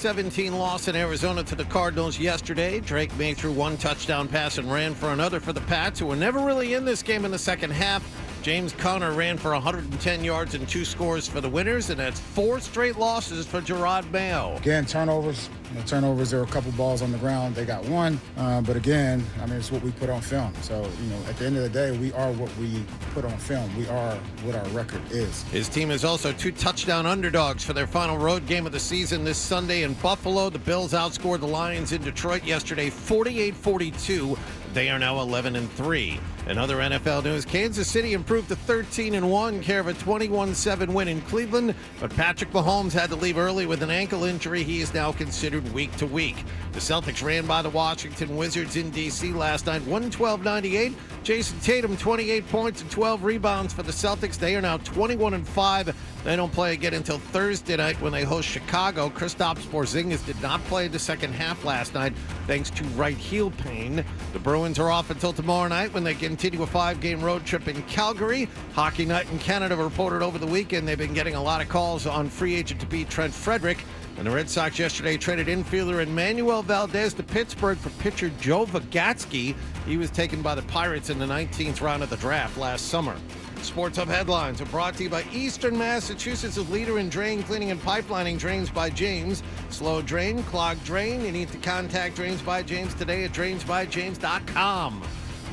20-17 loss in Arizona to the Cardinals yesterday. Drake May threw one touchdown pass and ran for another for the Pats, who were never really in this game in the second half. James Conner ran for 110 yards and 2 scores for the winners, and that's 4 straight losses for Gerard Mayo. Again, turnovers. There were a couple balls on the ground. They got one. But again, it's what we put on film. So, at the end of the day, we are what we put on film. We are what our record is. His team is also 2 touchdown underdogs for their final road game of the season this Sunday in Buffalo. The Bills outscored the Lions in Detroit yesterday 48-42. They are now 11-3. In other NFL news, Kansas City improved to 13-1, care of a 21-7 win in Cleveland, but Patrick Mahomes had to leave early with an ankle injury. He is now considered week to week. The Celtics ran by the Washington Wizards in D.C. last night, 112-98. Jason Tatum, 28 points and 12 rebounds for the Celtics. They are now 21-5. They don't play again until Thursday night when they host Chicago. Kristaps Porzingis did not play the second half last night thanks to right heel pain. The Bruins are off until tomorrow night when they continue a 5-game road trip in Calgary. Hockey Night in Canada reported over the weekend they've been getting a lot of calls on free agent-to-be Trent Frederick. And the Red Sox yesterday traded infielder Emmanuel Valdez to Pittsburgh for pitcher Joe Vigatsky. He was taken by the Pirates in the 19th round of the draft last summer. Sports Hub headlines are brought to you by Eastern Massachusetts' leader in drain cleaning and pipelining. Drains by James. Slow drain, clogged drain. You need to contact Drains by James today at drainsbyjames.com.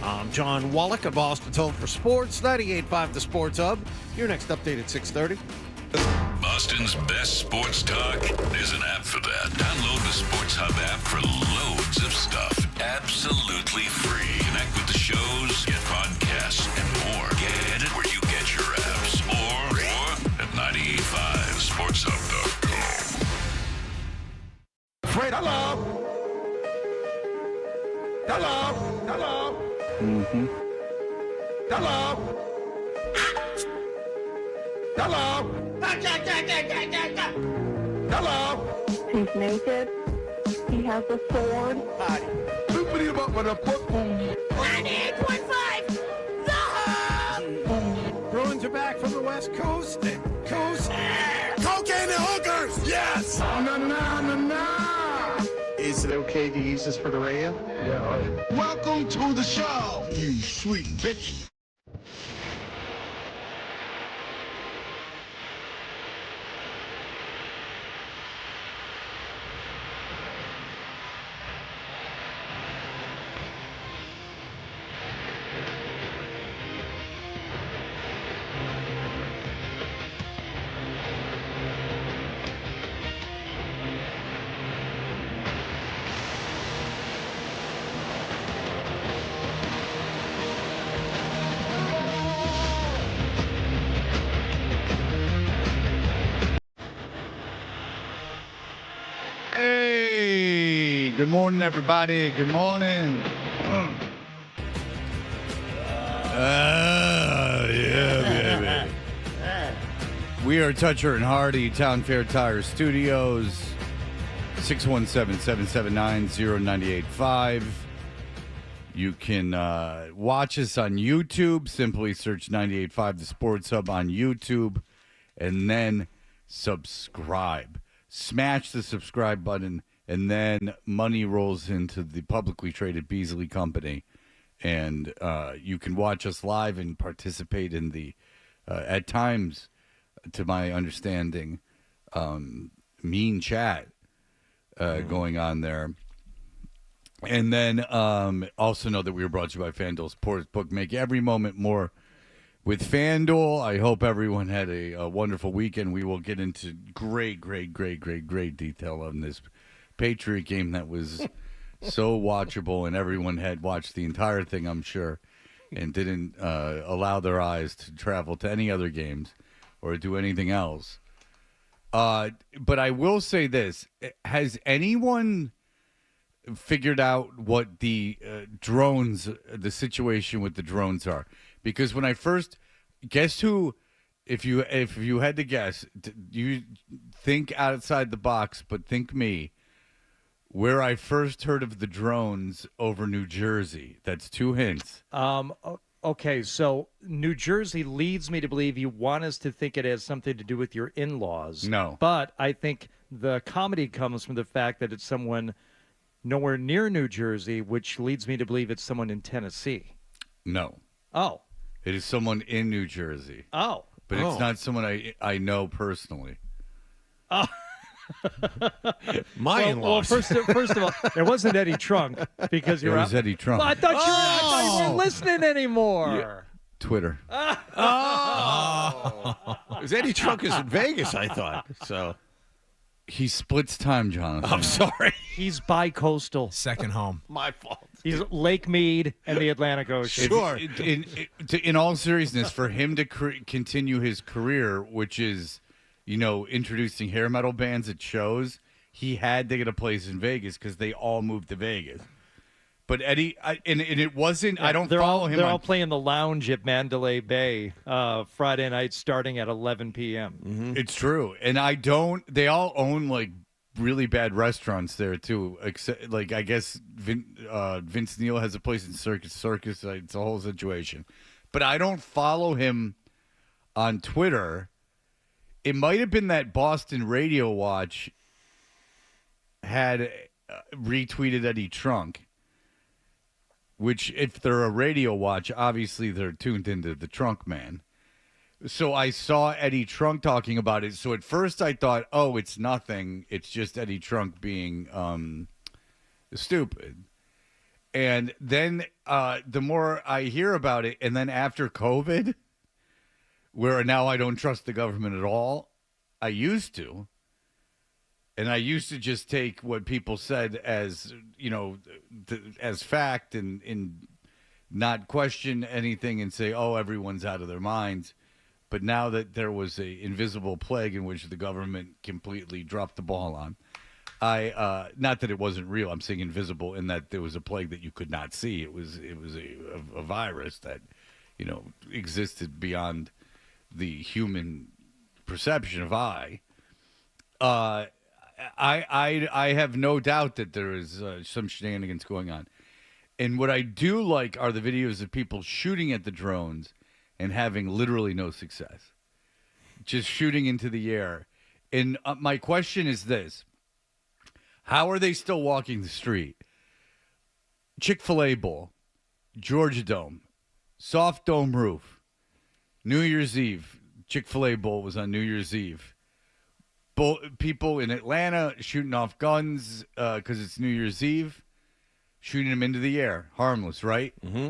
I'm John Wallach of Boston Toll for Sports, 98.5 The Sports Hub. Your next update at 6:30. Boston's best sports talk. There's an app for that. Download the Sports Hub app for loads of stuff. Absolutely free. Connect with the shows, get podcasts, and more. Get it where you get your apps. Or at 985sportshub.com. Fred, hello. Mm-hmm. Hello. Hello. He's naked. He has a sword. Hi. Somebody about with a football. 98.5. Bruins are back from the West Coast. Cocaine and hookers. Yes. No. Is it okay to use this for the radio? Yeah. Welcome to the show, you sweet bitch. Hey, good morning, everybody. Good morning. Yeah, baby. We are Toucher and Hardy, Town Fair Tire Studios, 617-779-0985. You can watch us on YouTube. Simply search 98.5 The Sports Hub on YouTube, and then subscribe. Smash the subscribe button, and then money rolls into the publicly traded Beasley Company. And you can watch us live and participate in the, at times, to my understanding, mean chat going on there. And then also know that we were brought to you by FanDuel Sportsbook. Make every moment more with FanDuel. I hope everyone had a wonderful weekend. We will get into great detail on this Patriot game that was so watchable, and everyone had watched the entire thing, I'm sure, and didn't allow their eyes to travel to any other games or do anything else. But I will say this. Has anyone figured out what the drones, the situation with the drones are? Because when I first, guess who, if you had to guess, you think outside the box, but think me, where I first heard of the drones over New Jersey. That's 2 hints. Okay, so New Jersey leads me to believe you want us to think it has something to do with your in-laws. No. But I think The comedy comes from the fact that it's someone nowhere near New Jersey, which leads me to believe it's someone in Tennessee. No. Oh. It is someone in New Jersey. Oh. But Oh. it's not someone I know personally. Oh. My Well, in-laws. first of all, it wasn't Eddie Trunk because It you're was out. Eddie Trump. Well, I thought you weren't listening anymore. Twitter. Is Eddie Trunk is in Vegas, I thought. So He splits time, Jonathan. I'm sorry. He's bi-coastal. Second home. My fault. He's Lake Mead and the Atlantic Ocean. Sure. In all seriousness, for him to continue his career, which is, introducing hair metal bands at shows, he had to get a place in Vegas because they all moved to Vegas. But Eddie, and it wasn't. I don't follow him. They're all playing the lounge at Mandalay Bay Friday night, starting at 11 p.m. Mm-hmm. It's true, and I don't. They all own like really bad restaurants there too. Except, like, I guess Vince Neil has a place in Circus. It's a whole situation. But I don't follow him on Twitter. It might have been that Boston Radio Watch had retweeted Eddie Trunk. Which, if they're a radio watch, obviously they're tuned into the Trunk Man. So I saw Eddie Trunk talking about it. So at first I thought, oh, it's nothing. It's just Eddie Trunk being stupid. And then the more I hear about it, and then after COVID, where now I don't trust the government at all, I used to. And I used to just take what people said as, as fact and not question anything and say, oh, everyone's out of their minds. But now that there was a invisible plague in which the government completely dropped the ball on, not that it wasn't real. I'm saying invisible in that there was a plague that you could not see. It was a virus that, existed beyond the human perception of eye. I have no doubt that there is some shenanigans going on. And what I do like are the videos of people shooting at the drones and having literally no success. Just shooting into the air. And my question is this. How are they still walking the street? Chick-fil-A Bowl, Georgia Dome, soft dome roof, New Year's Eve. Chick-fil-A Bowl was on New Year's Eve. People in Atlanta shooting off guns because it's New Year's Eve, shooting them into the air. Harmless, right? Mm-hmm.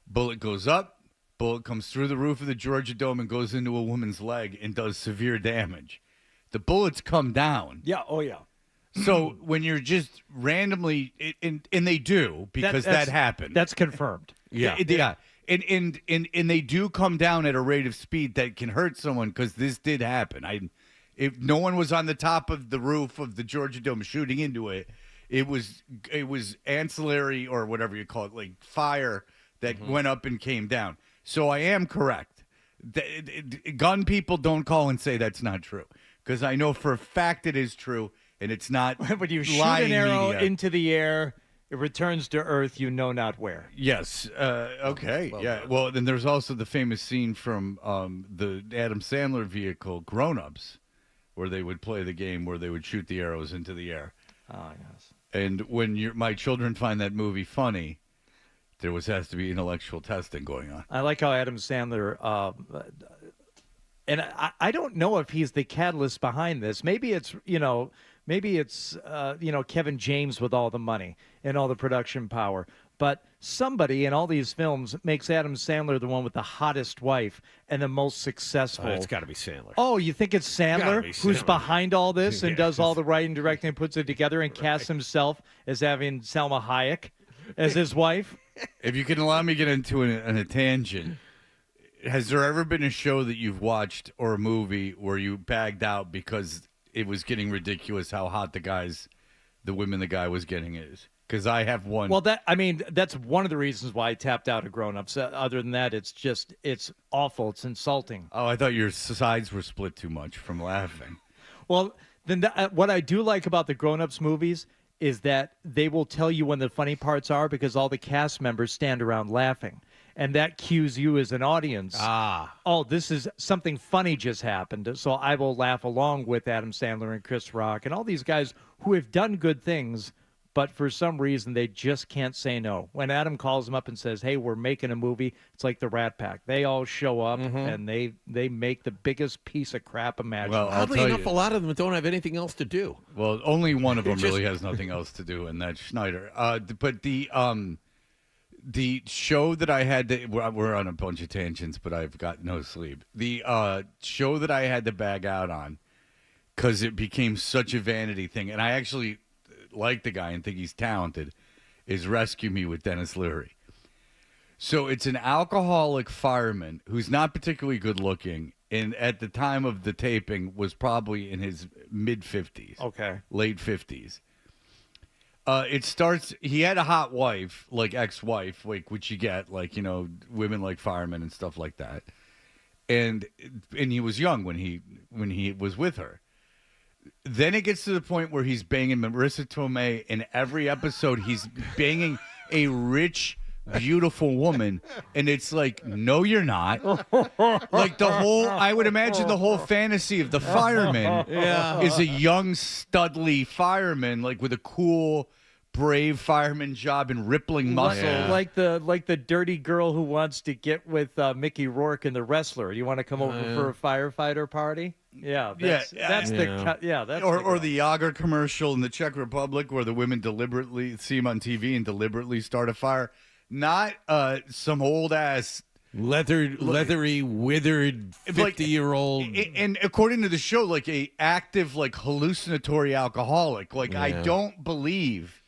Bullet goes up. Bullet comes through the roof of the Georgia Dome and goes into a woman's leg and does severe damage. The bullets come down. Yeah. Oh, yeah. So when you're just randomly, and they do, because that happened. That's confirmed. Yeah. Yeah. And they do come down at a rate of speed that can hurt someone because this did happen. If no one was on the top of the roof of the Georgia Dome shooting into it, it was ancillary or whatever you call it, like fire that went up and came down. So I am correct. Gun people don't call and say that's not true because I know for a fact it is true and it's not. When you shoot lying an arrow media. into the air, it returns to earth you know not where. Yes. Okay. Yeah. Well, then there's also the famous scene from the Adam Sandler vehicle, Grown Ups, where they would play the game where they would shoot the arrows into the air. Oh, yes. And when my children find that movie funny, there has to be intellectual testing going on. I like how Adam Sandler, and I don't know if he's the catalyst behind this. Maybe it's Kevin James with all the money and all the production power. But somebody in all these films makes Adam Sandler the one with the hottest wife and the most successful. It's got to be Sandler. Oh, you think it's Gotta Sandler be who's Sandler. behind all this and Yeah. does all the writing, directing, and puts it together and casts himself as having Salma Hayek as his wife? If you can allow me to get into a tangent, has there ever been a show that you've watched or a movie where you bagged out because it was getting ridiculous how hot the women the guy was getting is? Because I have one. Well, that's one of the reasons why I tapped out of Grown Ups. Other than that, it's awful. It's insulting. Oh, I thought your sides were split too much from laughing. Well, then what I do like about the Grown Ups movies is that they will tell you when the funny parts are because all the cast members stand around laughing. and that cues you as an audience. Ah. Oh, this is something funny just happened. So I will laugh along with Adam Sandler and Chris Rock and all these guys who have done good things, but for some reason they just can't say no. When Adam calls them up and says, hey, we're making a movie, it's like the Rat Pack. They all show up and they make the biggest piece of crap imaginable. Well, I'll Oddly tell enough, you. a lot of them don't have anything else to do. Well, only one of them Just- really has nothing else to do, and that's Schneider. But the show that I had to, we're on a bunch of tangents, but I've got no sleep. The show that I had to bag out on because it became such a vanity thing, and I actually like the guy and think he's talented, is Rescue Me with Dennis Leary. So it's an alcoholic fireman who's not particularly good looking, and at the time of the taping was probably in his mid-50s. Okay. Late 50s. It starts, he had a hot wife, like ex-wife, like which you get, like, you know, women like firemen and stuff like that. And he was young when he was with her. Then it gets to the point where he's banging Marissa Tomei. In every episode, he's banging a rich, beautiful woman. And it's like, no, you're not. Like I would imagine the whole fantasy of the fireman is a young, studly fireman, like with a cool, brave fireman job and rippling muscle. Like the dirty girl who wants to get with Mickey Rourke and The Wrestler. You want to come over for a firefighter party? Yeah, that's the Or the Yager commercial in the Czech Republic where the women deliberately see him on TV and deliberately start a fire. Not some old ass Leathery, withered 50-year-old. And according to the show, like a active, like hallucinatory alcoholic. Like I don't believe,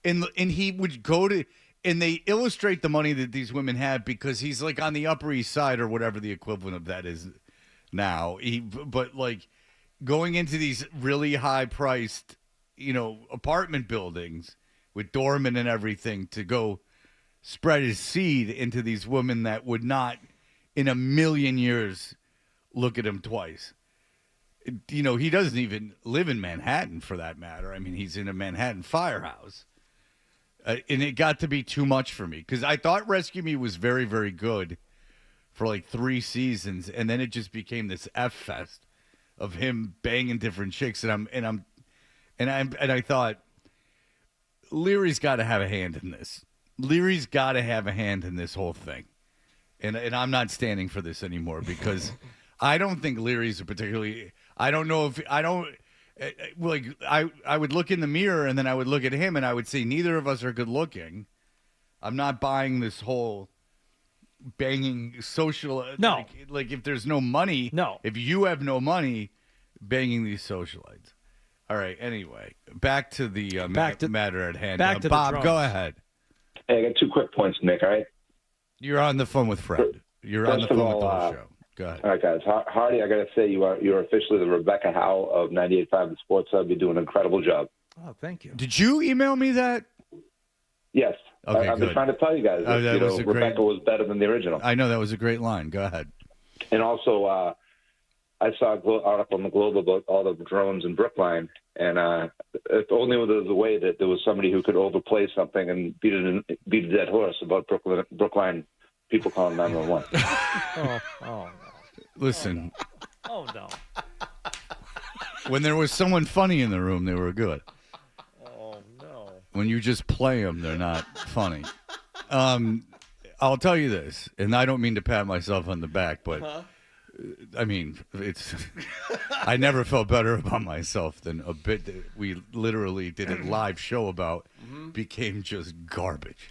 and he would go to, and they illustrate the money that these women have because he's like on the Upper East Side or whatever the equivalent of that is now. But like going into these really high priced, apartment buildings with doormen and everything to go spread his seed into these women that would not in a million years look at him twice. He doesn't even live in Manhattan for that matter. I mean, he's in a Manhattan firehouse. And it got to be too much for me because I thought Rescue Me was very, very good for like 3 seasons. And then it just became this F fest of him banging different chicks. And I thought Leary's got to have a hand in this. Leary's got to have a hand in this whole thing. And I'm not standing for this anymore because I don't think Leary's a particularly, I don't know if, I don't, like, I would look in the mirror and then I would look at him and I would say, neither of us are good looking. I'm not buying this whole banging social. No. Like if there's no money. No. If you have no money, banging these socialites. All right. Anyway, back to the matter at hand. Back to Bob, the go ahead. Hey, I got 2 quick points to make, all right? You're on the phone with Fred. You're on the phone with the whole show. Go ahead. All right, guys. Hardy, I got to say, you're officially the Rebecca Howe of 98.5 The Sports Hub. You're doing an incredible job. Oh, thank you. Did you email me that? Yes. Okay, I've been trying to tell you guys that, that was a Rebecca great... was better than the original. I know that was a great line. Go ahead. And also, I saw an article in the Globe about all the drones in Brookline, and if only there was a way that there was somebody who could overplay something and beat a dead horse about Brookline people calling 911. Oh, no. Listen. Oh, no. When there was someone funny in the room, they were good. Oh, no. When you just play them, they're not funny. I'll tell you this, and I don't mean to pat myself on the back, but I mean, I never felt better about myself than a bit that we literally did a live show about became just garbage.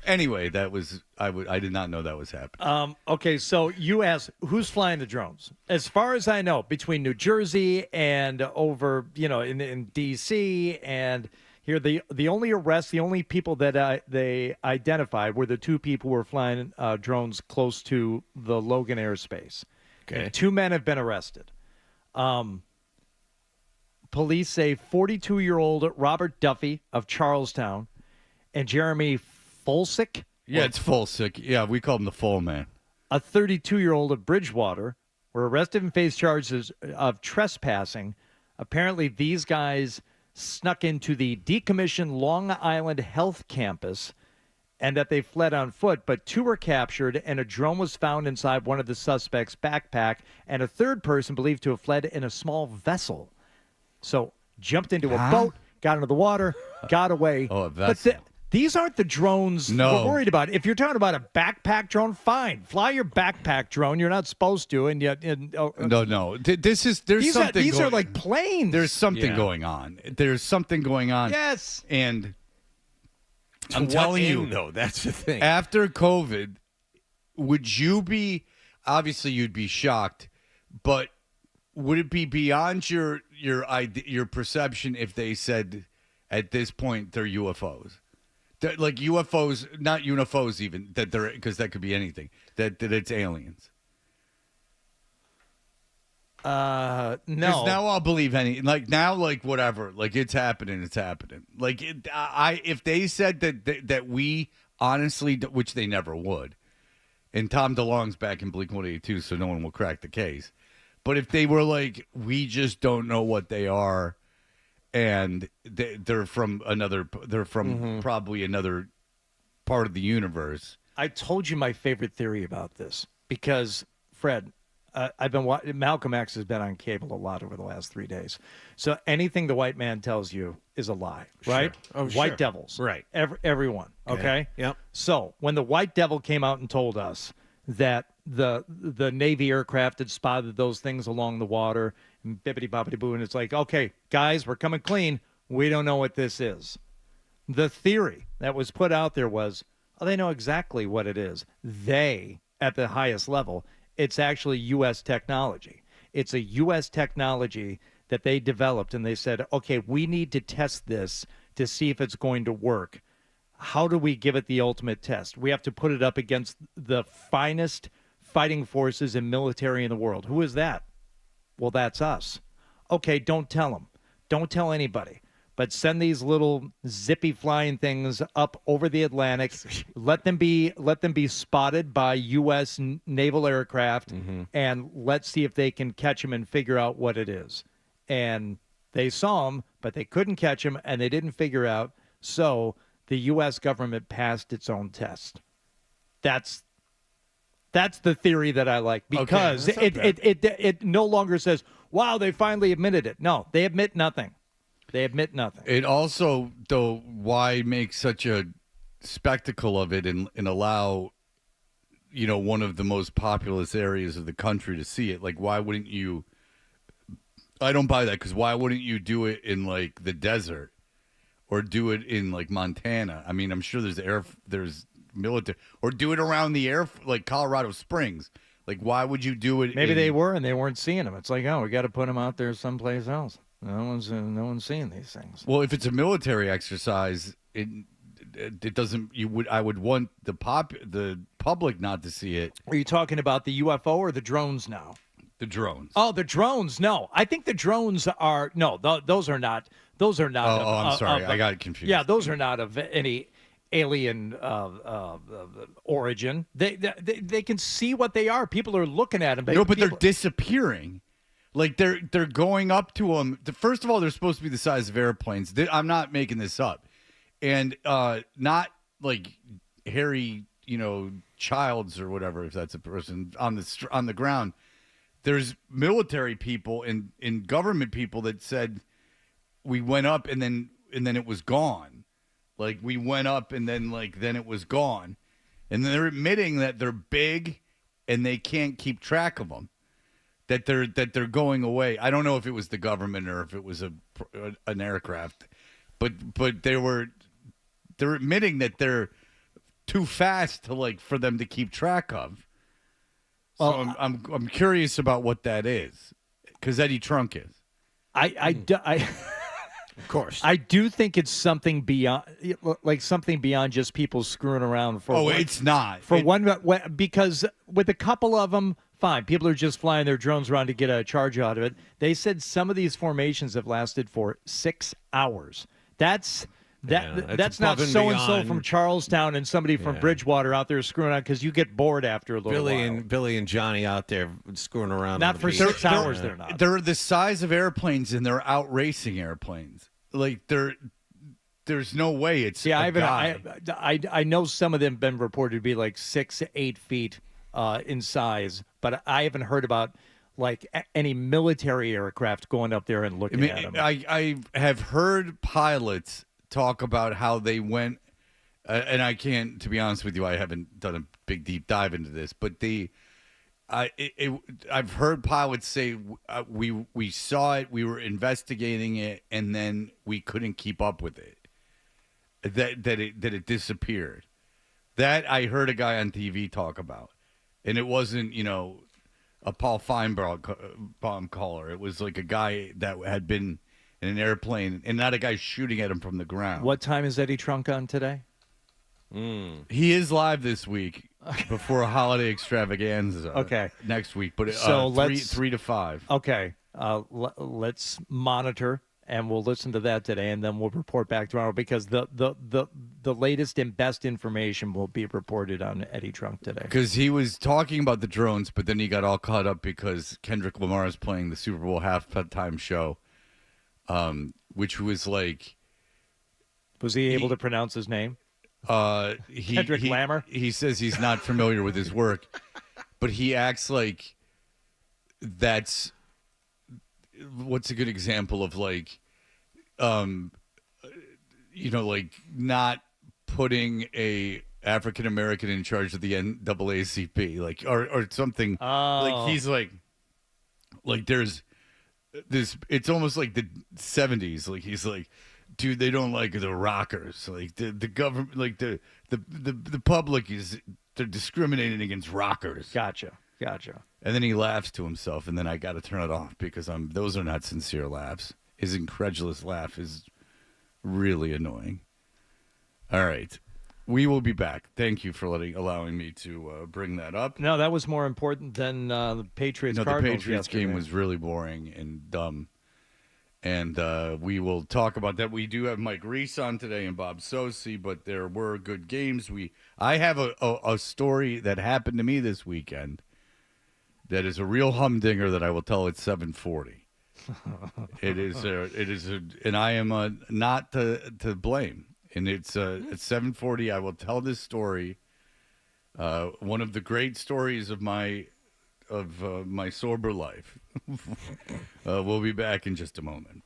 Anyway, that was I did not know that was happening. Okay, so you asked who's flying the drones. As far as I know, between New Jersey and over, in D.C. and here, the only arrests, the only people that they identified were the 2 people who were flying drones close to the Logan airspace. Okay. And 2 men have been arrested. Police say 42-year-old Robert Duffy of Charlestown and Jeremy Folsick. Yeah, it's Folsick. Yeah, we call him the Full Man. A 32-year-old of Bridgewater were arrested and faced charges of trespassing. Apparently, these guys snuck into the decommissioned Long Island Health Campus and that they fled on foot, but 2 were captured, and a drone was found inside one of the suspects' backpack, and a third person believed to have fled in a small vessel. So jumped into a boat, got into the water, got away. Oh, a vessel. But these aren't the drones we're worried about. If you're talking about a backpack drone, fine. Fly your backpack drone. You're not supposed to. And yet, No. There's something. These are like planes. There's something going on. There's something going on. Yes. And I'm telling you, though, that's the thing. After COVID, would you be? Obviously, you'd be shocked, but would it be beyond your perception if they said at this point they're UFOs? Like UFOs, not UFOs even, that they're, because that could be anything, that it's aliens. No. Now I'll believe whatever, like it's happening. Like if they said that we honestly, which they never would, and Tom DeLonge's back in Blink 182, so no one will crack the case. But if they were like, we just don't know what they are, and they're from probably another part of the universe. I told you my favorite theory about this because, Fred, I've been Malcolm X has been on cable a lot over the last 3 days. So anything the white man tells you is a lie, right? Oh, white devils, right? Everyone, okay? Yep. So when the white devil came out and told us that the Navy aircraft had spotted those things along the water, and bibbity bobbity boo, and it's like, okay, guys, we're coming clean. We don't know what this is. The theory that was put out there was, oh, they know exactly what it is. They, at the highest level, it's actually U.S. technology. It's a U.S. technology that they developed, and they said, okay, we need to test this to see if it's going to work. How do we give it the ultimate test? We have to put it up against the finest fighting forces and military in the world. Who is that? Well, that's us. Okay, don't tell them. Don't tell anybody. But send these little zippy flying things up over the Atlantic. Let them be spotted by U.S. naval aircraft, and let's see if they can catch them and figure out what it is. And they saw them, but they couldn't catch them, and they didn't figure out. So the U.S. government passed its own test. That's the theory that I like, because it no longer says, wow, they finally admitted it. No, they admit nothing. They admit nothing. It also, though, why make such a spectacle of it and allow, one of the most populous areas of the country to see it? Like, why wouldn't you? I don't buy that, because why wouldn't you do it in, like, the desert or do it in, like, Montana? I mean, I'm sure there's military, or do it around the like Colorado Springs. Like, why would you do it? Maybe they were, and they weren't seeing them. It's like, oh, we got to put them out there someplace else. No one's seeing these things. Well, if it's a military exercise, it doesn't. I would want the public not to see it. Are you talking about the UFO or the drones now? The drones. Oh, the drones. No, I think the drones are those are not. Those are not. I'm sorry, I got confused. Yeah, those are not of any alien origin. They can see what they are. People are looking at them. But they're disappearing. Like they're going up to them. First of all, they're supposed to be the size of airplanes. I'm not making this up, and not like Harry, Childs or whatever, if that's a person on the ground. There's military people and government people that said we went up and then it was gone. Like we went up and then it was gone, and they're admitting that they're big and they can't keep track of them. That they're going away. I don't know if it was the government or if it was an aircraft, but they're admitting that they're too fast for them to keep track of. So well, I'm curious about what that is, because Eddie Trunk is. Of course. I do think it's something beyond just people screwing around for. Oh, it's not because with a couple of them. Fine. People are just flying their drones around to get a charge out of it. They said some of these formations have lasted for 6 hours. That's not so-and-so from Charlestown and somebody from Bridgewater out there screwing around, because you get bored after a little while. Billy and Johnny out there screwing around. Not for 6 hours, they're not. They're the size of airplanes, and they're out racing airplanes. Like, there's no way it's Yeah, a guy. I know some of them have been reported to be like 6 to 8 feet in size, but I haven't heard about like any military aircraft going up there and looking at them. I have heard pilots talk about how they went, and I can't, to be honest with you, I haven't done a big deep dive into this, but I've heard pilots say we saw it, we were investigating it, and then we couldn't keep up with it. That it disappeared. That I heard a guy on TV talk about, and it wasn't a Paul Feinbaum caller. It was like a guy that had been in an airplane, and not a guy shooting at him from the ground. What time is Eddie Trunk on today? He is live this week before a holiday extravaganza. Okay, next week, but so let's 3 to 5. Okay, let's monitor, and we'll listen to that today, and then we'll report back tomorrow because the latest and best information will be reported on Eddie Trunk today. Because he was talking about the drones, but then he got all caught up because Kendrick Lamar is playing the Super Bowl halftime show, which was like, was he able to pronounce his name? Kendrick Lamar. He says he's not familiar with his work, but he acts like that's. What's a good example of like, like not putting a African American in charge of the NAACP, like or something. Like he's like there's this. It's almost like the 70s. Like he's like, dude, they don't like the rockers. Like the government, like the public they're discriminating against rockers. Gotcha. And then he laughs to himself, and then I got to turn it off because those are not sincere laughs. His incredulous laugh is really annoying. All right. We will be back. Thank you for allowing me to bring that up. No, that was more important than the Patriots-Cardinals. The Patriots yesterday. game was really boring and dumb. And we will talk about that. We do have Mike Reiss on today and Bob Socci, but there were good games. I have a story that happened to me this weekend that is a real humdinger that I will tell at 7:40. It is, and I am not to blame. And it's at 7:40. I will tell this story. One of the great stories of my sober life. We'll be back in just a moment.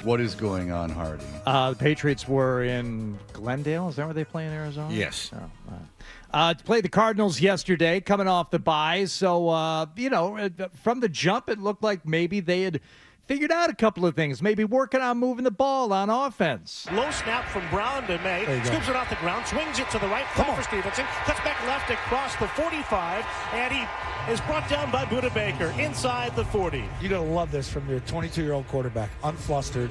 What is going on, Hardy? The Patriots were in Glendale. Is that where they play in Arizona? Yes. Oh, to play the Cardinals yesterday, coming off the bye. So, from the jump, it looked like maybe they had figured out a couple of things, maybe working on moving the ball on offense. Low snap from Brown to May. Scoops it off the ground, swings it to the right. Call for Stevenson. Cuts back left across the 45, and he is brought down by Buda Baker inside the 40. You're going to love this from your 22-year-old quarterback, unflustered.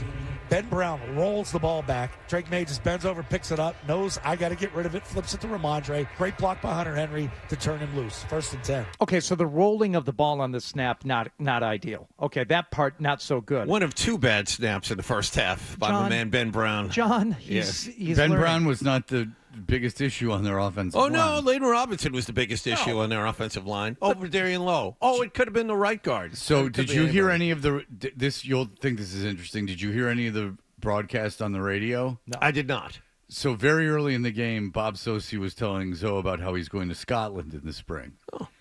Ben Brown rolls the ball back. Drake May just bends over, picks it up, knows I got to get rid of it, flips it to Ramondre. Great block by Hunter Henry to turn him loose. 1st and 10. Okay, so the rolling of the ball on the snap, not ideal. Okay, that part, not so good. One of 2 bad snaps in the first half by my man Ben Brown. John, he's Ben learning. Brown was not the biggest issue on their offensive line. Oh, no, Layden Robinson was the biggest issue on their offensive line over Darian Lowe. Oh, it could have been the right guard. So did you hear any of this? You'll think this is interesting. Did you hear any of the broadcast on the radio? No. I did not. So very early in the game, Bob Socci was telling Zoe about how he's going to Scotland in the spring.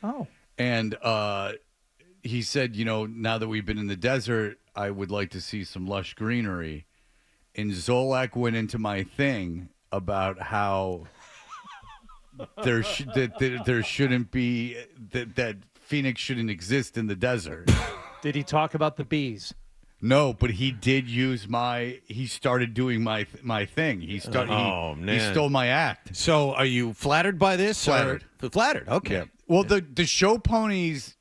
Oh. And he said, now that we've been in the desert, I would like to see some lush greenery. And Zolak went into my thing about how there shouldn't be that Phoenix shouldn't exist in the desert. Did he talk about the bees? No, but he did use he started doing my thing. He stole my act. So are you flattered by this? Flattered. Flattered. Okay. Yeah. Well, the show ponies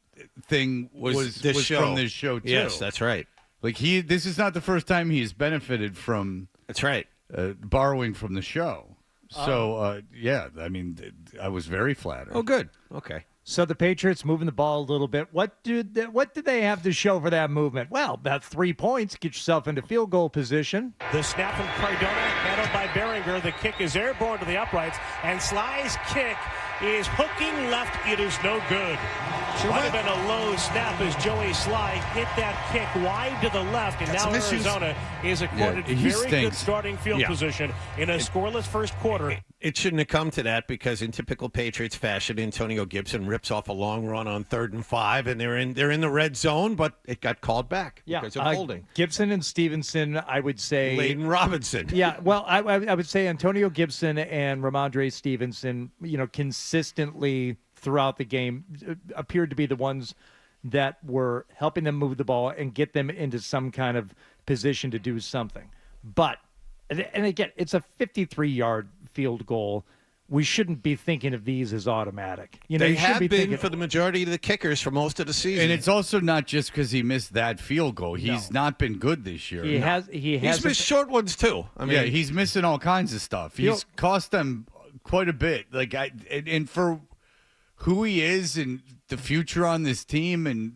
thing was from this show too. Yes, that's right. Like this is not the first time he's benefited from. That's right. Borrowing from the show. So I mean, I was very flattered. Oh, good. Okay. So the Patriots moving the ball a little bit. What did they have to show for that movement? Well, about 3 points. Get yourself into field goal position. The snap from Cardona, handled by Behringer. The kick is airborne to the uprights, and Sly's kick is hooking left. It is no good. Might have been a low snap as Joey Sly hit that kick wide to the left, and now Arizona is accorded very good starting field position in a scoreless first quarter. It shouldn't have come to that because in typical Patriots fashion, Antonio Gibson rips off a long run on 3rd and 5, and they're in the red zone, but it got called back because of holding. Gibson and Stevenson, I would say. Layden Robinson. Yeah, well, I would say Antonio Gibson and Ramondre Stevenson, consistently throughout the game appeared to be the ones that were helping them move the ball and get them into some kind of position to do something. But, and again, it's a 53-yard field goal. We shouldn't be thinking of these as automatic. They have been for the majority of the kickers for most of the season. And it's also not just because he missed that field goal. He's not been good this year. He's missed short ones too. I mean, he's missing all kinds of stuff. He's cost them quite a bit. And for who he is and the future on this team, and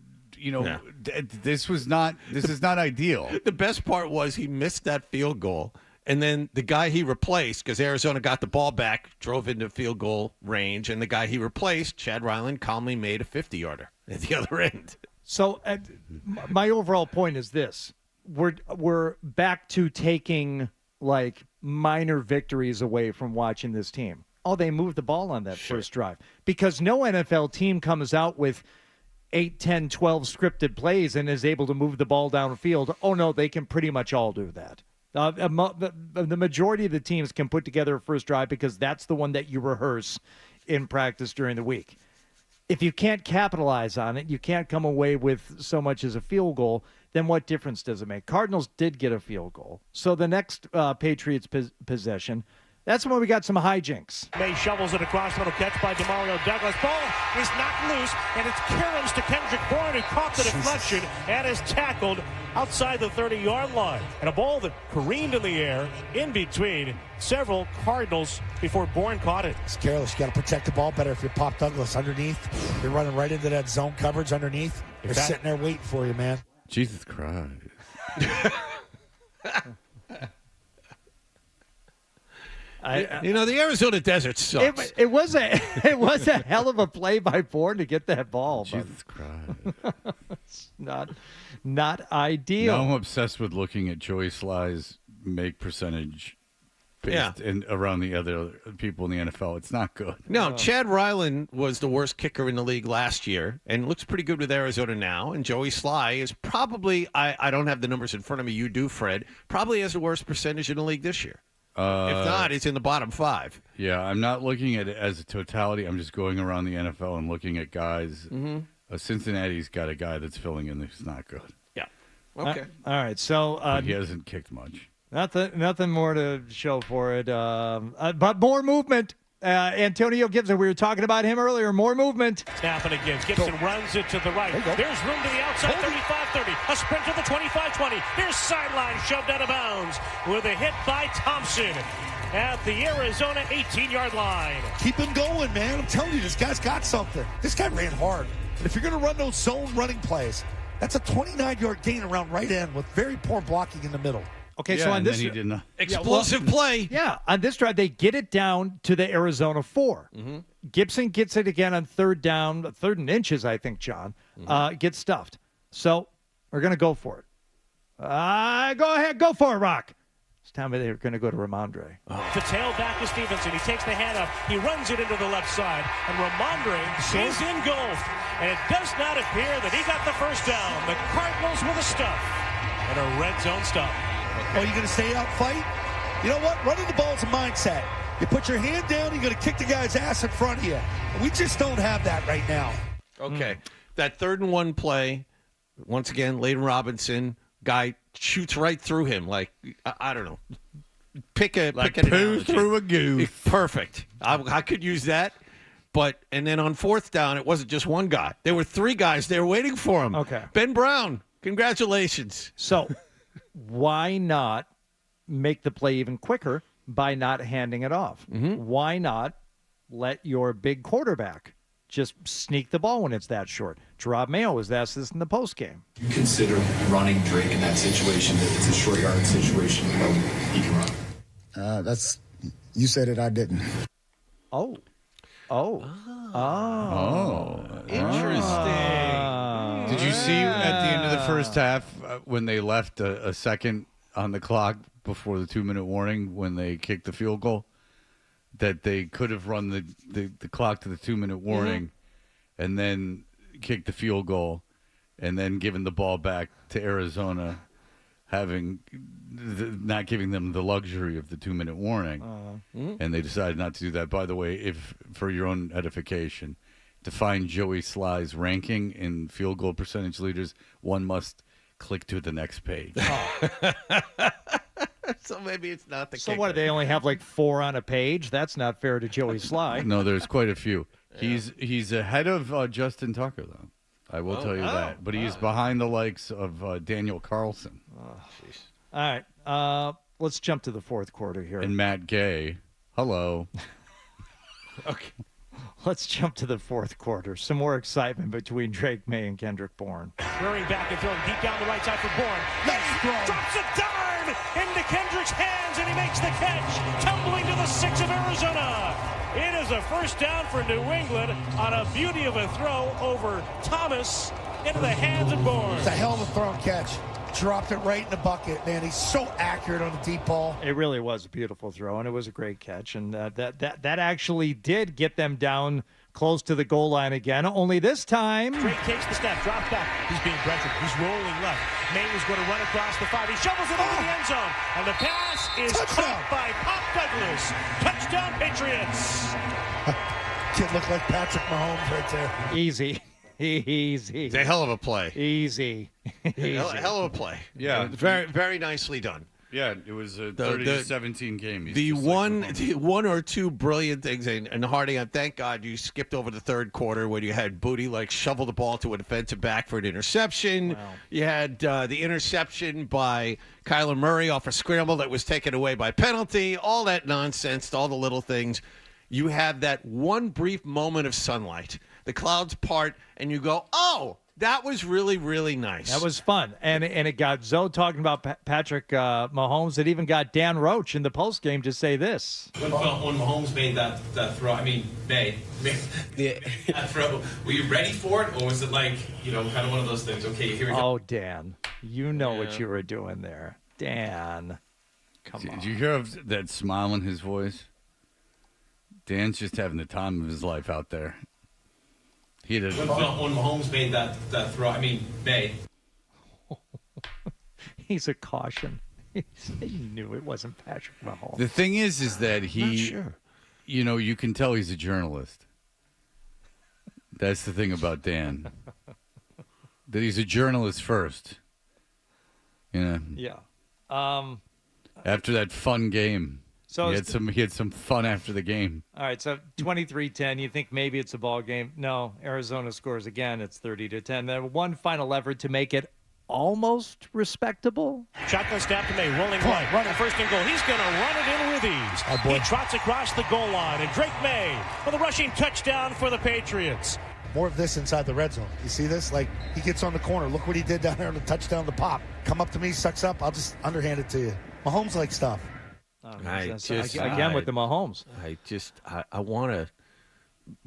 this is not ideal. The best part was he missed that field goal. And then the guy he replaced, because Arizona got the ball back, drove into field goal range, and the guy he replaced, Chad Ryland, calmly made a 50-yarder at the other end. So my overall point is this. We're back to taking, minor victories away from watching this team. Oh, they moved the ball on that first drive. Because no NFL team comes out with 8, 10, 12 scripted plays and is able to move the ball downfield. Oh, no, they can pretty much all do that. The majority of the teams can put together a first drive because that's the one that you rehearse in practice during the week. If you can't capitalize on it, you can't come away with so much as a field goal, then what difference does it make? Cardinals did get a field goal. So the next Patriots possession, that's when we got some hijinks. May shovels it across, little catch by DeMario Douglas. Ball is knocked loose, and it's Caroms to Kendrick Bourne, who caught the deflection and is tackled outside the 30-yard line. And a ball that careened in the air in between several Cardinals before Bourne caught it. It's careless. You got to protect the ball better if you pop Douglas underneath. You're running right into that zone coverage underneath. They're sitting there waiting for you, man. Jesus Christ. The Arizona desert sucks. It was a hell of a play by Bourne to get that ball. Jesus Christ. It's not ideal. Now I'm obsessed with looking at Joey Sly's make percentage based around the other people in the NFL. It's not good. No, Chad Ryland was the worst kicker in the league last year and looks pretty good with Arizona now. And Joey Sly is probably, I don't have the numbers in front of me, you do, Fred, probably has the worst percentage in the league this year. If not, it's in the bottom 5. Yeah, I'm not looking at it as a totality. I'm just going around the NFL and looking at guys. Cincinnati's got a guy that's filling in that's not good. Yeah. Okay. All right. So But he hasn't kicked much. Nothing more to show for it. But more movement. Antonio Gibson, we were talking about him earlier. More movement. Snapping again. Gibson runs it to the right. There's room to the outside, 35-30. A sprint to the 25-20. Here's sideline, shoved out of bounds with a hit by Thompson at the Arizona 18-yard line. Keep him going, man. I'm telling you, this guy's got something. This guy ran hard. And if you're going to run those zone running plays, that's a 29-yard gain around right end with very poor blocking in the middle. Okay, Yeah, so on and this then he did not. Explosive play. Yeah, on this drive, they get it down to the Arizona 4. Gibson gets it again on third down, 3rd and inches, I think, John. Gets stuffed. So we're going to go for it. Go ahead, go for it, Rock. It's time they're going to go to Ramondre. To tailback to Stevenson. He takes the handoff. He runs it into the left side. And Ramondre is engulfed. And it does not appear that he got the first down. The Cardinals with a stuff. And a red zone stop. Oh, you're going to stay out fight? You know what? Running the ball is a mindset. You put your hand down, you're going to kick the guy's ass in front of you. We just don't have that right now. Okay. That 3rd and 1 play, once again, Layden Robinson, guy shoots right through him. Like, I don't know. Pick an poo analogy. through a goof. Perfect. I could use that. And then on 4th down, it wasn't just one guy. There were 3 guys there waiting for him. Okay. Ben Brown, congratulations. So why not make the play even quicker by not handing it off? Why not let your big quarterback just sneak the ball when it's that short? Gerard Mayo was asked this in the postgame. You consider running Drake in that situation, that it's a short yard situation, but he can run. You said it, I didn't. Interesting. Did you see at the end of the first half when they left a second on the clock before the 2-minute warning when they kicked the field goal? That they could have run the clock to the 2-minute warning and then kicked the field goal and then given the ball back to Arizona, not giving them the luxury of the 2-minute warning. And they decided not to do that. By the way, if for your own edification, to find Joey Sly's ranking in field goal percentage leaders, one must click to the next page. So maybe it's not the So kicker. what, do they only have like 4 on a page? That's not fair to Joey Sly. No, there's quite a few. He's ahead of Justin Tucker, though. I will tell you that. But he's behind the likes of Daniel Carlson. All right, let's jump to the 4th quarter here. And Matt Gay. Hello. Okay. Let's jump to the 4th quarter. Some more excitement between Drake May and Kendrick Bourne. Rearing back and throwing deep down the right side for Bourne. Nice throw. Drops a dime into Kendrick's hands, and he makes the catch, tumbling to the 6 of Arizona. It is a first down for New England on a beauty of a throw over Thomas into the hands of Bourne. It's a hell of a throw and catch. Dropped it right in the bucket, man. He's so accurate on the deep ball. It really was a beautiful throw, and it was a great catch. And that actually did get them down close to the goal line again, only this time. Drake takes the snap, drops back. He's being pressured. He's rolling left. Maine is going to run across the 5. He shovels it into the end zone. And the pass is caught by Pop Douglas. Touchdown, Patriots. Kid looked like Patrick Mahomes right there. Easy. Easy. It's a hell of a play. Easy. Hell of a play. Yeah. Very, very nicely done. Yeah, it was a 30-17 game. The one or two brilliant things, and Hardy, thank God you skipped over the 3rd quarter when you had Booty shovel the ball to a defensive back for an interception. Wow. You had the interception by Kyler Murray off a scramble that was taken away by penalty. All that nonsense, all the little things. You have that one brief moment of sunlight. The clouds part, and you go, oh, that was really, really nice. That was fun. And it got Zoe talking about Patrick Mahomes. It even got Dan Roach in the postgame to say this. When Mahomes made that throw, made that throw, were you ready for it? Or was it kind of one of those things, okay, here we go. Oh, Dan, you know what you were doing there. Dan. Did you hear that smile in his voice? Dan's just having the time of his life out there. He did. When Mahomes made that throw, made. He's a caution. He knew it wasn't Patrick Mahomes. The thing is that he, Not sure. You can tell he's a journalist. That's the thing about Dan. That he's a journalist first. Yeah. After that fun game. So he had some fun after the game. All right, so 23-10. You think maybe it's a ball game? No, Arizona scores again. It's 30-10. Then one final effort to make it almost respectable. Shotgun snap to May, rolling right. Running first and goal. He's going to run it in with ease. He trots across the goal line, and Drake May with a rushing touchdown for the Patriots. More of this inside the red zone. You see this? Like, he gets on the corner. Look what he did down there on the touchdown, the pop. Come up to me, sucks up. I'll just underhand it to you. Mahomes like stuff. Again with the Mahomes. I want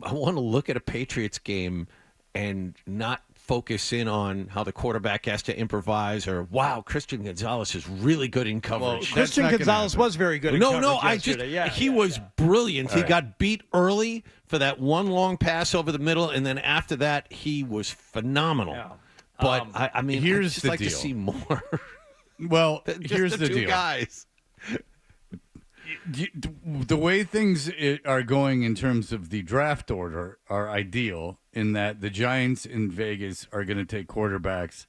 to look at a Patriots game and not focus in on how the quarterback has to improvise or, wow, Christian Gonzalez is really good in coverage. Well, Christian Gonzalez was very good in coverage yesterday. He was brilliant. All He right. got beat early for that one long pass over the middle, and then after that, he was phenomenal. Yeah. But, here's I'd just the like deal. to see more. Well, Just here's the two deal. guys. The way things are going in terms of the draft order are ideal in that the Giants in Vegas are going to take quarterbacks,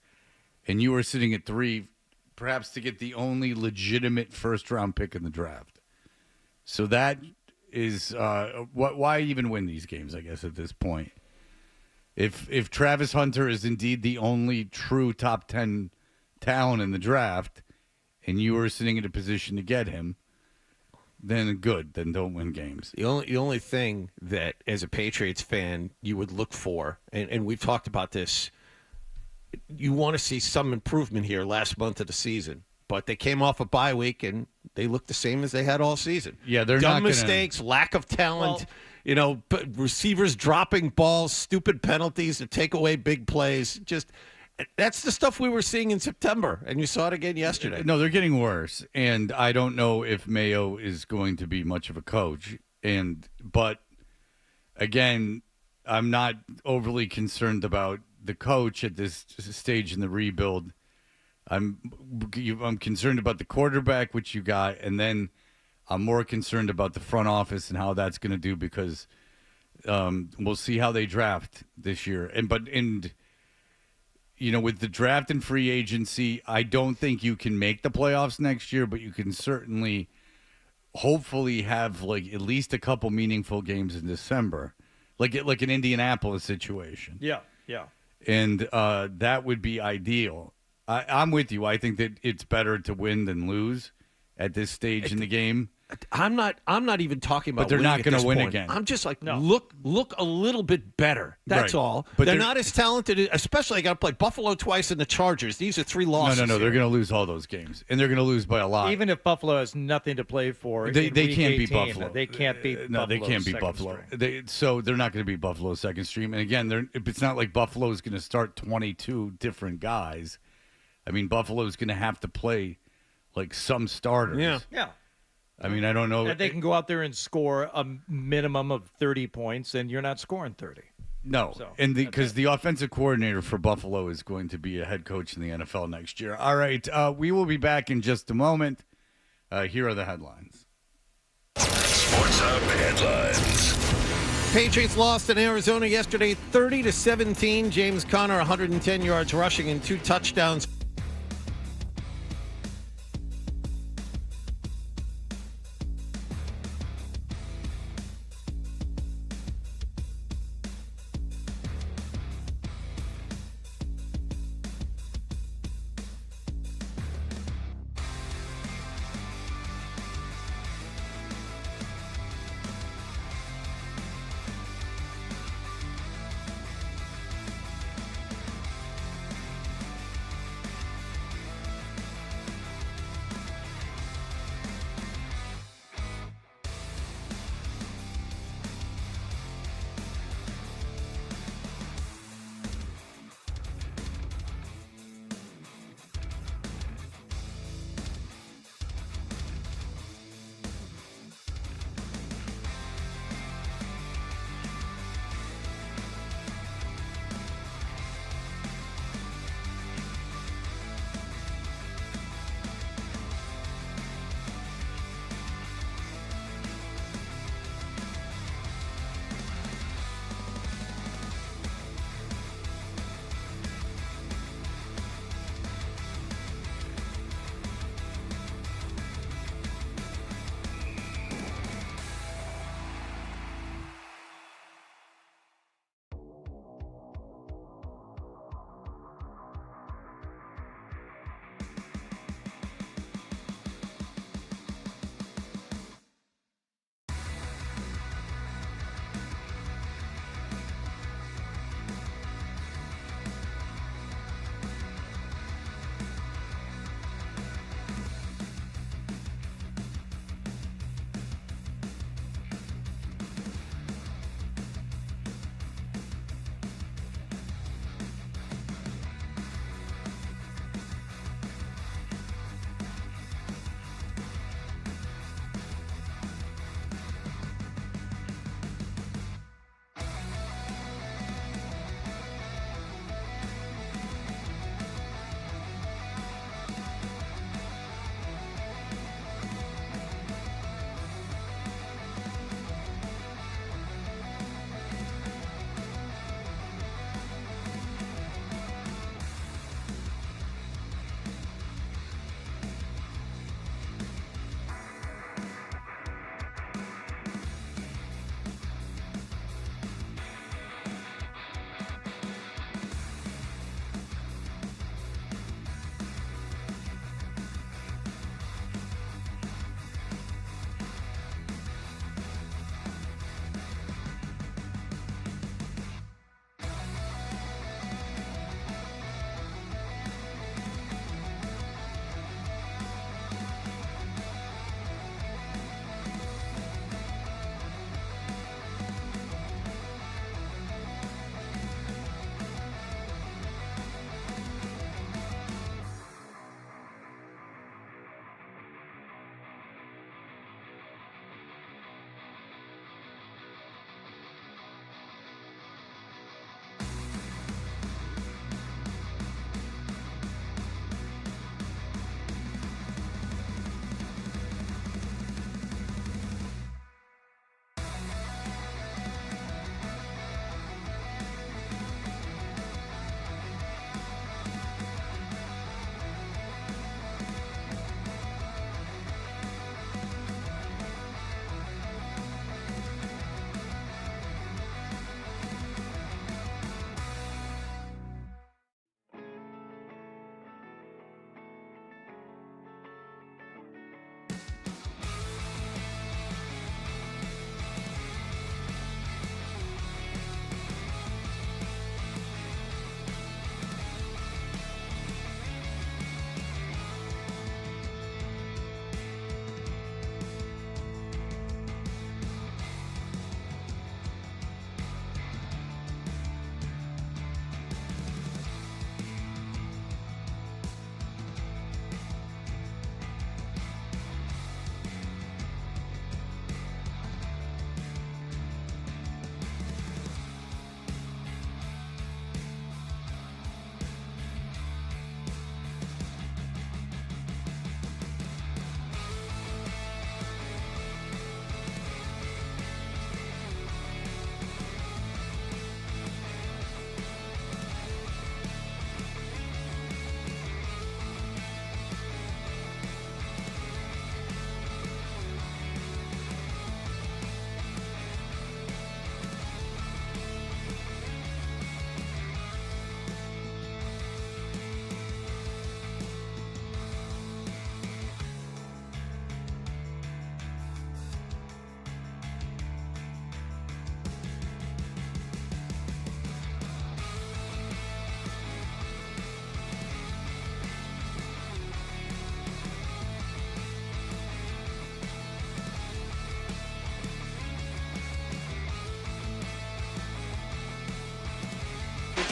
and you are sitting at 3, perhaps to get the only legitimate first-round pick in the draft. So that is why even win these games, I guess, at this point. If Travis Hunter is indeed the only true top 10 talent in the draft, and you are sitting in a position to get him, then good. Then don't win games. The only thing that, as a Patriots fan, you would look for, and we've talked about this, you want to see some improvement here last month of the season. But they came off a bye week, and they look the same as they had all season. Yeah, they're dumb not gonna... mistakes, lack of talent, receivers dropping balls, stupid penalties to take away big plays. Just that's the stuff we were seeing in September, and you saw it again yesterday. No, they're getting worse, and I don't know if Mayo is going to be much of a coach. But again, I'm not overly concerned about the coach at this stage in the rebuild. I'm concerned about the quarterback, which you got, and then I'm more concerned about the front office and how that's going to do because we'll see how they draft this year. With the draft and free agency, I don't think you can make the playoffs next year, but you can certainly, hopefully, have at least a couple meaningful games in December, like an Indianapolis situation. Yeah. And that would be ideal. I'm with you. I think that it's better to win than lose at this stage in the game. I'm not even talking about. But they're not going to win again. I'm just like look a little bit better. That's Right. all. But they're they're not as talented. Especially, I got to play Buffalo twice and the Chargers. These are 3 losses. No. They're going to lose all those games, and they're going to lose by a lot. Even if Buffalo has nothing to play for, They in can't week beat 18, Buffalo. They can't beat. No, they Buffalo's can't beat second Buffalo. string. So they're not going to beat Buffalo's second stream. And again, it's not like Buffalo is going to start 22 different guys. I mean, Buffalo is going to have to play some starters. Yeah. I mean, I don't know. And they can go out there and score a minimum of 30 points, and you're not scoring 30. No, So, and because the offensive coordinator for Buffalo is going to be a head coach in the NFL next year. All right, we will be back in just a moment. Here are the headlines. Sports Hub headlines. Patriots lost in Arizona yesterday, 30-17. James Conner, 110 yards rushing and 2 touchdowns.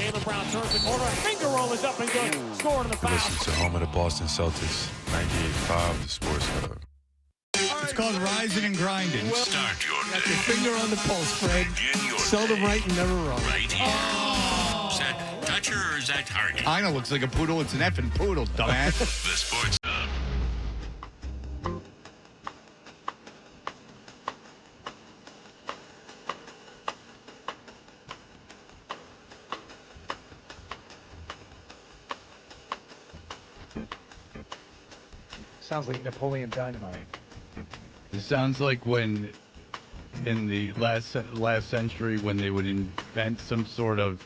Jaylen Brown turns the corner. Finger roll is up and good. Scored in the foul. Listen to home of the Boston Celtics, 98.5 The Sports Hub. It's called rising and grinding. Start your Got day. your finger on the pulse, Fred. Begin your Seldom day right and never wrong. right here. Is that Dutcher or is that Target? Kinda looks like a poodle. It's an effing poodle, dumbass. The Sports Hub. Sounds like Napoleon Dynamite. It sounds like when, in the last century, when they would invent some sort of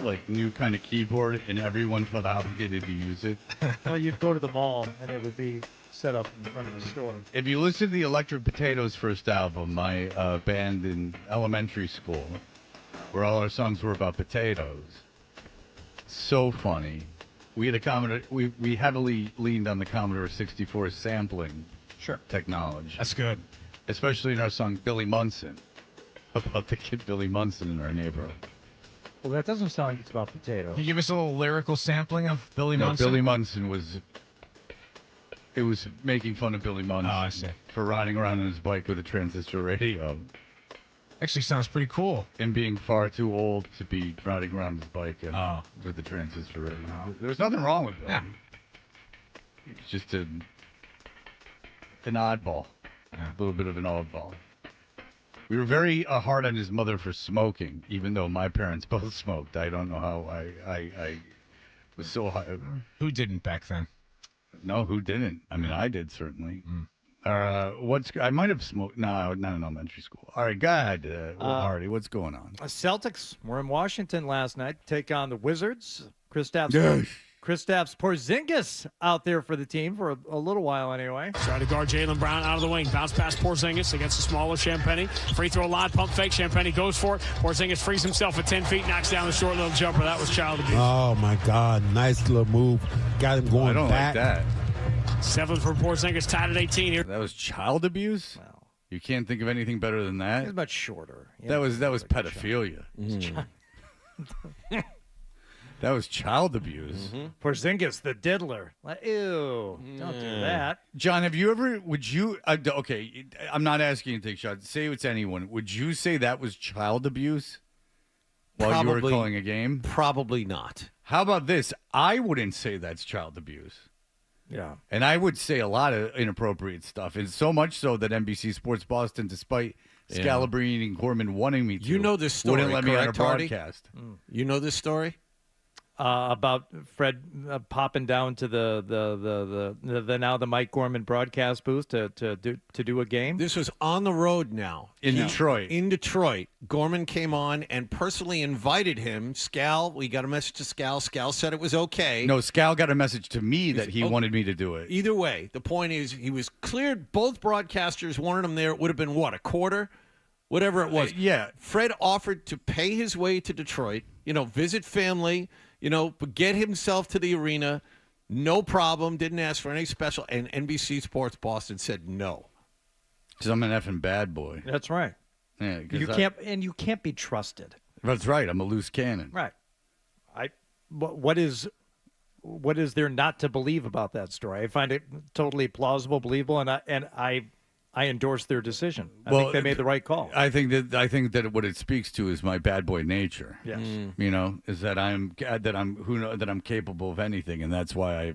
like new kind of keyboard, and everyone felt obligated to use it. Well, you'd go to the mall, and it would be set up in front of the store. If you listen to the Electric Potatoes' first album, my band in elementary school, where all our songs were about potatoes, so funny. We had a Commodore. We heavily leaned on the Commodore 64 sampling technology. That's good. Especially in our song Billy Munson, about the kid Billy Munson in our neighborhood. Well, that doesn't sound like it's about potatoes. Can you give us a little lyrical sampling of Billy No, Munson? Billy Munson was. It was making fun of Billy Munson. Oh, I see. For riding around on his bike with a transistor radio. Actually sounds pretty cool. And being far too old to be riding around his bike with the transistor radio. There's nothing wrong with that. Yeah. It's just an oddball. A little bit of an oddball. We were very hard on his mother for smoking, even though my parents both smoked. I don't know how I was so high. Who didn't back then? No, who didn't? I mean, I did, certainly. I might have smoked. No, not in elementary school. All right, go ahead, Hardy. What's going on? Celtics were in Washington last night to take on the Wizards. Kristaps Porzingis out there for the team for a little while anyway. Try to guard Jaylen Brown out of the wing. Bounce past Porzingis against the smaller Champagny. Free throw line, pump fake. Champagny goes for it. Porzingis frees himself at 10 feet, knocks down the short little jumper. That was child abuse. Oh, my God. Nice little move. Got him going I don't back. like that. 7 for Porzingis, tied at 18 here. That was child abuse? Wow. You can't think of anything better than that? He's much shorter. That was pedophilia. That was child abuse. Porzingis, the diddler. Ew, don't do that. John, have you ever, okay, I'm not asking you to take shots. Say it's anyone. Would you say that was child abuse while you were calling a game? Probably not. How about this? I wouldn't say that's child abuse. Yeah. And I would say a lot of inappropriate stuff. And so much so that NBC Sports Boston, despite Scalabrini and Gorman wanting me to, You know this story, wouldn't let me on a correct, Hardy? broadcast. You know this story? About Fred popping down to the now the Mike Gorman broadcast booth to do a game. This was on the road now. In Detroit. In Detroit. Gorman came on and personally invited him. Scal, we got a message to Scal. Scal said it was okay. No, Scal got a message to me that he wanted me to do it. Either way, the point is he was cleared. Both broadcasters wanted him there. It would have been, what, a quarter? Whatever it was. Yeah. Fred offered to pay his way to Detroit, visit family, but get himself to the arena. No problem. Didn't ask for any special. And NBC Sports Boston said no. Because I'm an effing bad boy. That's right. Yeah, you can't be trusted. That's right. I'm a loose cannon. Right. What is there not to believe about that story? I find it totally plausible, believable, and I endorse their decision. I think they made the right call. I think that what it speaks to is my bad boy nature. Yes. Is that I'm capable of anything, and that's why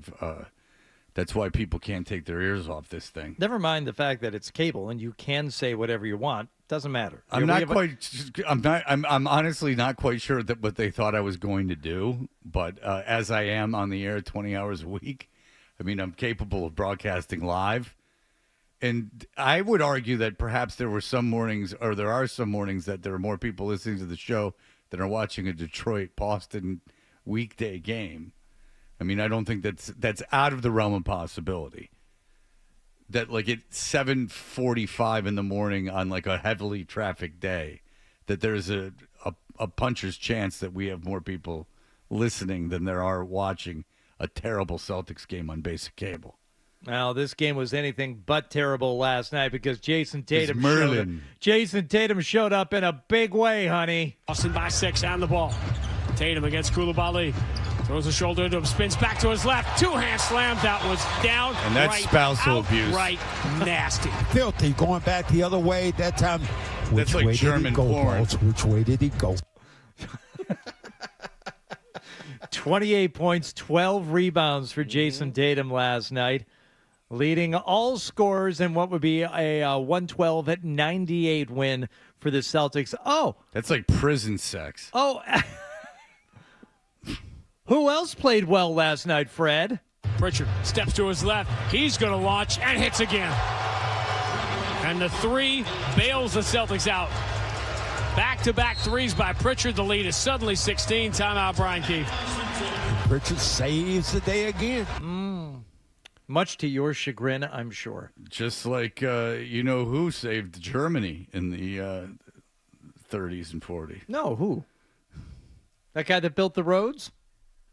that's why people can't take their ears off this thing. Never mind the fact that it's cable and you can say whatever you want. Doesn't matter. I'm honestly not quite sure that what they thought I was going to do, but as I am on the air 20 hours a week, I'm capable of broadcasting live. And I would argue that perhaps there are some mornings that there are more people listening to the show than are watching a Detroit-Boston weekday game. I don't think that's out of the realm of possibility. That like at 7:45 in the morning on like a heavily trafficked day, that there's a puncher's chance that we have more people listening than there are watching a terrible Celtics game on basic cable. Well, this game was anything but terrible last night because Jason Tatum showed up in a big way, honey. Boston by 6 on the ball. Tatum against Koulibaly. Throws a shoulder into him, spins back to his left. Two-hand slam. That was down. And that's spousal abuse. Right, nasty. Filthy. Going back the other way that time. Which That's like way German did he go, porn. Balls? Which way did he go? 28 points, 12 rebounds for Jason Tatum last night, leading all scorers in what would be a 112-98 win for the Celtics. Oh. That's like prison sex. Oh. Who else played well last night, Fred? Pritchard steps to his left. He's going to launch and hits again. And the three bails the Celtics out. Back-to-back threes by Pritchard. The lead is suddenly 16. Timeout, Brian Keefe. Pritchard saves the day again. Much to your chagrin, I'm sure. Just like who saved Germany in the 30s and 40s. No, who? That guy that built the roads?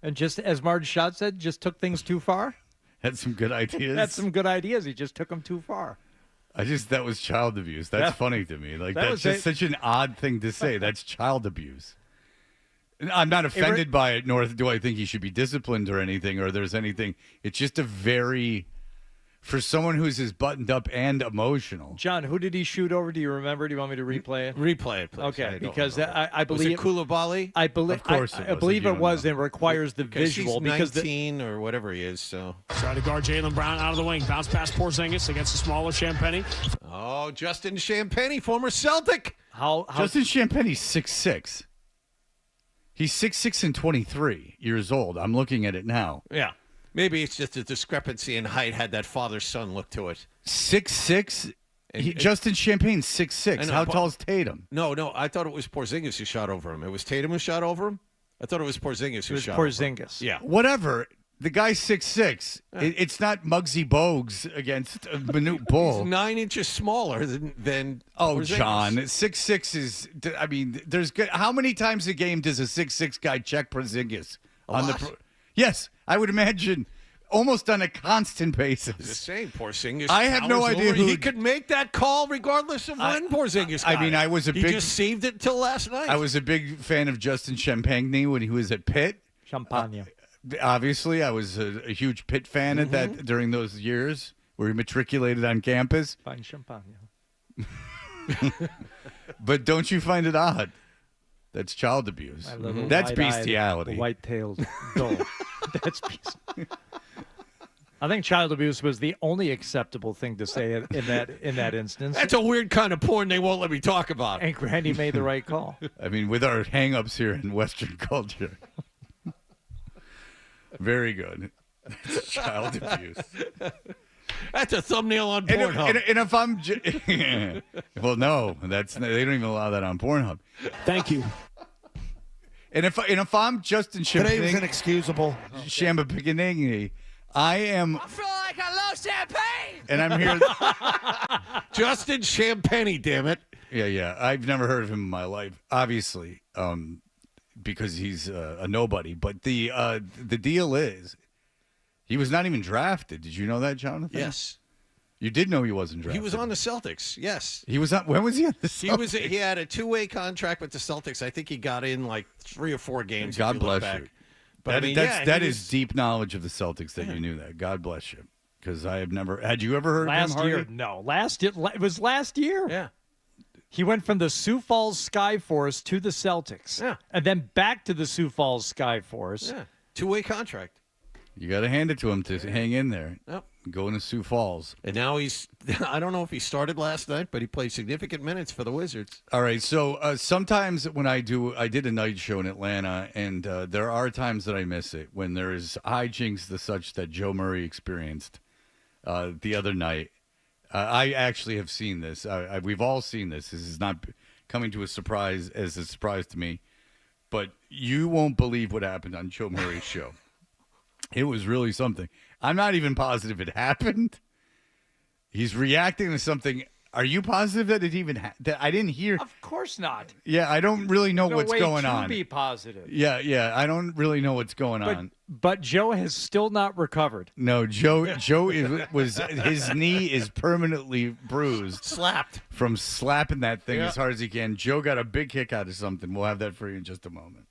And just, as Martin Schott said, just took things too far? Had some good ideas. Had some good ideas. He just took them too far. That was child abuse. That's funny to me. Like, that's just such an odd thing to say. That's child abuse. I'm not offended by it, nor do I think he should be disciplined or anything, or there's anything. It's just a very, for someone who's as buttoned up and emotional. John, who did he shoot over? Do you remember? Do you want me to replay it? Replay it, please. Okay, because I believe was it Koulibaly? I believe, of course, I believe it was. And requires the visual he's because 19 or whatever he is. So trying to guard Jaylen Brown out of the wing. Bounce past Porzingis against the smaller Champagny. Oh, Justin Champagny, former Celtic. How Justin Champagny's 6'6". He's 6'6" and 23 years old. I'm looking at it now. Yeah. Maybe it's just a discrepancy in height had that father-son look to it. 6'6"? Justin Champagne's 6'6". How tall is Tatum? No. I thought it was Porzingis who shot over him. It was Tatum who shot over him? I thought it was Porzingis who shot over him. Porzingis. Yeah. Whatever. The guy's 6'6". It's not Muggsy Bogues against a Manute Bull. He's 9 inches smaller than Oh, Porzingis. John, 6'6" is. I mean, there's good. How many times a game does a 6'6" guy check Porzingis on the? Yes, I would imagine almost on a constant basis. The same Porzingis. I have no idea who he could make that call regardless of when Porzingis. I mean, he just saved it till last night. I was a big fan of Justin Champagny when he was at Pitt. Champagne. Obviously, I was a huge Pitt fan at that during those years where he matriculated on campus. Fine champagne. But don't you find it odd? That's child abuse. That's bestiality. White-tailed gull. That's bestiality. I think child abuse was the only acceptable thing to say in that instance. That's a weird kind of porn they won't let me talk about. And Randy made the right call. I mean, with our hang-ups here in Western culture. Very good. That's child abuse. That's a thumbnail on Pornhub. And if I'm... well, no. They don't even allow that on Pornhub. Thank you. And if I'm Justin Champagny... Today was inexcusable. Champagny, I feel like I love champagne! And I'm here... Justin Champagny, damn it. Yeah. I've never heard of him in my life, obviously, because he's a nobody. But the deal is, he was not even drafted. Did you know that, Jonathan? Yes. You did know he wasn't drafted. He was on the Celtics, yes. He was on. When was he on the Celtics? He had a 2-way contract with the Celtics. I think he got in like 3 or 4 games. God bless you. But that is deep knowledge of the Celtics that you knew that. God bless you. Because I have never. Had you ever heard of him, Last year? Harvey? No. It was last year. Yeah. He went from the Sioux Falls Skyforce to the Celtics. Yeah. And then back to the Sioux Falls Skyforce. Yeah. 2-way contract. You got to hand it to him to hang in there. Yep. Going to Sioux Falls. And now I don't know if he started last night, but he played significant minutes for the Wizards. All right. So sometimes when I did a night show in Atlanta, and there are times that I miss it when there is hijinks the such that Joe Murray experienced the other night. I actually have seen this. We've all seen this. This is not coming to a surprise to me, but you won't believe what happened on Joe Murray's show. It was really something. I'm not even positive it happened. He's reacting to something Are you positive that it even that I didn't hear? Of course not. Yeah, I don't really know There's no what's way going to on. Be positive. Yeah, I don't really know what's going on. But Joe has still not recovered. No, Joe his knee is permanently bruised, slapped from slapping that thing Yeah. as hard as he can. Joe got a big kick out of something. We'll have that for you in just a moment.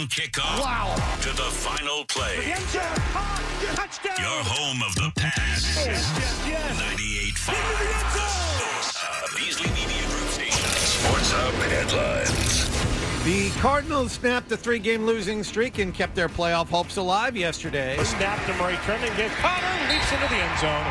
kickoff to the final play. Touchdown! Your home of the pass. 98.5. Beasley Media Group Station. Sports Hub headlines. The Cardinals snapped a 3-game losing streak and kept their playoff hopes alive yesterday. A snap to Murray, turning to Connor, leaps into the end zone.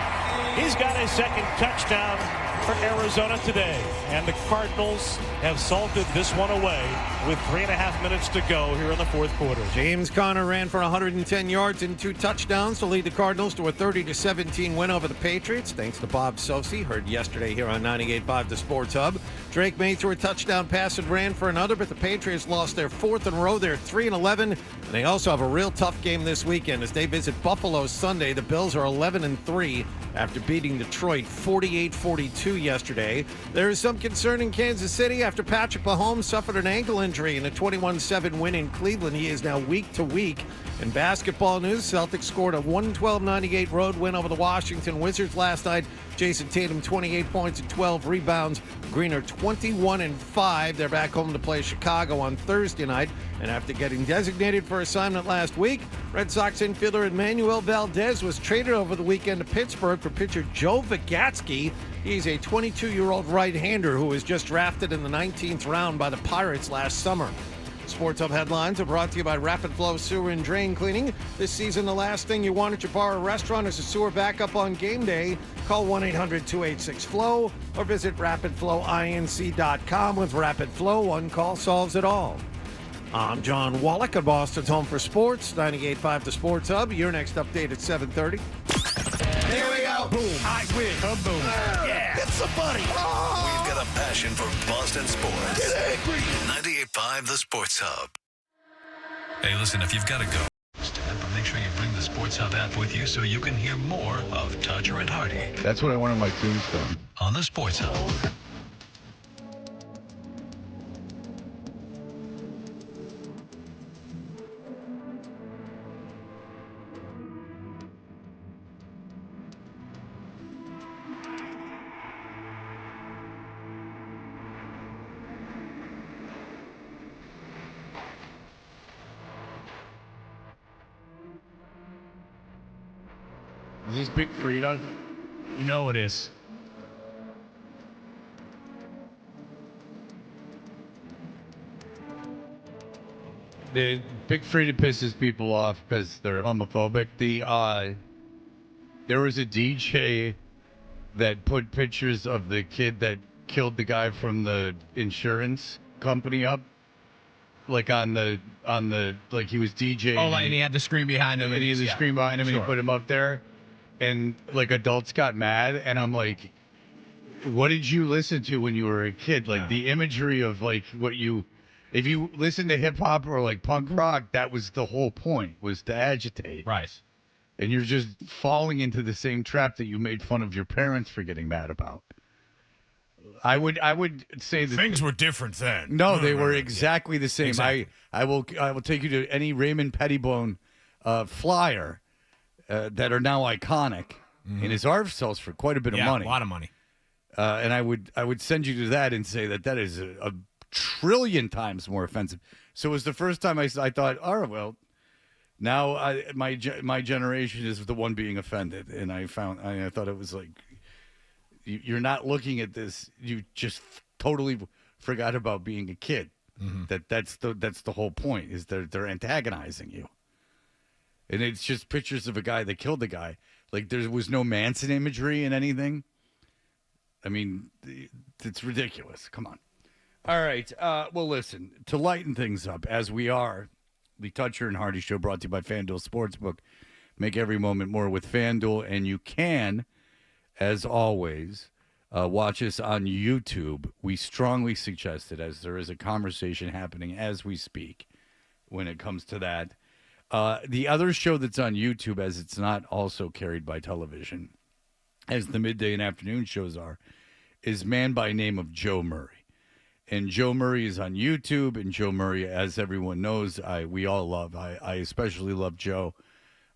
He's got his second touchdown for Arizona today. And the Cardinals have salted this one away with 3.5 minutes to go here in the fourth quarter. James Conner ran for 110 yards and 2 touchdowns to lead the Cardinals to a 30-17 win over the Patriots, thanks to Bob Socci, heard yesterday here on 98.5 The Sports Hub. Drake May threw a touchdown pass and ran for another, but the Patriots lost their 4th in a row. They're 3-11, and they also have a real tough game this weekend as they visit Buffalo Sunday. The Bills are 11-3 after beating Detroit 48-42 yesterday. There is some concern in Kansas City after Patrick Mahomes suffered an ankle injury in a 21-7 win in Cleveland. He is now week to week. In basketball news, Celtics scored a 112-98 road win over the Washington Wizards last night. Jason Tatum, 28 points and 12 rebounds. Greener, 21-5. They're back home to play Chicago on Thursday night. And after getting designated for assignment last week, Red Sox infielder Emmanuel Valdez was traded over the weekend to Pittsburgh for pitcher Joe Vigatsky. He's a 22-year-old right-hander who was just drafted in the 19th round by the Pirates last summer. Sports Hub headlines are brought to you by Rapid Flow Sewer and Drain Cleaning. This season, the last thing you want at your bar or restaurant is a sewer backup on game day. Call 1-800-286-FLOW or visit rapidflowinc.com. With Rapid Flow, one call solves it all. I'm John Wallach at Boston's Home for Sports, 98.5 The Sports Hub. Your next update at 7:30. Here we go. Boom. I win. Kaboom. Yeah. Hit somebody. Oh. We've got a passion for Boston sports. Get angry. 98.5 The Sports Hub. Hey, listen, if you've got to go, make sure you bring the Sports Hub app with you so you can hear more of Todger and Hardy That's what I want on my tombstone. on the Sports Hub. Is this Big Frito? You know it is. The Big Frida pisses people off because they're homophobic. There was a DJ that put pictures of the kid that killed the guy from the insurance company up, like on the like he was DJing. Oh, like, and he had the screen behind him. And he had the screen behind him, and he put him up there, and like adults got mad, and I'm like, what did you listen to when you were a kid? Like the imagery of like what you. If you listen to hip hop or like punk rock, that was the whole point, was to agitate. Right. And you're just falling into the same trap that you made fun of your parents for getting mad about. I would say that things were different then. No, they were exactly the same. Exactly. I will take you to any Raymond Pettibone flyer that are now iconic, and his art sells for quite a bit of money. A lot of money. And I would send you to that and say that is a trillion times more offensive. So it was the first time I thought, oh, well, now my generation is the one being offended. And I thought it was like, you're not looking at this. You just totally forgot about being a kid. That's the whole point, is they're antagonizing you. And it's just pictures of a guy that killed the guy. Like there was no Manson imagery in anything. I mean, it's ridiculous. Come on. All right. Well, listen, to lighten things up, as we are, the Toucher and Hardy Show brought to you by FanDuel Sportsbook. Make every moment more with FanDuel, and you can, as always, watch us on YouTube. We strongly suggest it, as there is a conversation happening as we speak when it comes to that. The other show that's on YouTube, as it's not also carried by television, as the midday and afternoon shows are, is Man by Name of Joe Murray. And Joe Murray is on YouTube, and Joe Murray, as everyone knows, we all love. I especially love Joe.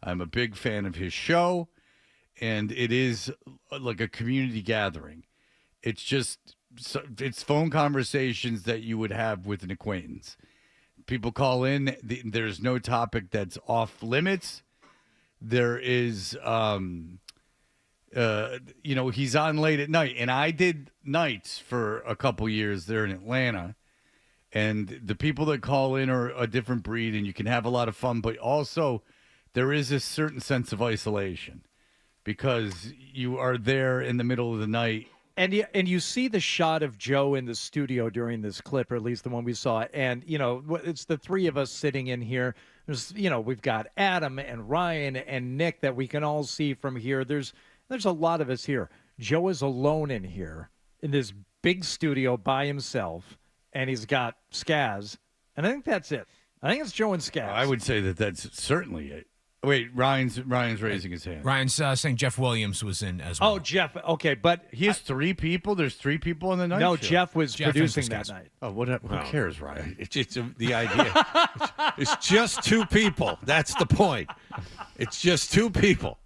I'm a big fan of his show, and it is like a community gathering. It's phone conversations that you would have with an acquaintance. people call in. There's no topic that's off limits. There is, he's on late at night. And I did nights for a couple years there in Atlanta. And the people that call in are a different breed, and you can have a lot of fun. But also, there is a certain sense of isolation because you are there in the middle of the night. And you see the shot of Joe in the studio during this clip, or at least the one we saw. And, it's the three of us sitting in here. There's, we've got Adam and Ryan and Nick that we can all see from here. There's a lot of us here. Joe is alone in here in this big studio by himself, and he's got Skaz. And I think that's it. I think it's Joe and Skaz. I would say that that's certainly it. Wait, Ryan's raising his hand. Ryan's saying Jeff Williams was in as well. Oh, Jeff. Okay, but he has three people. There's three people on the night. No, show. Jeff was producing that night. Oh, who cares, Ryan? It's the idea. It's just two people. That's the point. It's just two people.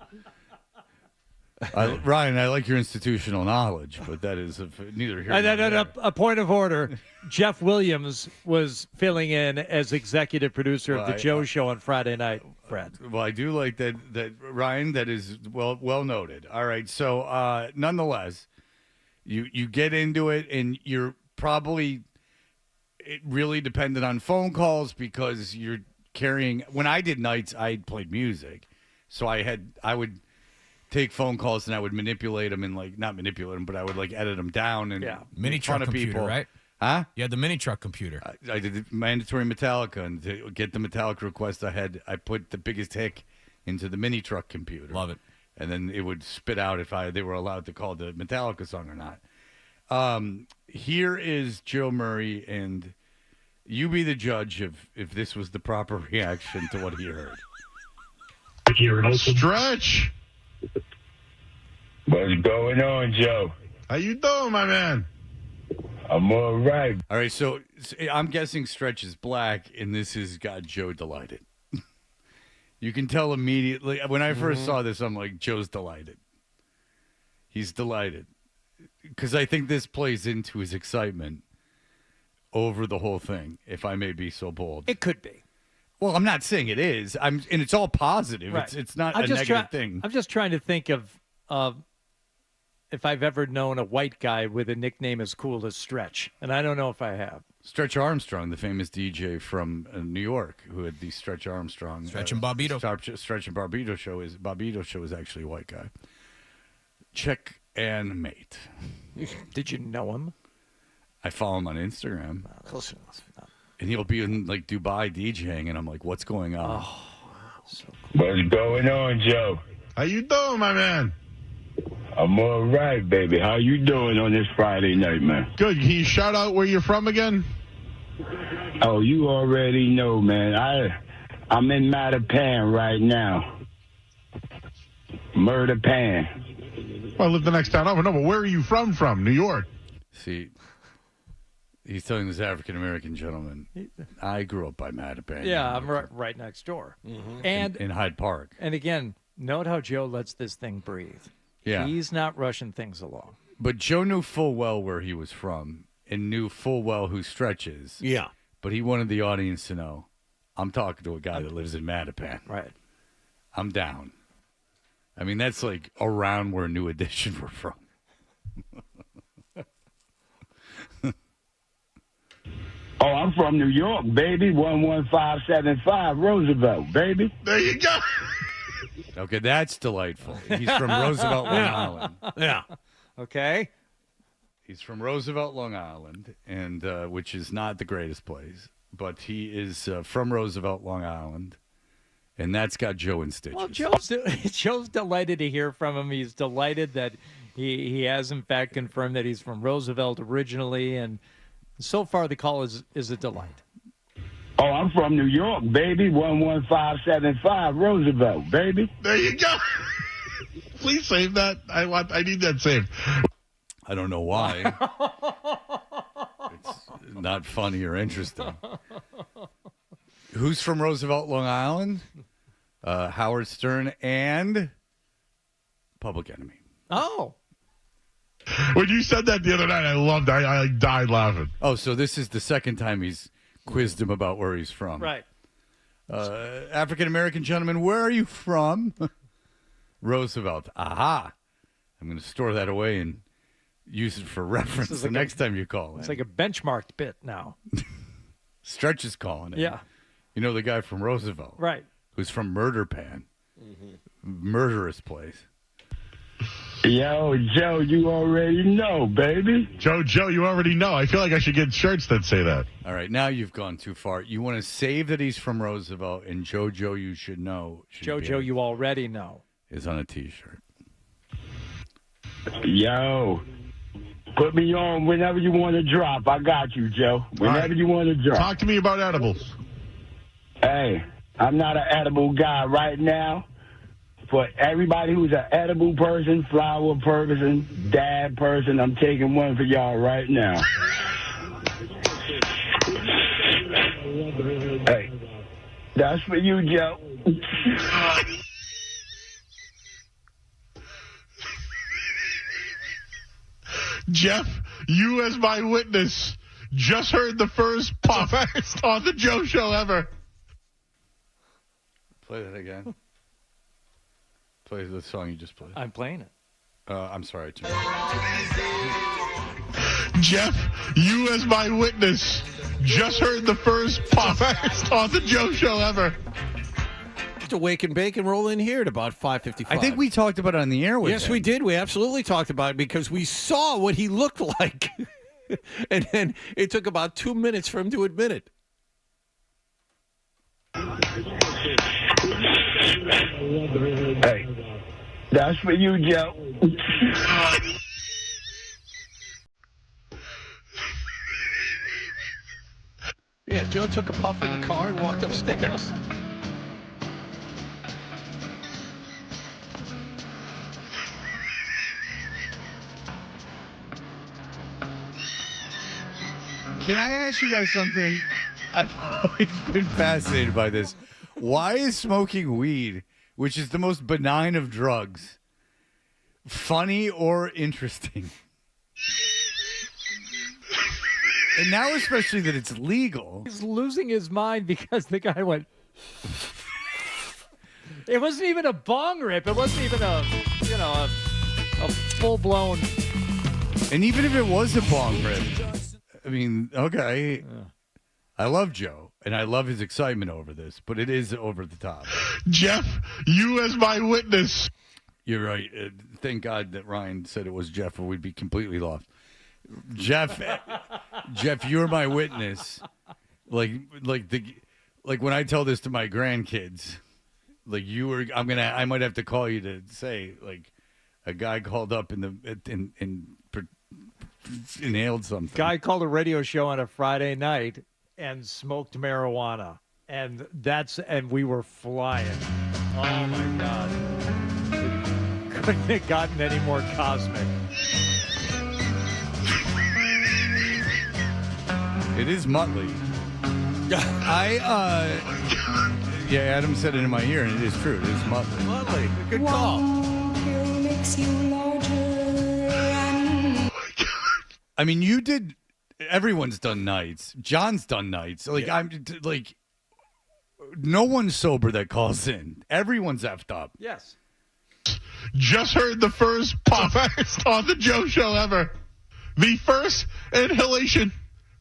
Ryan, I like your institutional knowledge, but that is neither here nor there. A point of order. Jeff Williams was filling in as executive producer of the Joe Show on Friday night, Brad. Well, I do like that Ryan, that is well noted. All right, so nonetheless, you get into it, and you're probably really dependent on phone calls because you're carrying. When I did nights, I played music, so I would take phone calls and I would manipulate them and not manipulate them, but I would edit them down and mini truck computer, people. Right? Huh? Yeah, the mini truck computer. I did mandatory Metallica, and to get the Metallica request I put the biggest hick into the mini truck computer. Love it. And then it would spit out if they were allowed to call the Metallica song or not. Here is Joe Murray, and you be the judge if this was the proper reaction to what he heard. Stretch. What's going on, Joe? How you doing, my man? I'm all right. All right, so I'm guessing Stretch is black, and this has got Joe delighted. You can tell immediately. When I first saw this, I'm like, Joe's delighted. He's delighted. Because I think this plays into his excitement over the whole thing, if I may be so bold. It could be. Well, I'm not saying it is. And it's all positive. Right. It's not a negative thing. I'm just trying to think of if I've ever known a white guy with a nickname as cool as Stretch, and I don't know if I have. Stretch Armstrong, the famous DJ from New York, who had the Stretch Armstrong, Stretch and Bobbito, Stretch and Bobbito show is actually a white guy. Check and mate. Did you know him? I follow him on Instagram. Close enough. And he'll be in Dubai DJing, and I'm like, what's going on? Oh, so cool. What's going on, Joe? How you doing, my man? I'm all right, baby. How you doing on this Friday night, man? Good. Can you shout out where you're from again? Oh, you already know, man. I'm in Mattapan right now. Murder Pan. Well, I live the next town over. No, but where are you from? New York. See, he's telling this African-American gentleman, I grew up by Mattapan. Yeah, I'm right next door. Mm-hmm. And in Hyde Park. And again, note how Joe lets this thing breathe. Yeah. He's not rushing things along. But Joe knew full well where he was from and knew full well who Stretch is. Yeah. But he wanted the audience to know, I'm talking to a guy that lives in Mattapan. Right. I'm down. I mean, that's around where New Edition were from. Oh, I'm from New York, baby. 11575 Roosevelt, baby. There you go. Okay, that's delightful. He's from Roosevelt, Long Island. Yeah. Okay. He's from Roosevelt, Long Island, and which is not the greatest place, but he is from Roosevelt, Long Island, and that's got Joe in stitches. Well, Joe's delighted to hear from him. He's delighted that he has, in fact, confirmed that he's from Roosevelt originally, and so far the call is a delight. Oh, I'm from New York, baby. 11575 Roosevelt, baby. There you go. Please save that. I need that saved. I don't know why. It's not funny or interesting. Who's from Roosevelt, Long Island? Howard Stern and Public Enemy. Oh. When you said that the other night, I loved it. I died laughing. Oh, so this is the second time he's quizzed him about where he's from. Right. African-American gentleman, where are you from? Roosevelt. Aha. I'm going to store that away and use it for reference the next time you call in. It's like a benchmarked bit now. Stretch is calling it. Yeah. You know the guy from Roosevelt. Right. Who's from Murder Pan. Murderous place. Yo, Joe, you already know, baby. Joe, you already know. I feel like I should get shirts that say that. All right, now you've gone too far. You want to save that he's from Roosevelt, and JoJo, you should know. JoJo, you already know. Is on a T-shirt. Yo, put me on whenever you want to drop. I got you, Joe. Whenever you want to drop. Talk to me about edibles. Hey, I'm not an edible guy right now. For everybody who's an edible person, flower person, dad person, I'm taking one for y'all right now. Hey, that's for you, Joe. Jeff, you as my witness just heard the first puff on the Joe Show ever. Play that again. Play the song you just played. I'm playing it. I'm sorry. Jeff, you as my witness just heard the first puff on the Joe Show ever. To Wake and Bake and roll in here at about 5:55. I think we talked about it on the air with Yes, him. we did. We absolutely talked about it because we saw what he looked like. And then it took about 2 minutes for him to admit it. Hey, that's for you, Joe. Yeah, Joe took a puff in the car and walked upstairs. Can I ask you guys something? I've always been fascinated by this. Why is smoking weed, which is the most benign of drugs, funny or interesting? And now especially that it's legal. He's losing his mind because the guy went... It wasn't even a bong rip. It wasn't even a full-blown... And even if it was a bong rip, I mean, okay. I love Joe, and I love his excitement over this, but it is over the top. Jeff, you as my witness. You're right. Thank God that Ryan said it was Jeff, or we'd be completely lost. Jeff, you're my witness. Like when I tell this to my grandkids, I might have to call you to say, like, a guy called up and inhaled something. Guy called a radio show on a Friday night and smoked marijuana, and we were flying. Oh my God! Couldn't have gotten any more cosmic. It is Muttley. Yeah, Adam said it in my ear, and it is true. It is Muttley. Muttley, good call. I mean, you did. Everyone's done nights. John's done nights. Like no one's sober that calls in. Everyone's effed up. Yes. Just heard the first puff on the Joe Show ever. The first inhalation.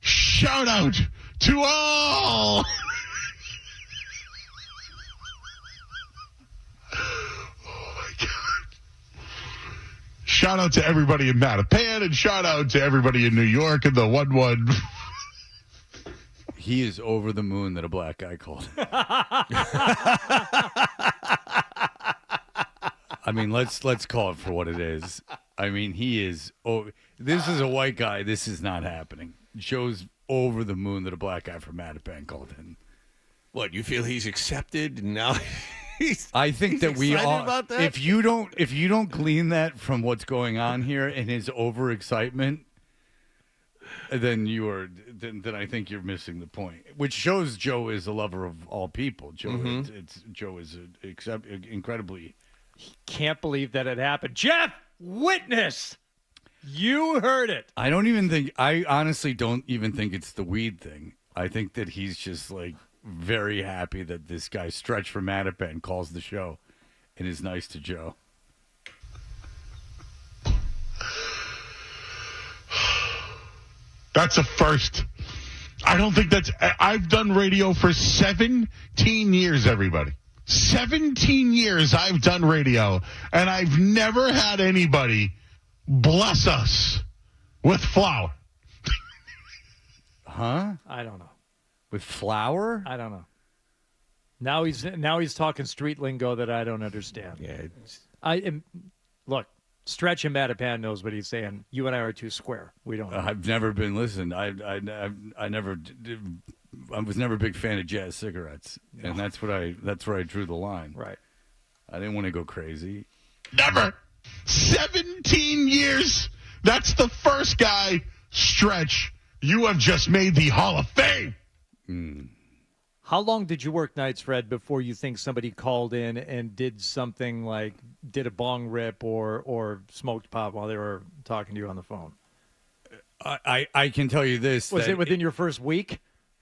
Shout out to all. Shout out to everybody in Mattapan, and shout out to everybody in New York and the 1-1. He is over the moon that a black guy called. I mean, let's call it for what it is. I mean, he is. Oh, this is a white guy. This is not happening. Joe's over the moon that a black guy from Mattapan called in. What, you feel he's accepted and now? I think that we all. About that? If you don't glean that from what's going on here and his overexcitement, then you are. Then I think you're missing the point. Which shows Joe is a lover of all people. Joe, Joe is incredibly. He can't believe that it happened. Jeff, witness. You heard it. I honestly don't even think it's the weed thing. I think that he's just like very happy that this guy Stretch from Mattapan calls the show and is nice to Joe. That's a first. I don't think that's... I've done radio for 17 years, everybody. 17 years I've done radio, and I've never had anybody bless us with flour. Huh? I don't know. With flour? I don't know. Now he's talking street lingo that I don't understand. Yeah. Look, Stretch and Mattapan knows what he's saying. You and I are too square. We don't know. I've never been listened. I was never a big fan of jazz cigarettes, and that's where I drew the line. Right. I didn't want to go crazy. Never. 17 years. That's the first guy, Stretch. You have just made the Hall of Fame. How long did you work nights, Fred, before you think somebody called in and did something like did a bong rip or smoked pot while they were talking to you on the phone? I can tell you this. Was it within your first week?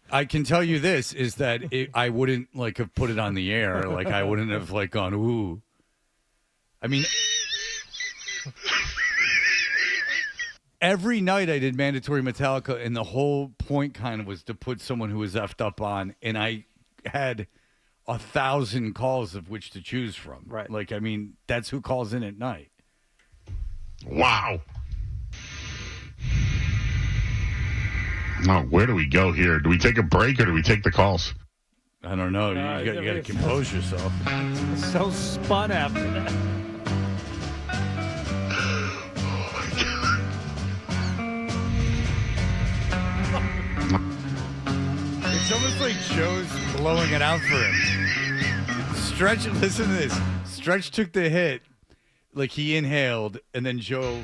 I can tell you this is that I wouldn't like have put it on the air. Like I wouldn't have like gone, ooh. I mean, every night I did Mandatory Metallica, and the whole point kind of was to put someone who was effed up on, and I had 1,000 calls of which to choose from. Right. Like, I mean, that's who calls in at night. Wow. Now, where do we go here? Do we take a break or do we take the calls? I don't know. You got to compose yourself. So spun after that. It's almost like Joe's blowing it out for him. Stretch, listen to this. Stretch took the hit, like he inhaled, and then Joe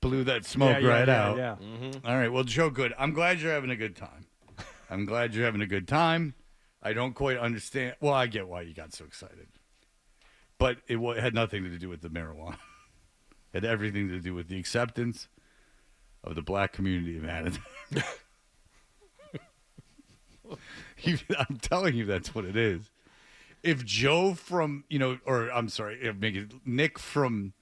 blew that smoke out. Yeah. Mm-hmm. All right, well, Joe, good. I'm glad you're having a good time. I don't quite understand. Well, I get why you got so excited. But it had nothing to do with the marijuana. It had everything to do with the acceptance of the black community of Manhattan. I'm telling you, that's what it is. If Joe from, if Nick from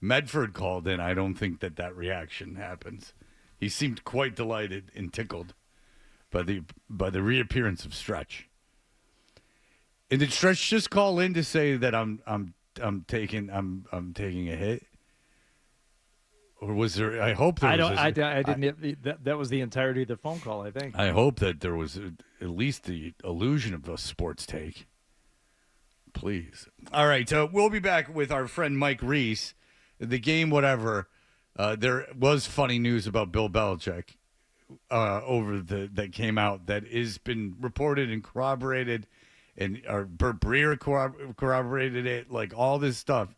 Medford called in, I don't think that reaction happens. He seemed quite delighted and tickled by the reappearance of Stretch. And did Stretch just call in to say that I'm taking a hit? Or was there? I hope there was. I didn't. That was the entirety of the phone call, I think. I hope that there was at least the illusion of a sports take. Please. All right. We'll be back with our friend Mike Reiss. The game, whatever. There was funny news about Bill Belichick that came out that has been reported and corroborated, and Bert Breer corroborated it. Like all this stuff.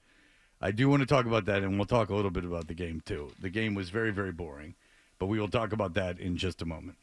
I do want to talk about that, and we'll talk a little bit about the game, too. The game was very, very boring, but we will talk about that in just a moment.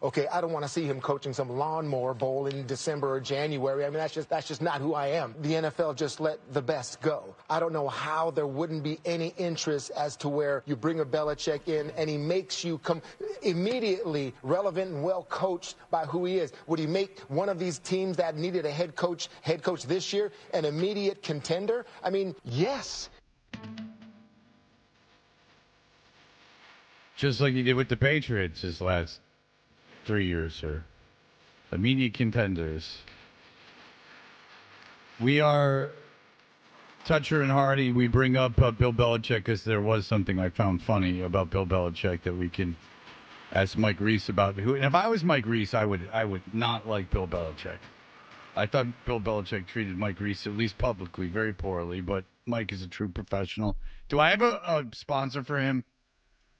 okay, I don't want to see him coaching some lawnmower bowl in December or January. I mean, that's just not who I am. The NFL just let the best go. I don't know how there wouldn't be any interest as to where you bring a Belichick in and he makes you come immediately relevant and well coached by who he is. Would he make one of these teams that needed a head coach this year an immediate contender? I mean, yes. Just like he did with the Patriots his last 3 years, sir. Immediate contenders. We are Toucher and Hardy. We bring up Bill Belichick because there was something I found funny about Bill Belichick that we can ask Mike Reiss about. And if I was Mike Reiss, I would not like Bill Belichick. I thought Bill Belichick treated Mike Reiss, at least publicly, very poorly, but Mike is a true professional. Do I have a sponsor for him?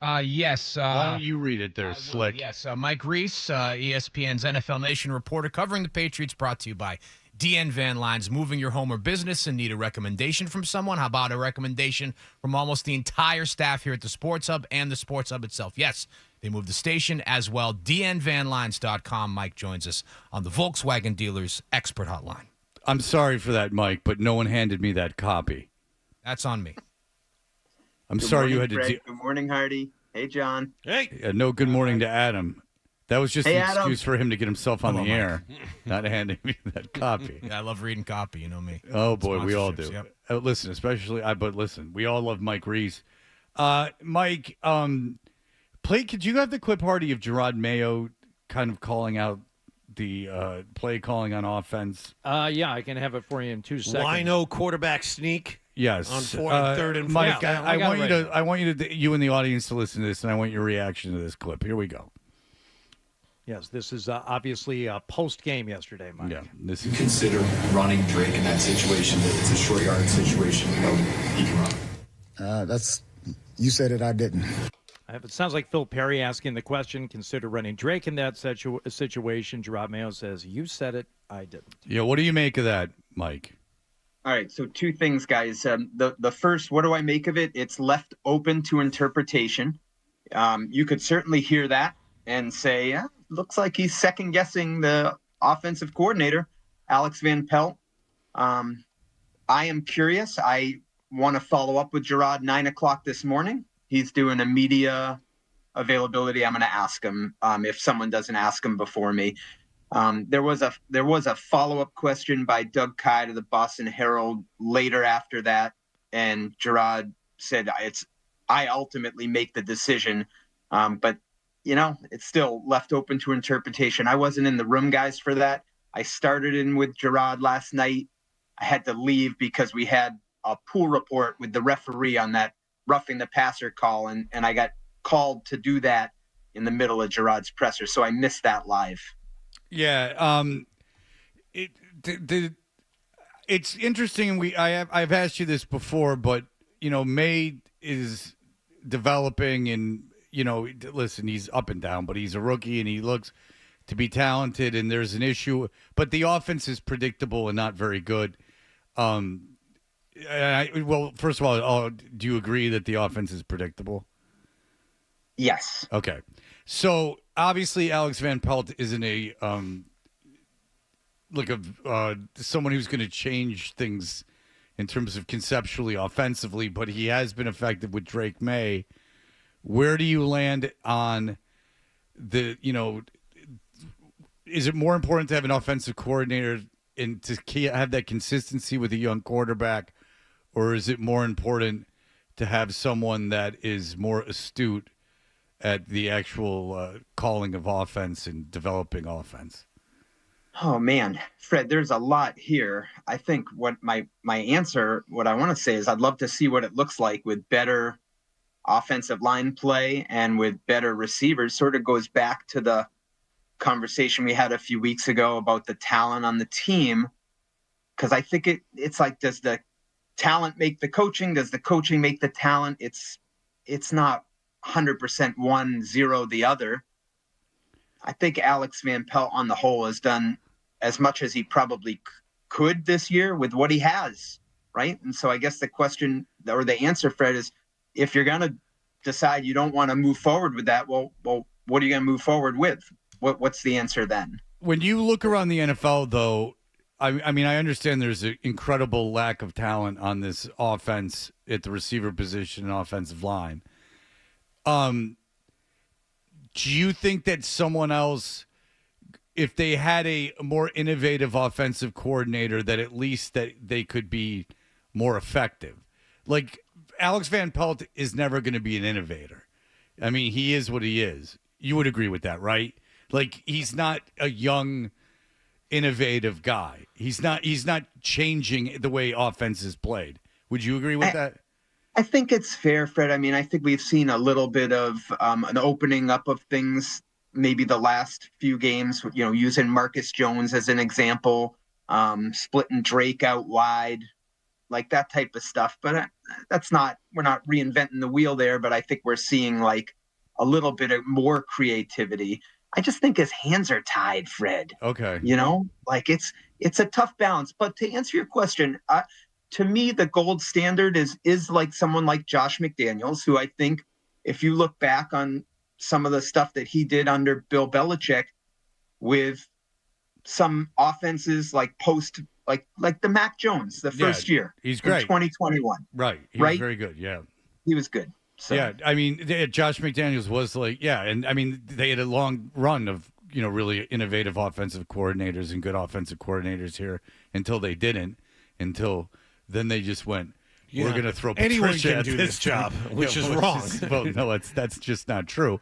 Yes. Why don't you read it there, Slick? Yes. Mike Reiss, ESPN's NFL Nation reporter covering the Patriots, brought to you by DN Van Lines. Moving your home or business and need a recommendation from someone? How about a recommendation from almost the entire staff here at the Sports Hub and the Sports Hub itself? Yes, they moved the station as well. DNVanlines.com. Mike joins us on the Volkswagen Dealers Expert Hotline. I'm sorry for that, Mike, but no one handed me that copy. That's on me. I'm sorry you had to. Good morning, Hardy. Hey, John. Hey. No good morning to Adam. That was just Hey, an Adam. excuse for him to get himself on Hello, the air, Mike. not handing me that copy. Yeah, I love reading copy. You know me. Oh boy, we all do. Sponsorships, yep. Listen, especially but listen, we all love Mike Reiss. Mike, could you have the clip, Hardy, of Gerard Mayo kind of calling out the play calling on offense? Yeah, I can have it for you in 2 seconds. Why no quarterback sneak? Yes. On 4th and 3rd and 4th. Mike, Yeah, I want you got it to. I want you and the audience to listen to this, and I want your reaction to this clip. Here we go. Yes, this is obviously a post-game yesterday, Mike. Yeah, this You consider running Drake in that situation, that it's a short yard situation, he can run. You said it, I didn't. It sounds like Phil Perry asking the question, consider running Drake in that situation. Gerard Mayo says, you said it, I didn't. Yeah, what do you make of that, Mike? All right, so two things, guys. The first, what do I make of it? It's left open to interpretation. You could certainly hear that and say, yeah, looks like he's second-guessing the offensive coordinator, Alex Van Pelt. I am curious. I want to follow up with Gerard 9 o'clock this morning. He's doing a media availability. I'm going to ask him if someone doesn't ask him before me. There was a follow-up question by Doug Kyde of the Boston Herald later after that, and Gerard said, I ultimately make the decision, but it's still left open to interpretation. I wasn't in the room, guys, for that. I started in with Gerard last night. I had to leave because we had a pool report with the referee on that roughing the passer call, and I got called to do that in the middle of Gerard's presser, so I missed that live. Yeah, it's interesting. I've asked you this before, but May is developing, and listen, he's up and down, but he's a rookie and he looks to be talented. And there's an issue, but the offense is predictable and not very good. Well, first of all, do you agree that the offense is predictable? Yes. Okay. So obviously, Alex Van Pelt isn't someone who's going to change things in terms of conceptually offensively, but he has been effective with Drake May. Where do you land on is it more important to have an offensive coordinator and to have that consistency with a young quarterback, or is it more important to have someone that is more astute at the actual calling of offense and developing offense? Oh man, Fred, there's a lot here. I think what my answer, what I want to say is I'd love to see what it looks like with better offensive line play and with better receivers. Sort of goes back to the conversation we had a few weeks ago about the talent on the team. Because I think it's like, does the talent make the coaching? Does the coaching make the talent? It's not 100% one, 0 the other. I think Alex Van Pelt on the whole has done as much as he probably could this year with what he has, right? And so I guess the question or the answer, Fred, is if you're going to decide you don't want to move forward with that, well, what are you going to move forward with? what's the answer then? When you look around the NFL, though, I mean, I understand there's an incredible lack of talent on this offense at the receiver position and offensive line. Do you think that someone else, if they had a more innovative offensive coordinator, that at least that they could be more effective? Like, Alex Van Pelt is never going to be an innovator. I mean, he is what he is. You would agree with that, right? Like, he's not a young, innovative guy. He's not changing the way offense is played. Would you agree with that? I think it's fair, Fred. I mean, I think we've seen a little bit of an opening up of things, maybe the last few games, using Marcus Jones as an example, splitting Drake out wide, like that type of stuff. But we're not reinventing the wheel there, but I think we're seeing like a little bit of more creativity. I just think his hands are tied, Fred. Okay. Like it's a tough balance. But to answer your question, to me, the gold standard is like someone like Josh McDaniels, who I think if you look back on some of the stuff that he did under Bill Belichick with some offenses like the Mac Jones, the first year. He's great. In 2021. Right. He was very good. Yeah. He was good. So. Yeah, I mean, Josh McDaniels was like, and I mean, they had a long run of, really innovative offensive coordinators and good offensive coordinators here until they didn't, until then they just went, we're going to throw anyone Patricia can at do this job, which is which wrong. Well, no, that's just not true.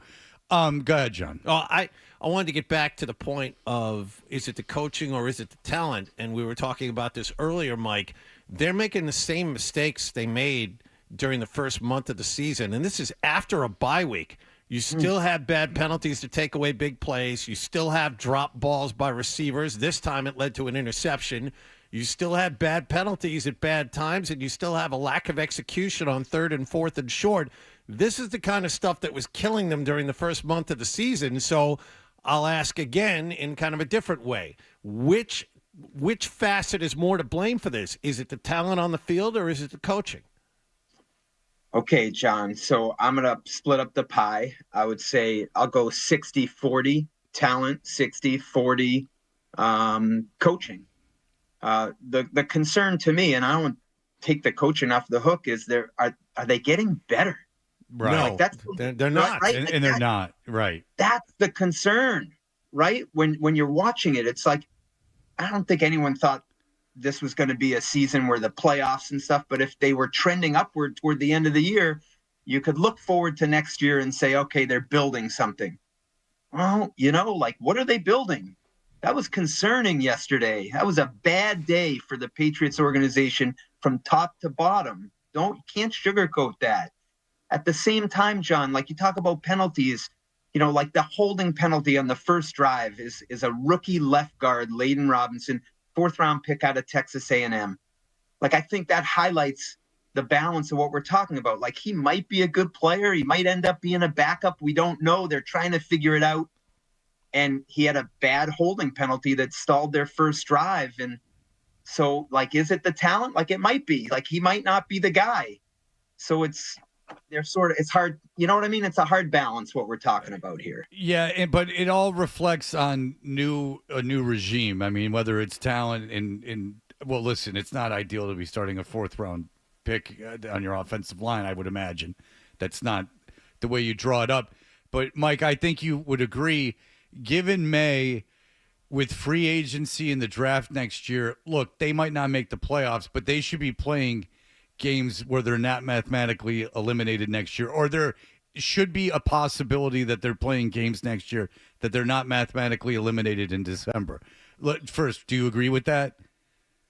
Go ahead, John. Oh, I wanted to get back to the point of, is it the coaching or is it the talent? And we were talking about this earlier, Mike. They're making the same mistakes they made during the first month of the season, and this is after a bye week. You still have bad penalties to take away big plays. You still have drop balls by receivers. This time it led to an interception. You still have bad penalties at bad times, and you still have a lack of execution on 3rd and 4th and short. This is the kind of stuff that was killing them during the first month of the season. So I'll ask again in kind of a different way. Which facet is more to blame for this? Is it the talent on the field or is it the coaching? Okay, John. So I'm going to split up the pie. I would say I'll go 60-40 talent, 60-40 coaching. The concern to me, and I don't take the coaching off the hook, is are they getting better? Right. No, they're not. Right? And they're not. Right. That's the concern, right? When you're watching it, it's like, I don't think anyone thought this was going to be a season where the playoffs and stuff, but if they were trending upward toward the end of the year, you could look forward to next year and say, okay, they're building something. Well, what are they building? That was concerning yesterday. That was a bad day for the Patriots organization from top to bottom. Can't sugarcoat that. At the same time, John, like you talk about penalties, like the holding penalty on the first drive is a rookie left guard, Layden Robinson, 4th-round pick out of Texas A&M. Like, I think that highlights the balance of what we're talking about. Like, he might be a good player. He might end up being a backup. We don't know. They're trying to figure it out. And he had a bad holding penalty that stalled their first drive. And so, like, is it the talent? Like, it might be. Like, he might not be the guy. So it's hard. You know what I mean? It's a hard balance what we're talking about here. Yeah, but it all reflects on a new regime. I mean, whether it's talent well, listen, it's not ideal to be starting a 4th-round pick on your offensive line, I would imagine. That's not the way you draw it up. But, Mike, I think you would agree, given May, with free agency in the draft next year, look, they might not make the playoffs, but they should be playing games where they're not mathematically eliminated next year, or there should be a possibility that they're playing games next year that they're not mathematically eliminated in December. First, do you agree with that?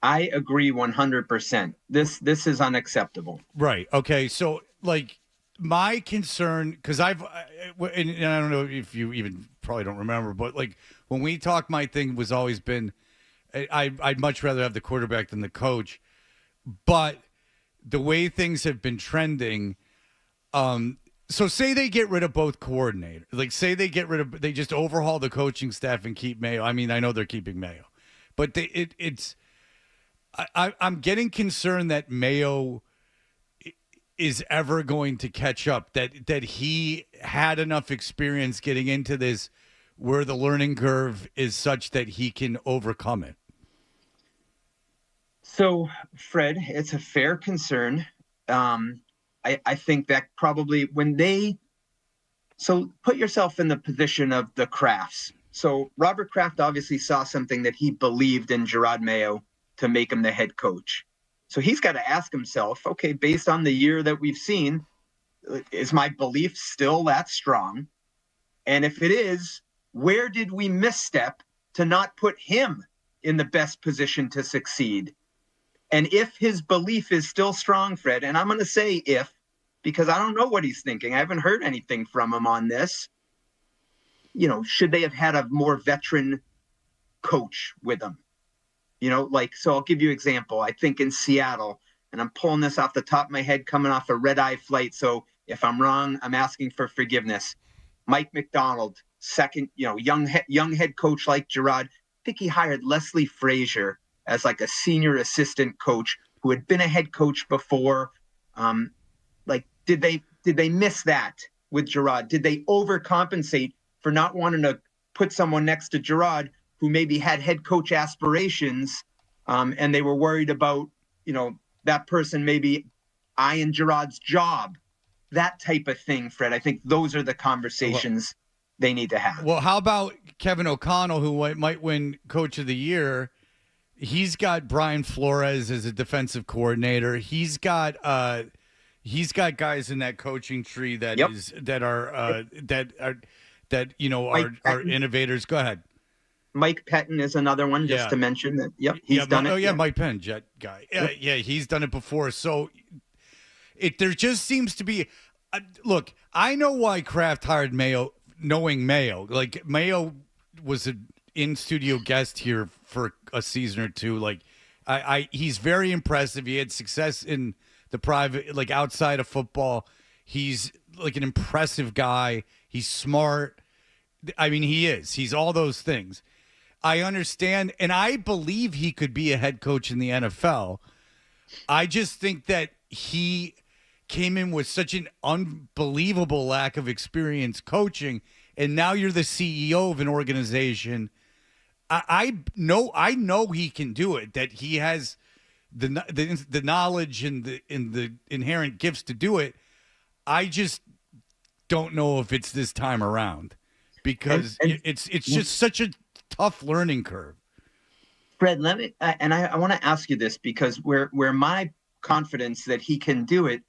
I agree 100%. This is unacceptable. Right. Okay. So, like, my concern, because and I don't know if you even probably don't remember, but like when we talk, my thing was always been, I'd much rather have the quarterback than the coach, but the way things have been trending, so say they get rid of both coordinators. Like, say they just overhaul the coaching staff and keep Mayo. I mean, I know they're keeping Mayo, but I'm getting concerned that Mayo is ever going to catch up, that he had enough experience getting into this where the learning curve is such that he can overcome it? So, Fred, it's a fair concern. I think that probably so put yourself in the position of the Krafts. So Robert Kraft obviously saw something that he believed in Gerard Mayo to make him the head coach. So he's got to ask himself, okay, based on the year that we've seen, is my belief still that strong? And if it is, where did we misstep to not put him in the best position to succeed? And if his belief is still strong, Fred, and I'm going to say if, because I don't know what he's thinking. I haven't heard anything from him on this. Should they have had a more veteran coach with them? So I'll give you an example. I think in Seattle, and I'm pulling this off the top of my head coming off a red-eye flight, so if I'm wrong, I'm asking for forgiveness. Mike McDonald, second, young head coach like Gerard. I think he hired Leslie Frazier as like a senior assistant coach who had been a head coach before. Did they miss that with Gerard? Did they overcompensate for not wanting to put someone next to Gerard who maybe had head coach aspirations, and they were worried about, that person maybe eyeing Gerard's job, that type of thing, Fred? I think those are the conversations they need to have. Well, how about Kevin O'Connell, who might win Coach of the Year? He's got Brian Flores as a defensive coordinator. He's got guys in that coaching tree that are innovators. Go ahead. Mike Pettin is another one, just to mention that. Yep, he's done it. Oh yeah, Mike Pettin, Jet guy. Yeah, he's done it before. So there just seems to be. Look, I know why Kraft hired Mayo, knowing Mayo. Like Mayo was an in-studio guest here for a season or two. Like, he's very impressive. He had success in the private, like outside of football. He's like an impressive guy. He's smart. I mean, he is. He's all those things. I understand, and I believe he could be a head coach in the NFL. I just think that he came in with such an unbelievable lack of experience coaching, and now you're the CEO of an organization. I know he can do it, that he has the knowledge and the inherent gifts to do it. I just don't know if it's this time around, because it's just such a tough learning curve. Fred, I want to ask you this, because where my confidence that he can do it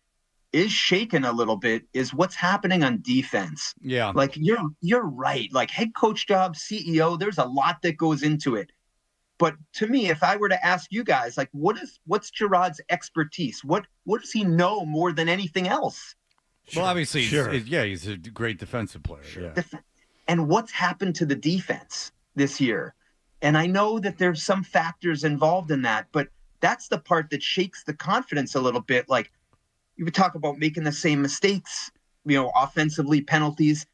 is shaken a little bit is what's happening on defense. Yeah. Like you're right. Like head coach job, CEO, there's a lot that goes into it. But to me, if I were to ask you guys, like what's Gerard's expertise? What does he know more than anything else? Well, obviously, he's a great defensive player. Sure. Yeah. And what's happened to the defense this year? And I know that there's some factors involved in that, but that's the part that shakes the confidence a little bit. Like you would talk about making the same mistakes, offensively, penalties.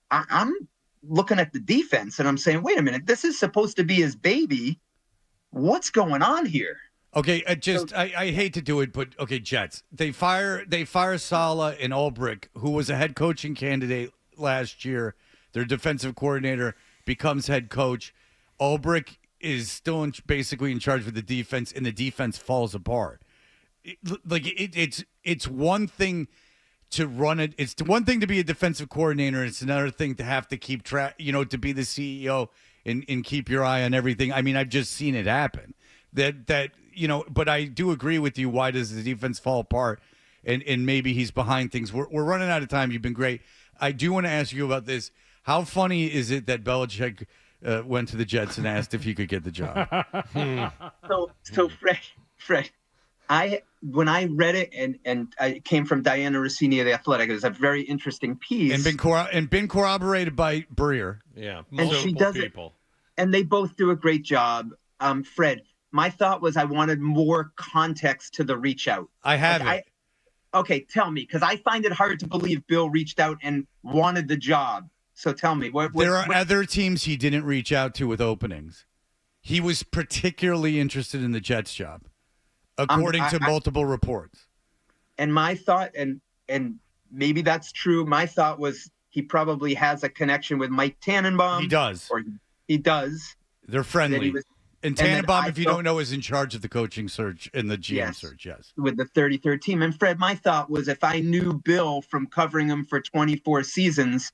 I'm looking at the defense and I'm saying, wait a minute, this is supposed to be his baby. What's going on here? Okay, I hate to do it, but okay, Jets. They fire Saleh and Ulbrich, who was a head coaching candidate last year. Their defensive coordinator becomes head coach. Ulbrich is still basically in charge of the defense, and the defense falls apart. It's one thing to run it. It's one thing to be a defensive coordinator. It's another thing to have to keep track, to be the CEO and keep your eye on everything. I mean, I've just seen it happen. But I do agree with you. Why does the defense fall apart? And maybe he's behind things. We're running out of time. You've been great. I do want to ask you about this. How funny is it that Belichick went to the Jets and asked if he could get the job? So Fred, when I read it and I came from Diana Rossini of The Athletic, it was a very interesting piece. And been corroborated by Breer. Yeah, and she does people. And they both do a great job. Fred, my thought was I wanted more context to the reach out. I have it. Okay, tell me, because I find it hard to believe Bill reached out and wanted the job. So tell me. There are other teams he didn't reach out to with openings. He was particularly interested in the Jets job, according to multiple reports. And my thought, and maybe that's true, my thought was he probably has a connection with Mike Tannenbaum. He does. Or he does. They're friendly. And Tannenbaum, if you don't know, is in charge of the coaching search and the GM search, yes. With the 33rd team. And Fred, my thought was if I knew Bill from covering him for 24 seasons,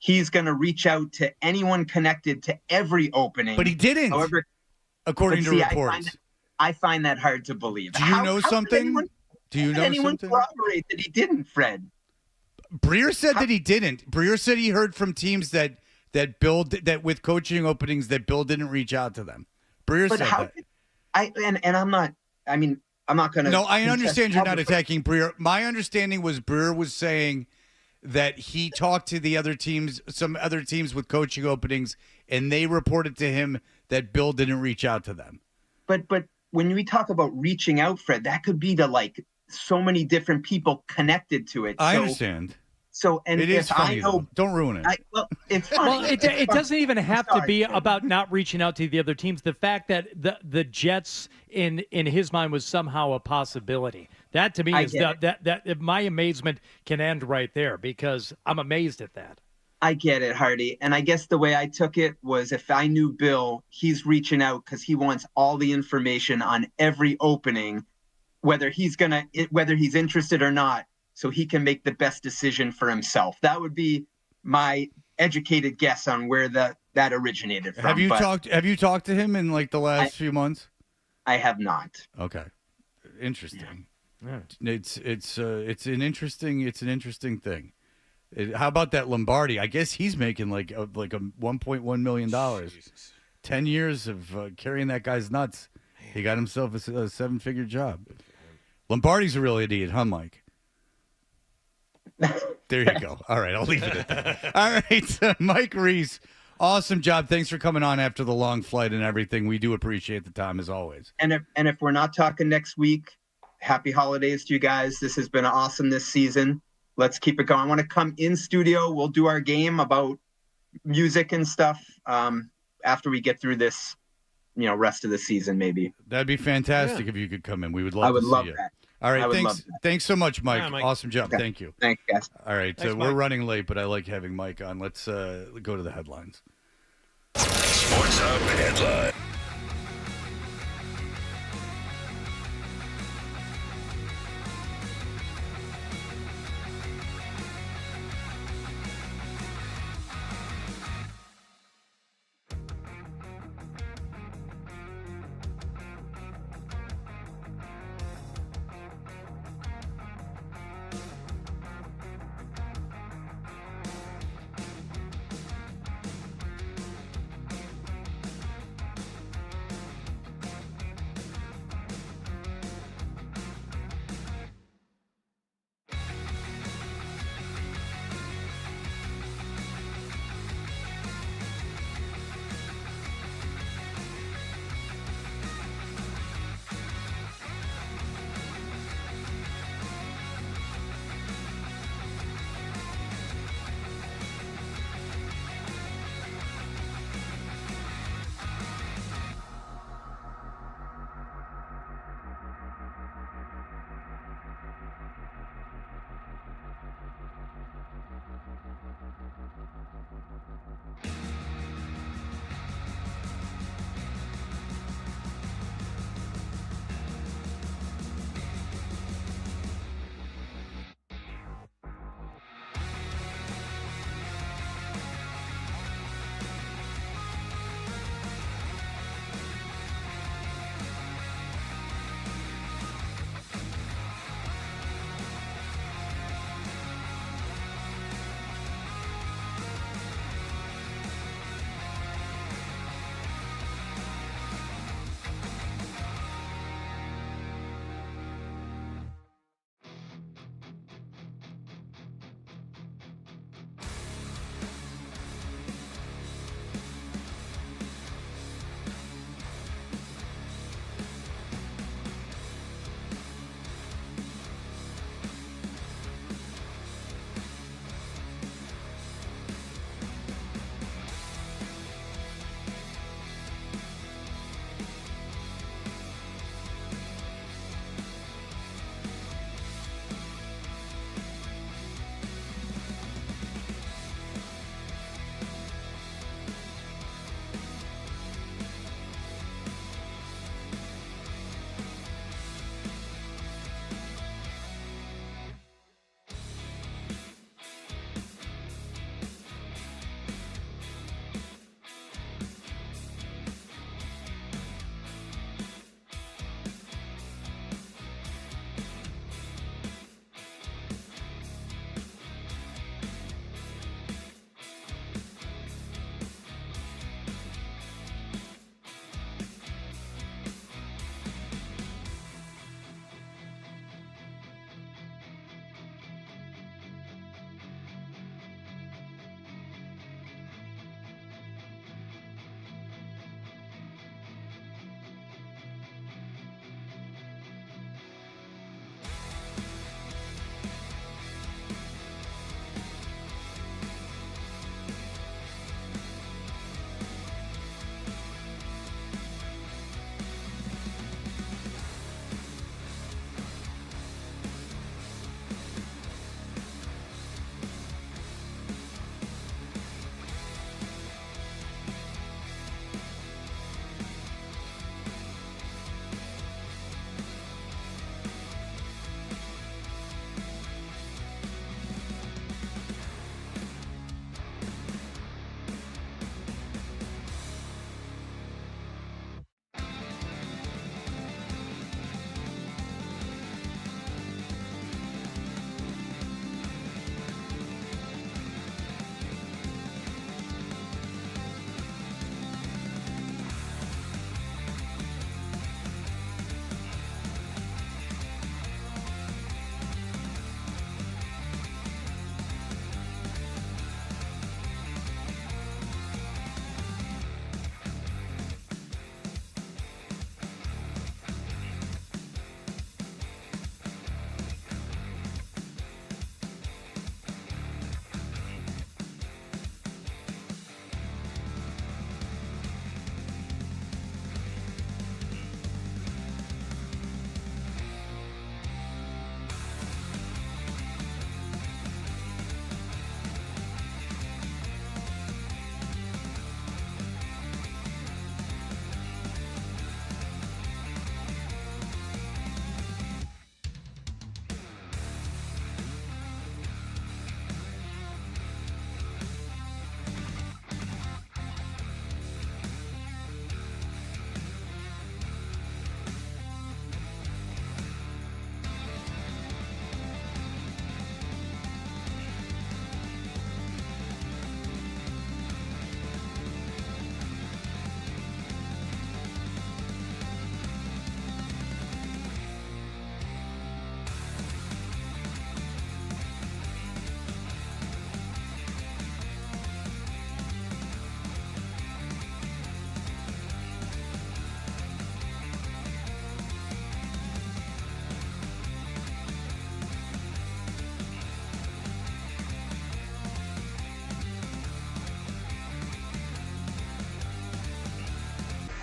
he's going to reach out to anyone connected to every opening. But he didn't, however, according to reports. I find that hard to believe. Do you know something? Do you know anyone something? corroborate that he didn't, Fred? Breer said that he didn't. Breer said he heard from teams that Bill that with coaching openings that Bill didn't reach out to them. Breer said that. I'm not. I mean, I'm not going to. No, I understand you're not attacking Breer. My understanding was Breer was saying that he talked to the other teams, some other teams with coaching openings, and they reported to him that Bill didn't reach out to them. But when we talk about reaching out, Fred, that could be to like so many different people connected to it. I understand. So, and it is funny, though. Don't ruin it. It's funny. Well, it doesn't even have to be about not reaching out to the other teams. The fact that the Jets, in his mind, was somehow a possibility. That to me is that my amazement can end right there because I'm amazed at that. I get it, Hardy. And I guess the way I took it was if I knew Bill, he's reaching out because he wants all the information on every opening, whether he's interested or not, so he can make the best decision for himself. That would be my educated guess on where that originated from. Have you talked to him in like the last few months? I have not. Okay. Interesting. Yeah. It's an interesting thing. How about that Lombardi? I guess he's making like a $1.1 million. 10 years of carrying that guy's nuts. He got himself a 7-figure job. Lombardi's a real idiot, huh, Mike? There you go. All right, I'll leave it at that. All right, Mike Reiss, awesome job. Thanks for coming on after the long flight and everything. We do appreciate the time as always. And if we're not talking next week, happy holidays to you guys. This has been awesome this season. Let's keep it going. I want to come in studio. We'll do our game about music and stuff after we get through this, rest of the season, maybe. That'd be fantastic if you could come in. We would love to see you. I would love that. All right, thanks so much, Mike. Yeah, Mike. Awesome job. Okay. Thank you. Thanks, guys. All right, Thanks, we're Mike. running late, but I like having Mike on. Let's go to the headlines. Sports Hub headline.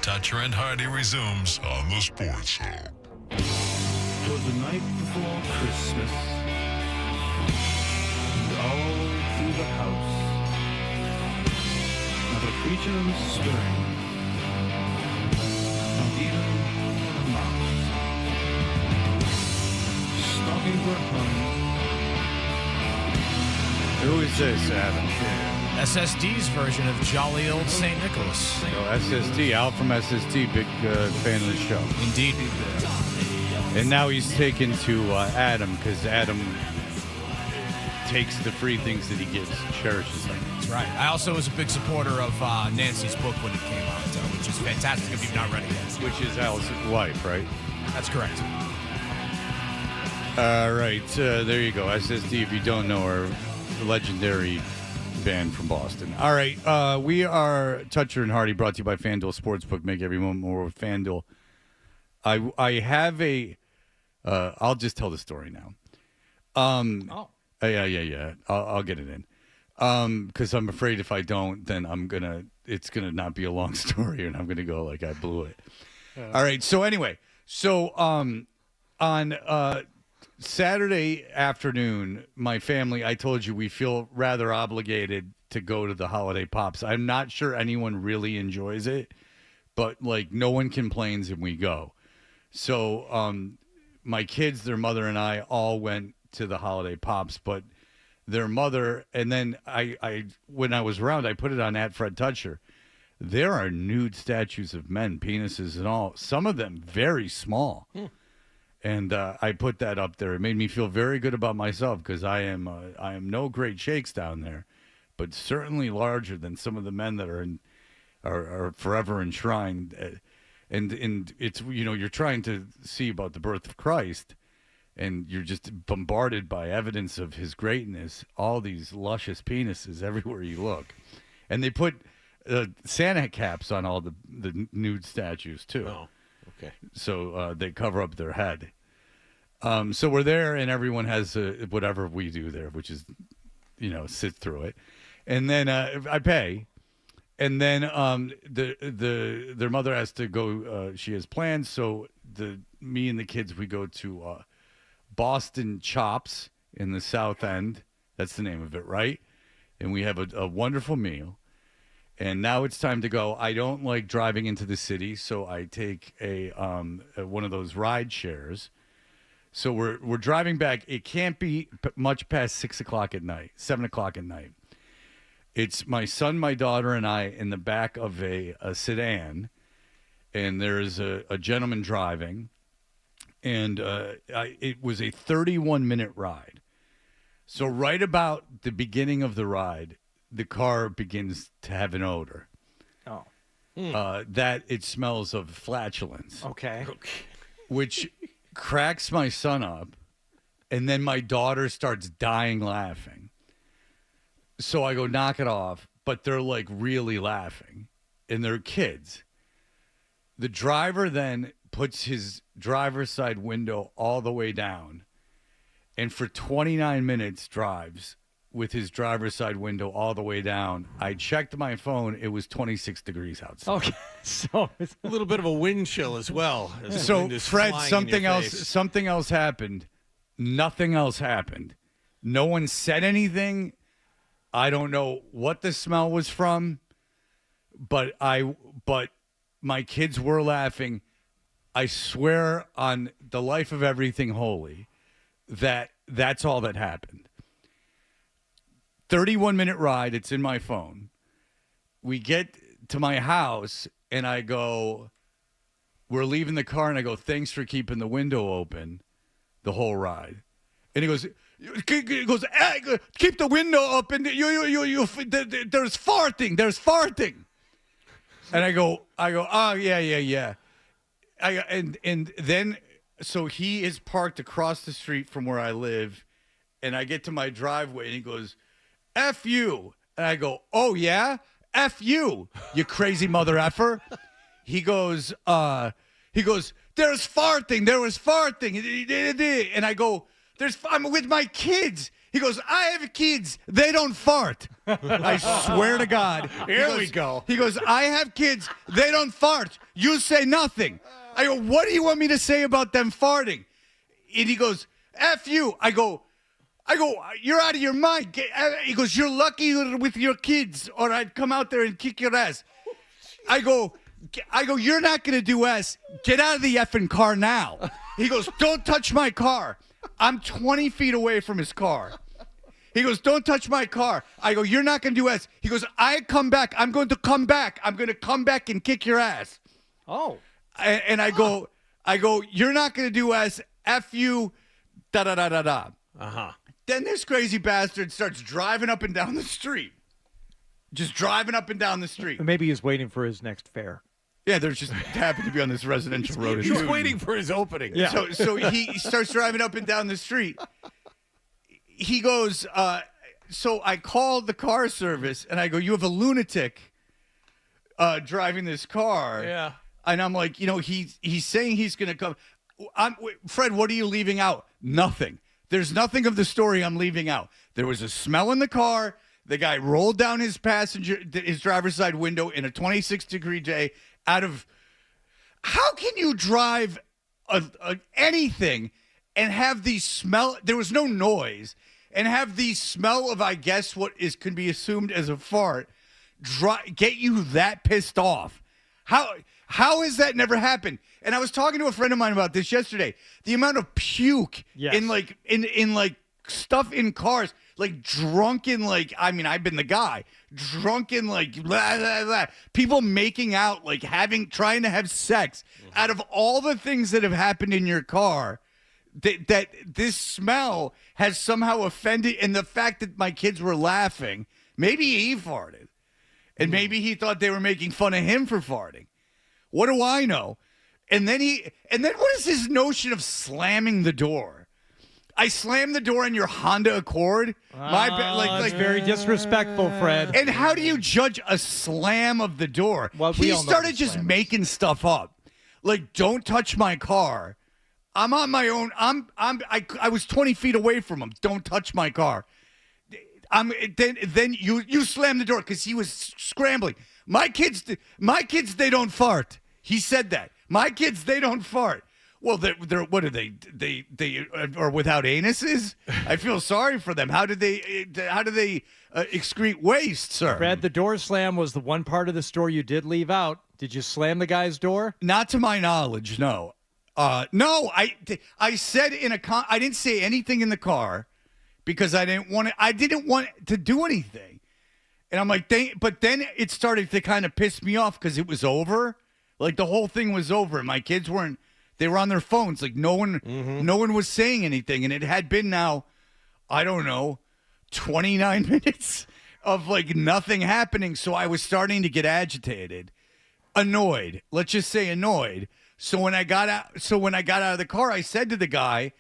Toucher and Hardy resumes on the Sports Hub. It was the night before Christmas, and all through the house, not a creature was stirring, not even a mouse. Stockings were hung. Who is this, Adam? SSD's version of Jolly Old St. Nicholas. So SSD, Al from SSD, big fan of the show. Indeed. And now he's taken to Adam because Adam takes the free things that he gives, cherishes them. That's right. I also was a big supporter of Nancy's book when it came out, which is fantastic if you've not read it yet. Which is Al's wife, right? That's correct. All right, there you go. SSD, if you don't know her, legendary band from Boston. All right, we are Toucher and Hardy, brought to you by FanDuel Sportsbook. Make every moment more with FanDuel. I have a. I'll just tell the story now. Yeah. I'll get it in. Because I'm afraid if I don't, then it's gonna not be a long story, and I'm gonna go like I blew it. All right. So anyway, on Saturday afternoon, my family, I told you we feel rather obligated to go to the Holiday Pops. I'm not sure anyone really enjoys it, but like no one complains and we go. So my kids, their mother, and I all went to the Holiday Pops, but their mother, and then I when I was around, I put it on @FredToucher. There are nude statues of men, penises and all, some of them very small. And I put that up there. It made me feel very good about myself because I am no great shakes down there, but certainly larger than some of the men that are forever enshrined. And it's, you're trying to see about the birth of Christ, and you're just bombarded by evidence of his greatness. All these luscious penises everywhere you look, and they put Santa caps on all the nude statues too. Oh. Okay. So they cover up their head. So we're there, and everyone has whatever we do there, which is, sit through it. And then I pay. And then their mother has to go. She has plans. So me and the kids, we go to Boston Chops in the South End. That's the name of it, right? And we have a wonderful meal. And now it's time to go. I don't like driving into the city, so I take a one of those ride shares. So we're driving back. It can't be much past 6 o'clock at night, 7 o'clock at night. It's my son, my daughter, and I in the back of a sedan, and there's a gentleman driving, and it was a 31-minute ride. So right about the beginning of the ride, the car begins to have an odor. Oh. That it smells of flatulence. Okay. Which cracks my son up, and then my daughter starts dying laughing. So I go, knock it off, but they're like really laughing, and they're kids. The driver then puts his driver's side window all the way down, and for 29 minutes drives with his driver's side window all the way down. I checked my phone. It was 26 degrees outside. Okay. So it's a little bit of a wind chill as well. As the So wind is Fred, flying in something your else face. something else happened. Nothing else happened. No one said anything. I don't know what the smell was from, but my kids were laughing. I swear on the life of everything holy that's all that happened. 31-minute ride. It's in my phone. We get to my house, and I go, we're leaving the car, and I go, thanks for keeping the window open the whole ride. And he goes, keep the window open. There's farting. And I go, oh, yeah. And then, so he is parked across the street from where I live, and I get to my driveway, and he goes, F you. And I go, oh, yeah? F you, you crazy mother effer. He goes, there was farting. And I go, I'm with my kids. He goes, I have kids. They don't fart. I swear to God. Here we go. He goes, I have kids. They don't fart. You say nothing. I go, what do you want me to say about them farting? And he goes, F you. I go, you're out of your mind. He goes, you're lucky with your kids, or I'd come out there and kick your ass. I go, you're not going to do S. Get out of the effing car now. He goes, don't touch my car. I'm 20 feet away from his car. He goes, don't touch my car. I go, you're not going to do S. He goes, I come back. I'm going to come back. I'm going to come back and kick your ass. Oh. And I go, you're not going to do S. F you, da-da-da-da-da. Uh-huh. Then this crazy bastard starts driving up and down the street. Just driving up and down the street. Maybe he's waiting for his next fare. Yeah, there's just happened to be on this residential road. He's waiting for his opening. Yeah. So he starts driving up and down the street. He goes, so I called the car service, and I go, you have a lunatic driving this car. Yeah. And I'm like, he's saying he's going to come. Fred, what are you leaving out? Nothing. There's nothing of the story I'm leaving out. There was a smell in the car. The guy rolled down his driver's side window in a 26-degree day out of... How can you drive anything and have the smell... There was no noise. And have the smell of, I guess, what can be assumed as a fart get you that pissed off? How has that never happened? And I was talking to a friend of mine about this yesterday. The amount of puke in stuff in cars, like drunken, I've been the guy, drunken, blah, blah, blah. People making out, trying to have sex. Out of all the things that have happened in your car, that this smell has somehow offended, and the fact that my kids were laughing, maybe he farted, and maybe he thought they were making fun of him for farting. What do I know? And then what is this notion of slamming the door? I slammed the door on your Honda Accord. It's very disrespectful, Fred. And how do you judge a slam of the door? Well, he started just making stuff up. Like, don't touch my car. I'm on my own. I was 20 feet away from him. Don't touch my car. Then you slammed the door because he was scrambling. My kids, they don't fart. He said that. My kids, they don't fart. Well, they're what are they? They are without anuses. I feel sorry for them. How do they excrete waste, sir? Fred, the door slam was the one part of the story you did leave out. Did you slam the guy's door? Not to my knowledge, no. No, I said I didn't say anything in the car because I didn't want to do anything. And I'm like, but then it started to kind of piss me off because it was over. Like the whole thing was over. And my kids they were on their phones. Like no one was saying anything. And it had been now, I don't know, 29 minutes of nothing happening. So I was starting to get agitated, annoyed. Let's just say annoyed. So when I got out of the car, I said to the guy,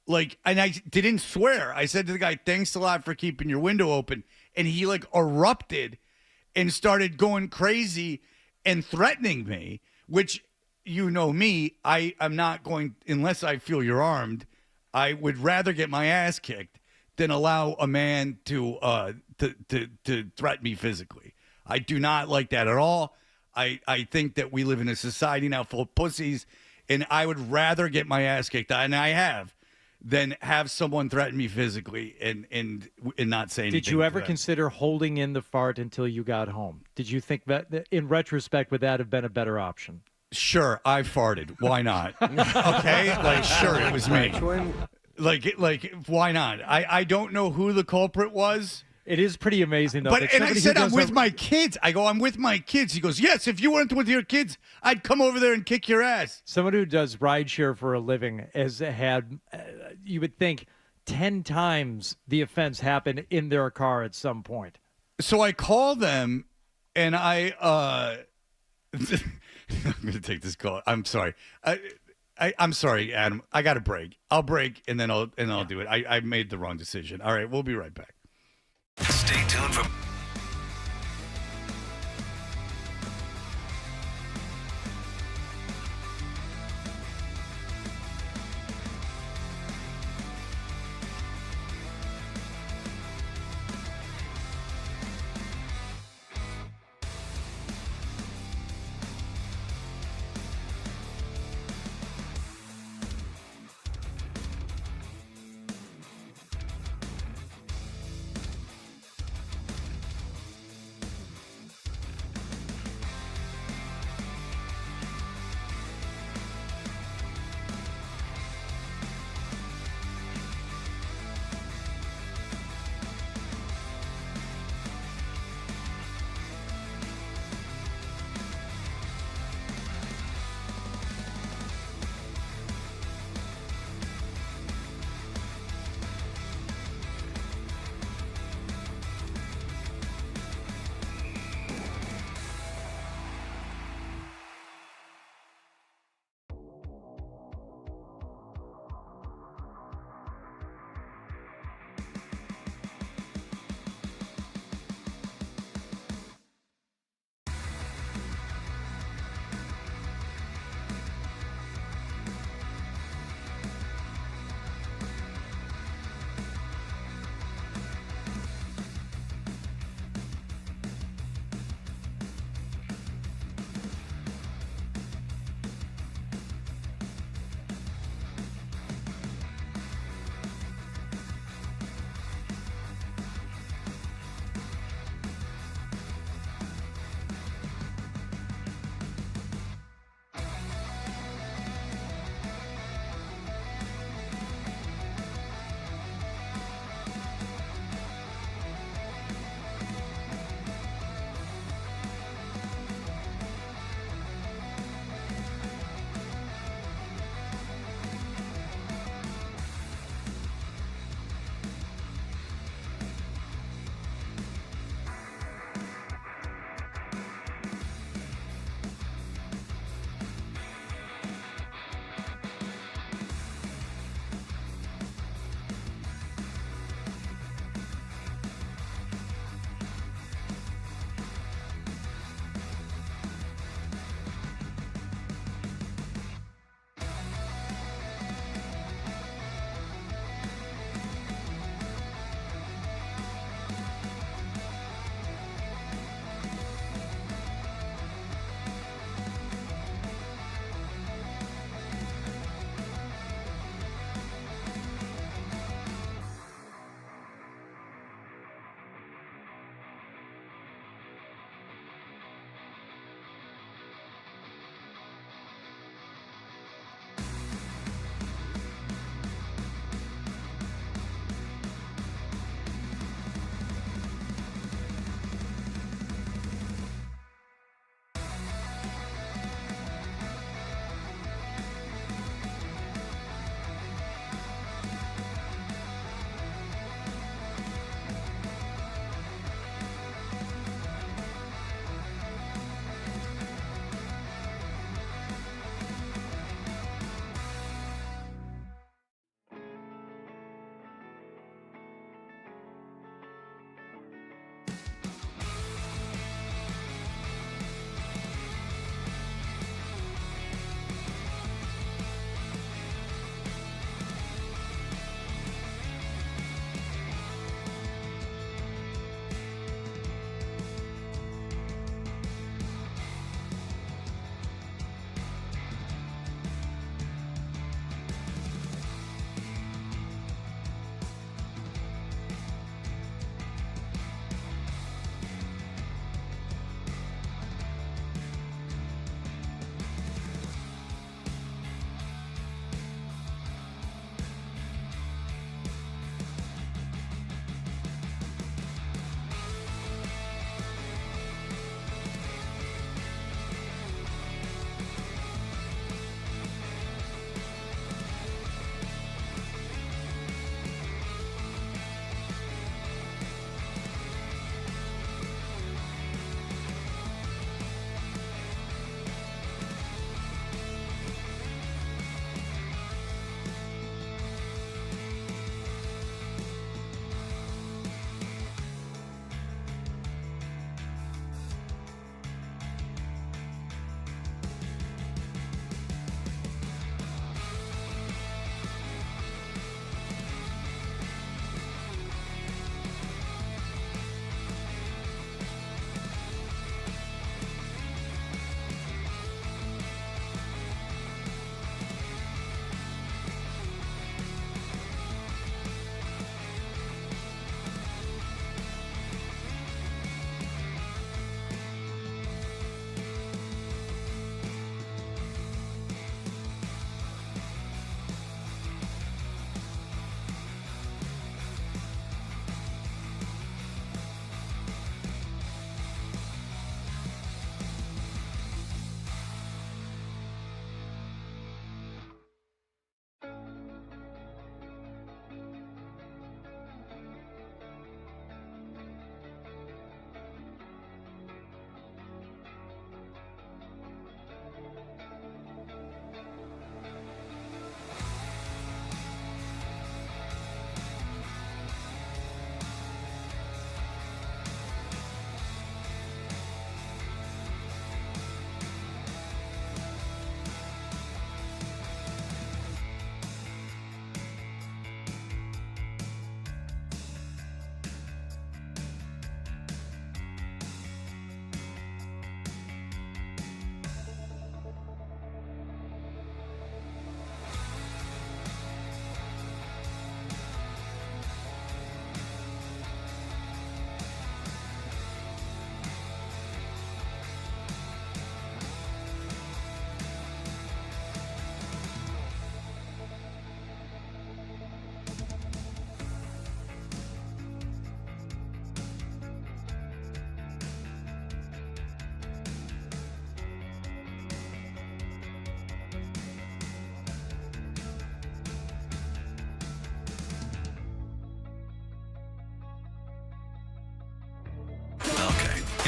and I didn't swear. I said to the guy, thanks a lot for keeping your window open. And he erupted and started going crazy and threatening me, which, you know me, I'm not going, unless I feel you're armed, I would rather get my ass kicked than allow a man to threaten me physically. I do not like that at all. I think that we live in a society now full of pussies, and I would rather get my ass kicked, and I have, than have someone threaten me physically and not say anything. Did you ever consider holding in the fart until you got home? Did you think that, in retrospect, would that have been a better option? Sure, I farted. Why not? Okay, sure, it was me. Why not? I don't know who the culprit was. It is pretty amazing, though. But I said I'm with my kids. I go, I'm with my kids. He goes, yes, if you weren't with your kids, I'd come over there and kick your ass. Someone who does rideshare for a living has had, you would think, 10 times the offense happen in their car at some point. So I call them, and I'm going to take this call. I'm sorry. I'm sorry, Adam. I got to break. I'll break, and then I'll do it. I made the wrong decision. All right, we'll be right back. Stay tuned for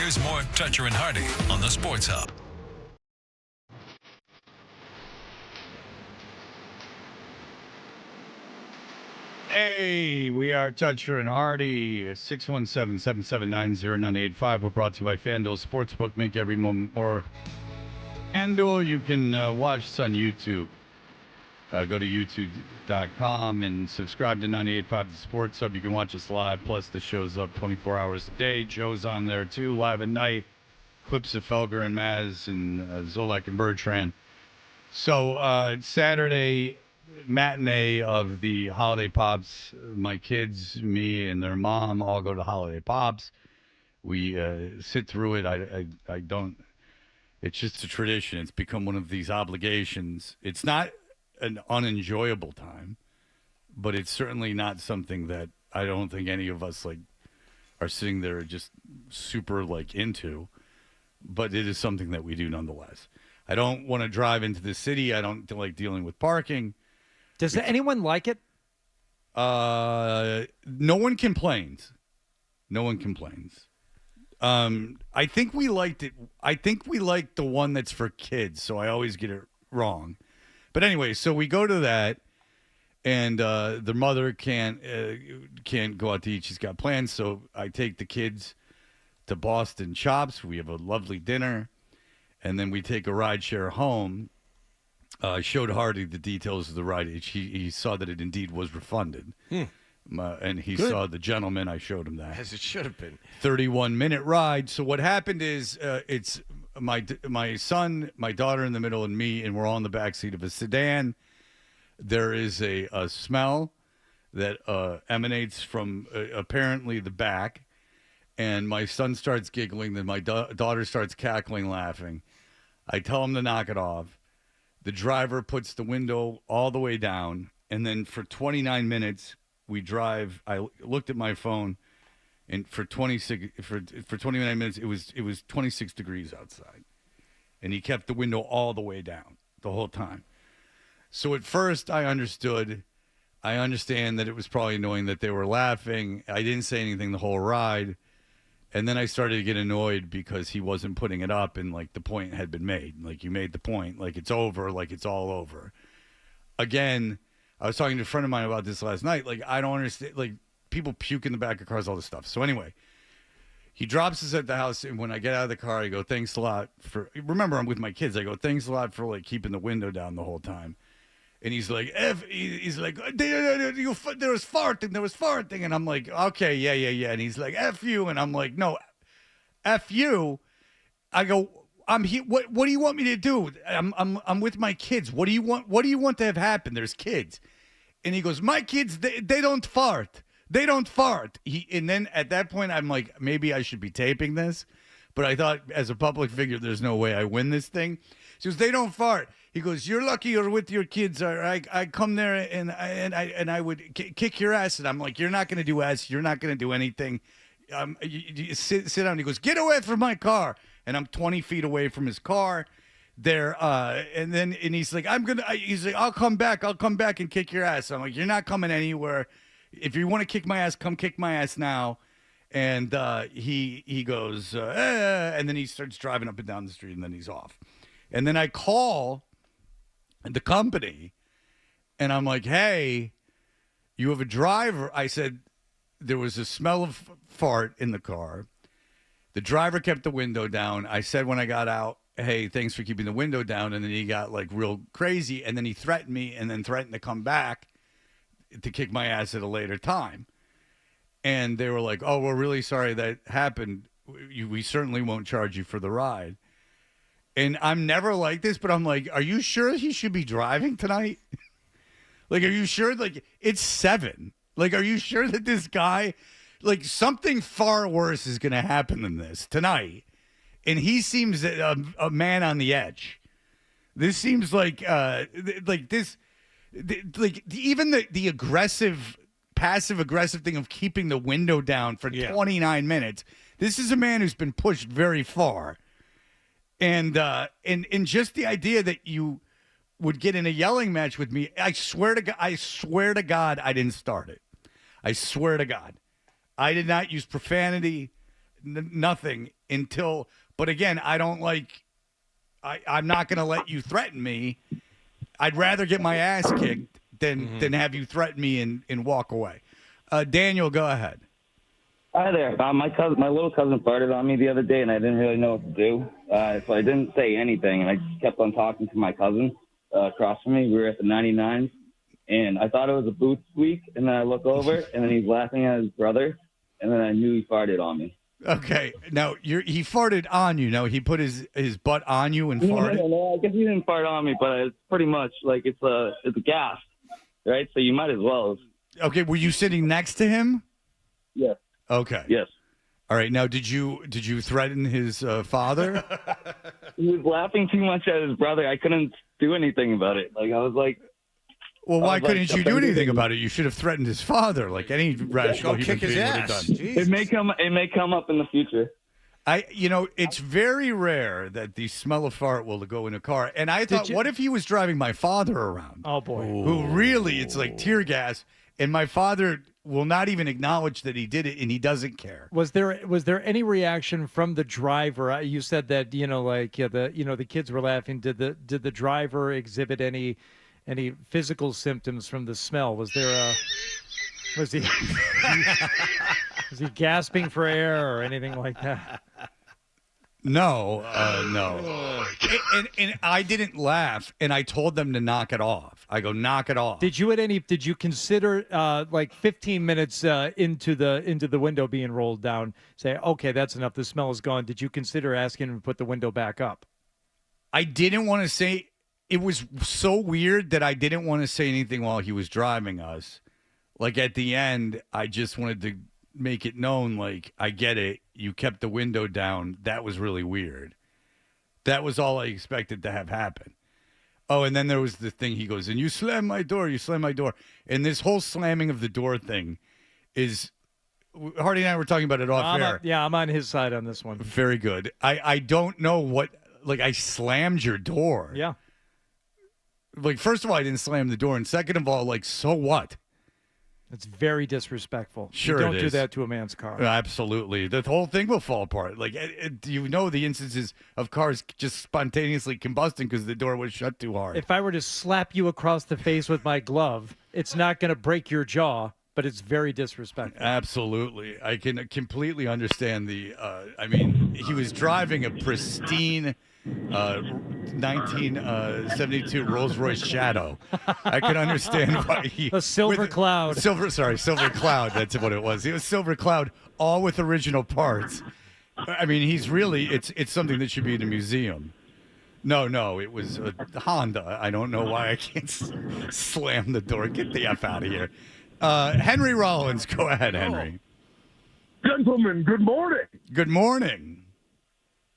Here's more Toucher and Hardy on the Sports Hub. Hey, we are Toucher and Hardy, 617-779-0985. We're brought to you by FanDuel Sportsbook. Make every moment more. FanDuel, you can watch us on YouTube. Go to youtube.com and subscribe to 98.5 The Sports Hub. You can watch us live, plus the show's up 24 hours a day. Joe's on there, too, live at night. Clips of Felger and Maz and Zolak and Bertrand. So, Saturday matinee of the Holiday Pops. My kids, me, and their mom all go to Holiday Pops. We sit through it. I don't. It's just a tradition. It's become one of these obligations. It's not an unenjoyable time, but it's certainly not something that I don't think any of us are sitting there just super into. But it is something that we do nonetheless. I don't want to drive into the city. I don't like dealing with parking. Does anyone like it? No one complains. No one complains. I think we liked it. I think we liked the one that's for kids, so I always get it wrong. But anyway, so we go to that, and the mother can't go out to eat. She's got plans, so I take the kids to Boston Chops. We have a lovely dinner, and then we take a ride share home. I showed Hardy the details of the ride. He saw that it indeed was refunded. And he Good. saw the gentleman. I showed him that. As it should have been. 31-minute ride. So what happened is it's my son, my daughter in the middle, and me, and we're all in the backseat of a sedan. There is a smell that emanates from apparently the back, and my son starts giggling. Then my daughter starts cackling, laughing. I tell him to knock it off. The driver puts the window all the way down, and then for 29 minutes we drive. I looked at my phone, and for 29 minutes it was 26 degrees outside, and he kept the window all the way down the whole time. So at first I understand that it was probably annoying that they were laughing. I didn't say anything the whole ride. And then I started to get annoyed because he wasn't putting it up, and the point had been made. You made the point, it's over, it's all over. Again, I was talking to a friend of mine about this last night. I don't understand, people puke in the back of cars, all this stuff. So anyway, he drops us at the house, and when I get out of the car, I go, thanks a lot for, remember, I'm with my kids. I go, thanks a lot for keeping the window down the whole time. And he's like, he's like, there was farting. And I'm like, okay, yeah. And he's like, F you. And I'm like, no, F you. I go, I'm here. What do you want me to do? I'm with my kids. What do you want to have happen? There's kids. And he goes, my kids, they don't fart. They don't fart. And then at that point, I'm like, maybe I should be taping this. But I thought, as a public figure, there's no way I win this thing. He goes, they don't fart. He goes, you're lucky you're with your kids. Or I come there and I would kick your ass. And I'm like, you're not going to do ass. You're not going to do anything. You sit down. He goes, get away from my car. And I'm 20 feet away from his car there. And he's like, he's like, I'll come back and kick your ass. I'm like, you're not coming anywhere. If you want to kick my ass, come kick my ass now. And he goes, and then he starts driving up and down the street, and then he's off. And then I call the company, and I'm like, hey, you have a driver. I said there was a smell of fart in the car. The driver kept the window down. I said when I got out, hey, thanks for keeping the window down. And then he got real crazy, and then he threatened me and then threatened to come back to kick my ass at a later time. And they were like, oh, we're really sorry that happened. We certainly won't charge you for the ride. And I'm never like this, but I'm like, are you sure he should be driving tonight? Are you sure? It's 7. Are you sure that this guy, something far worse is going to happen than this tonight? And he seems a man on the edge. This seems this, even the aggressive, passive-aggressive thing of keeping the window down for 29 minutes. This is a man who's been pushed very far. And just the idea that you would get in a yelling match with me, I swear to God, I didn't start it. I swear to God. I did not use profanity. nothing until. But again, I don't like. I'm not going to let you threaten me. I'd rather get my ass kicked than have you threaten me and walk away. Daniel, go ahead. Hi there. My little cousin farted on me the other day, and I didn't really know what to do. So I didn't say anything, and I just kept on talking to my cousin across from me. We were at the 99s, and I thought it was a boot squeak, and then I look over, and then he's laughing at his brother, and then I knew he farted on me. Okay. Now, he farted on you. Now, he put his butt on you and farted? No, I guess he didn't fart on me, but it's pretty much like it's a gas, right? So you might as well. Okay. Were you sitting next to him? Yes. Okay. Yes. All right. Now, did you threaten his father? He was laughing too much at his brother. I couldn't do anything about it. Like I was like. Well, why couldn't you do anything about it? You should have threatened his father, like any rational human being would have done. It may come up in the future. It's very rare that the smell of fart will go in a car. And I thought, what if he was driving my father around? Oh boy, who really it's like tear gas, and my father will not even acknowledge that he did it, and he doesn't care. Was there any reaction from the driver? You said that the kids were laughing. Did the driver exhibit any physical symptoms from the smell? Was he was he gasping for air or anything like that? No. And I didn't laugh, and I told them to knock it off. I go, knock it off. Did you consider like 15 minutes into the window being rolled down, say, okay, that's enough, the smell is gone? Did you consider asking him to put the window back up? I didn't want to say. It was so weird that I didn't want to say anything while he was driving us. Like at the end, I just wanted to make it known, like, I get it. You kept the window down. That was really weird. That was all I expected to have happen. Oh, and then there was the thing. He goes, and you slammed my door. You slammed my door. And this whole slamming of the door thing is, Hardy and I were talking about it off air. I'm on his side on this one. Very good. I don't know what, like, I slammed your door. Yeah. Like, first of all, I didn't slam the door. And second of all, like, so what? It's very disrespectful. Sure, you don't it do is. that to a man's car. Absolutely. The whole thing will fall apart. Like, do you know the instances of cars just spontaneously combusting because the door was shut too hard? If I were to slap you across the face with my glove, it's not going to break your jaw, but it's very disrespectful. Absolutely. I can completely understand the, he was driving a pristine 1972 Rolls-Royce Shadow. I can understand why he... A Silver Cloud. Silver Cloud. That's what it was. It was Silver Cloud, all with original parts. I mean, he's really... It's something that should be in a museum. No, it was a Honda. I don't know why I can't slam the door. Get the F out of here. Henry Rollins, go ahead, Henry. Gentlemen, good morning. Good morning.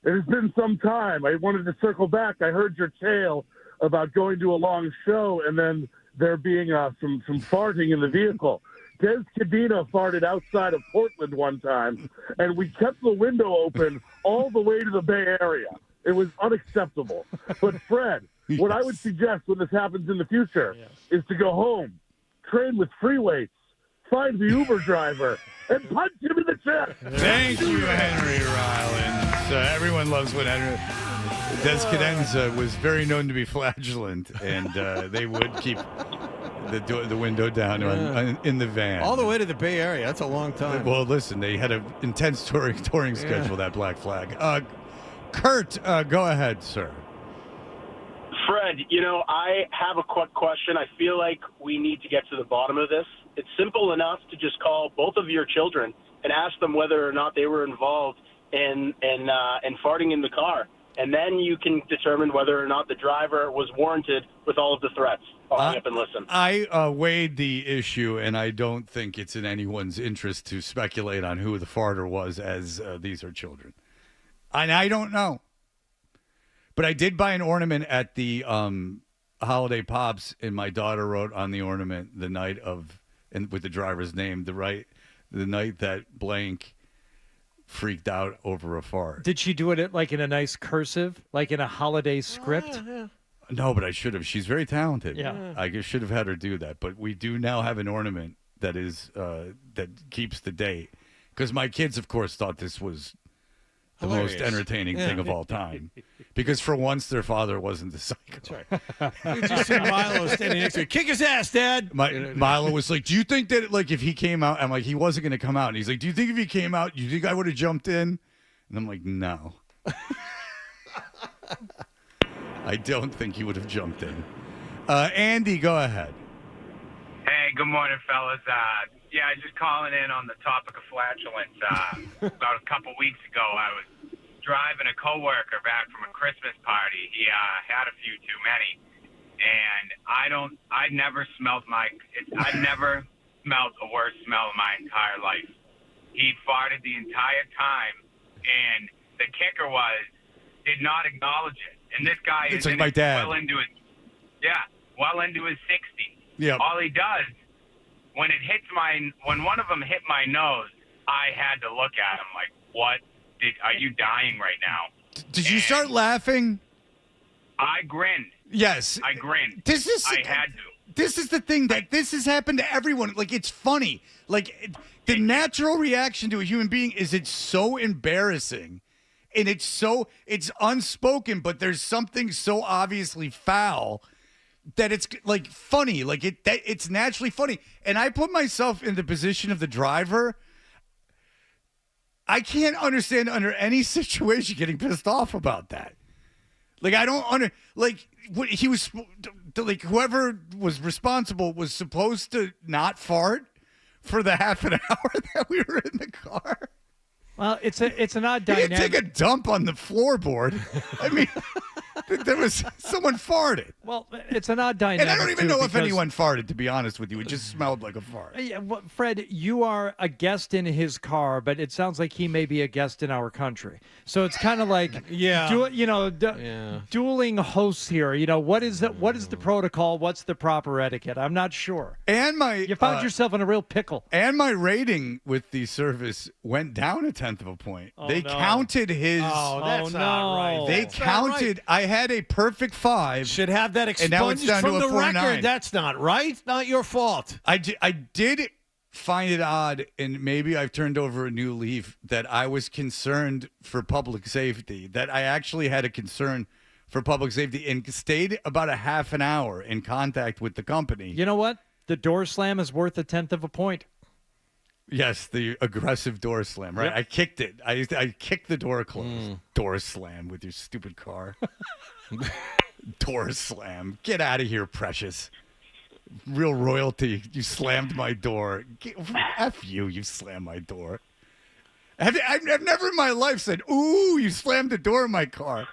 It has been some time. I wanted to circle back. I heard your tale about going to a long show and then there being some farting in the vehicle. Des Cadena farted outside of Portland one time, and we kept the window open all the way to the Bay Area. It was unacceptable. But, Fred, what I would suggest when this happens in the future is to go home, train with free weights, find the Uber driver, and punch him in the chest. Thank you, Henry Rollins. Everyone loves when Henry... Des Cadenza was very known to be flagellant, and they would keep the window down in the van. All the way to the Bay Area. That's a long time. Well, listen, they had an intense touring schedule, that Black Flag. Kurt, go ahead, sir. Fred, I have a quick question. I feel like we need to get to the bottom of this. It's simple enough to just call both of your children and ask them whether or not they were involved in farting in the car. And then you can determine whether or not the driver was warranted with all of the threats. I'll hang up and listen. I weighed the issue, and I don't think it's in anyone's interest to speculate on who the farter was, as these are children. And I don't know. But I did buy an ornament at the Holiday Pops, and my daughter wrote on the ornament the night of, and with the driver's name, the night that blank freaked out over a fart. Did she do it like in a nice cursive, like in a holiday script? Yeah. No, but I should have. She's very talented. Yeah. I should have had her do that. But we do now have an ornament that is that keeps the date. Because my kids, of course, thought this was the Hilarious. most entertaining thing of all time. Because for once, their father wasn't the psycho. That's right. You just see Milo standing next to you. Kick his ass, Dad. Milo was like, do you think that, like, if he came out, I'm like, he wasn't going to come out. And he's like, do you think if he came out, you think I would have jumped in? And I'm like, no. I don't think he would have jumped in. Andy, go ahead. Hey, good morning, fellas. Just calling in on the topic of flatulence. About a couple weeks ago, I was driving a coworker back from a Christmas party. He had a few too many, and I've never smelled a worse smell in my entire life. He farted the entire time, and the kicker was did not acknowledge it. And this guy It's is like my dad. well into his 60s. Yeah. All he does when one of them hit my nose, I had to look at him like, what? Are you dying right now? Did you start laughing? I grinned. Yes. I grinned. I had to. This is the thing that this has happened to everyone. Like, it's funny. Like, the natural reaction to a human being is it's so embarrassing. And it's unspoken, but there's something so obviously foul that it's like funny. Like it's naturally funny. And I put myself in the position of the driver. I can't understand under any situation getting pissed off about that. Like, I don't whoever was responsible was supposed to not fart for the half an hour that we were in the car. Well, it's an odd You dynamic. could take a dump on the floorboard. I mean, there was someone farted. Well, it's an odd dynamic. And I don't even know if because- anyone farted, to be honest with you. It just smelled like a fart. Yeah, well, Fred, you are a guest in his car, but it sounds like he may be a guest in our country. So it's kind of like, dueling hosts here. You know, what is the protocol? What's the proper etiquette? I'm not sure. And you found yourself in a real pickle. And my rating with the service went down a tenth of a point. They counted his. Oh, that's not right. They That's not counted. right. I had a perfect 5. Should have that and now it's expunged down from to a the 49. record. That's not right. Not your fault. I did find it odd, and maybe I've turned over a new leaf, that I was concerned for public safety, that I actually had a concern for public safety and stayed about a half an hour in contact with the company. You know what? The door slam is worth a tenth of a point. Yes, the aggressive door slam, right? Yep. I kicked it. I kicked the door closed. Door slam with your stupid car. Door slam. Get out of here, precious. Real royalty. You slammed my door. F you, you slammed my door. I've never in my life said, ooh, you slammed the door of my car.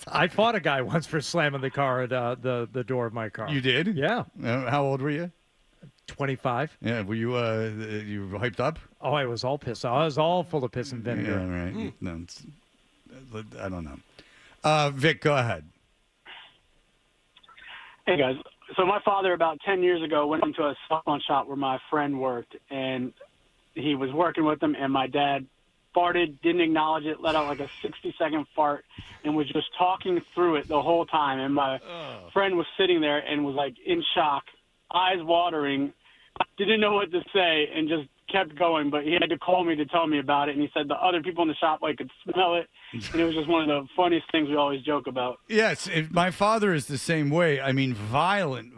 I fought a guy once for slamming the car at the door of my car. You did? Yeah. How old were you? 25. Yeah. Were you hyped up? Oh, I was all pissed. I was all full of piss and vinegar. Yeah, right. No, I don't know. Vic, go ahead. Hey, guys. So my father, about 10 years ago, went into a cell phone shop where my friend worked, and he was working with him, and my dad farted, didn't acknowledge it, let out like a 60-second fart, and was just talking through it the whole time. And my friend was sitting there and was like in shock, eyes watering, didn't know what to say, and just kept going. But he had to call me to tell me about it, and he said the other people in the shop could smell it, and it was just one of the funniest things we always joke about. Yes, my father is the same way. I mean, violent,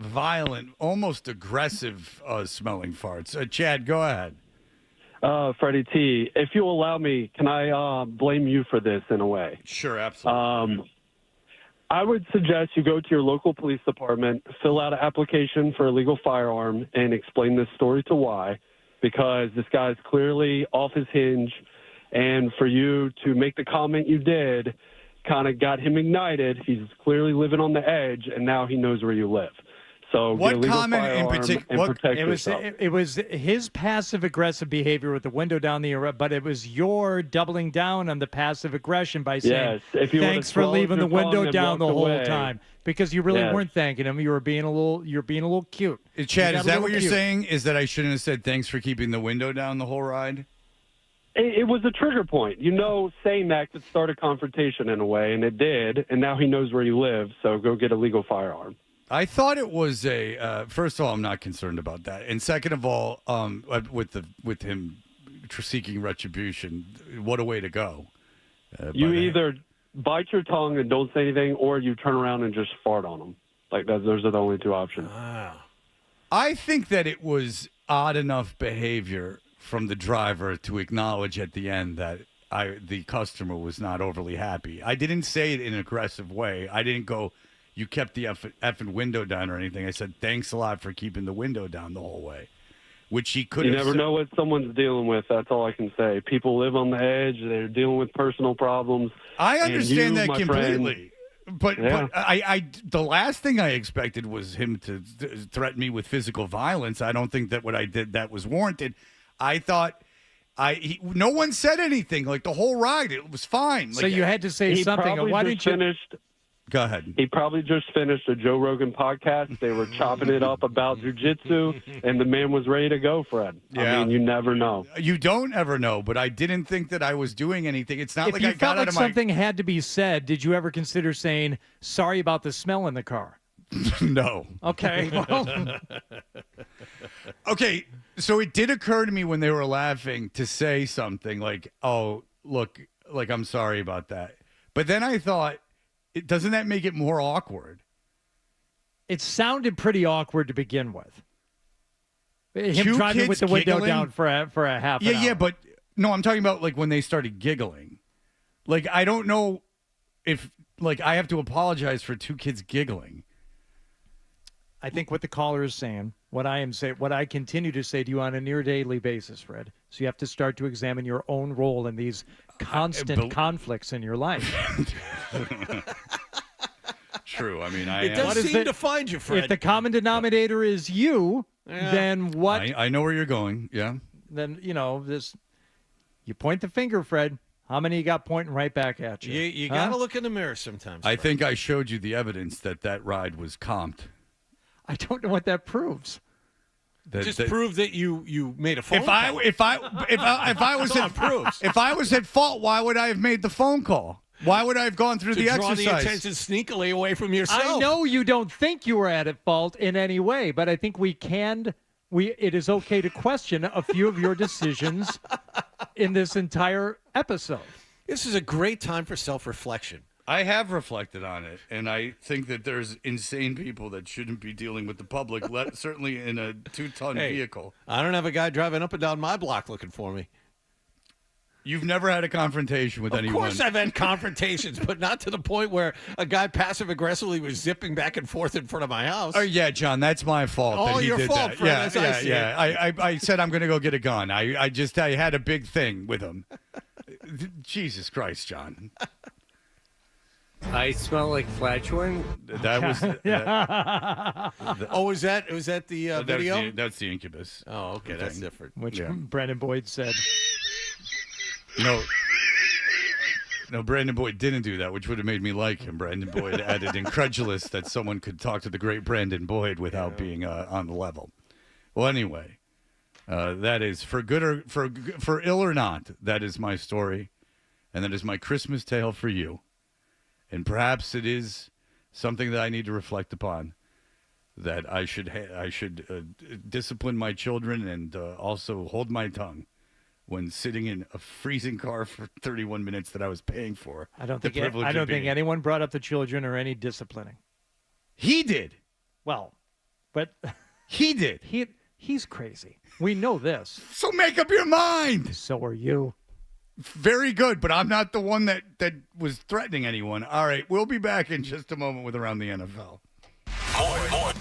almost aggressive smelling farts. Chad, go ahead. Freddie T, if you allow me, can I blame you for this in a way? Sure, absolutely. I would suggest you go to your local police department, fill out an application for a legal firearm, and explain this story to why, because this guy's clearly off his hinge, and for you to make the comment you did kind of got him ignited. He's clearly living on the edge, and now he knows where you live. So get a What legal comment in firearm particular? and protect It was yourself. it was his passive aggressive behavior with the window down the but it was your doubling down on the passive aggression by saying Yes, if you would've thanks for closed leaving the your phone window and down the walked whole away. time, because you really Yes. weren't thanking him. You were being a little cute. Chad, You is got a that what little you're cute. saying? Is that I shouldn't have said thanks for keeping the window down the whole ride? It was a trigger point. Saying that could start a confrontation in a way, and it did, and now he knows where you live, so go get a legal firearm. I thought it was first of all, I'm not concerned about that. And second of all, with him seeking retribution. What a way to go. You either bite your tongue and don't say anything, or you turn around and just fart on them. Like those are the only two options. I think that it was odd enough behavior from the driver to acknowledge at the end that the customer was not overly happy. I didn't say it in an aggressive way. I didn't go, you kept the effing window down or anything. I said, thanks a lot for keeping the window down the whole way, which he could have. You never know what someone's dealing with. That's all I can say. People live on the edge. They're dealing with personal problems. I understand that my completely. friend, But Yeah. I the last thing I expected was him to threaten me with physical violence. I don't think that what I did that was warranted. I thought no one said anything like the whole ride. It was fine. So you had to say he something. probably Why just didn't you? finished. Go ahead. He probably just finished a Joe Rogan podcast. They were chopping it up about jiu-jitsu, and the man was ready to go, Fred. Yeah. I mean, you never know. You don't ever know, but I didn't think that I was doing anything. It's not If like you I felt got out like of my something had to be said, did you ever consider saying sorry about the smell in the car? No. Okay. Well, Okay, so it did occur to me when they were laughing to say something like, "Oh, look, like I'm sorry about that." But then I thought, doesn't that make it more awkward? it sounded pretty awkward to begin with. Him Two driving with the kids window giggling? down for a half an hour. Yeah, but no, I'm talking about like when they started giggling. Like I don't know if like I have to apologize for two kids giggling. I think what the caller is saying, what I continue to say to you on a near daily basis, Fred. So you have to start to examine your own role in these constant conflicts in your life. True. I mean, It does seem to find you, Fred. If the common denominator is you, then what? I know where you're going. Yeah. Then you point the finger, Fred. How many you got pointing right back at you? You got to look in the mirror sometimes. I think I showed you the evidence that ride was comped. I don't know what that proves. Prove that you made a phone If call. if I was if I was at fault, why would I have made the phone call? Why would I have gone through to the draw exercise? the attention sneakily away from yourself. I know you don't think you were at fault in any way, but I think it is okay to question a few of your decisions in this entire episode. This is a great time for self-reflection. I have reflected on it, and I think that there's insane people that shouldn't be dealing with the public, certainly in a 2-ton vehicle. I don't have a guy driving up and down my block looking for me. You've never had a confrontation with anyone. Of course I've had confrontations, but not to the point where a guy passive-aggressively was zipping back and forth in front of my house. Oh, yeah, John, that's my fault that he your did fault, that. Fred, Yeah. I said I'm going to go get a gun. I had a big thing with him. Jesus Christ, John. I smell like flatulence. That was. Was that the video? That's the Incubus. Oh, okay, that's different. Which Brandon Boyd said. No, Brandon Boyd didn't do that, which would have made me like him. Brandon Boyd added incredulous that someone could talk to the great Brandon Boyd without being on the level. Well, anyway, that is for good or for ill or not. That is my story, and that is my Christmas tale for you. And perhaps it is something that I need to reflect upon. That I should discipline my children and also hold my tongue when sitting in a freezing car for 31 minutes that I was paying for. I don't think anyone brought up the children or any disciplining. He did. Well, but he did. He's crazy. We know this. So make up your mind. So are you. Very good, but I'm not the one that was threatening anyone. All right, we'll be back in just a moment with Around the NFL. More.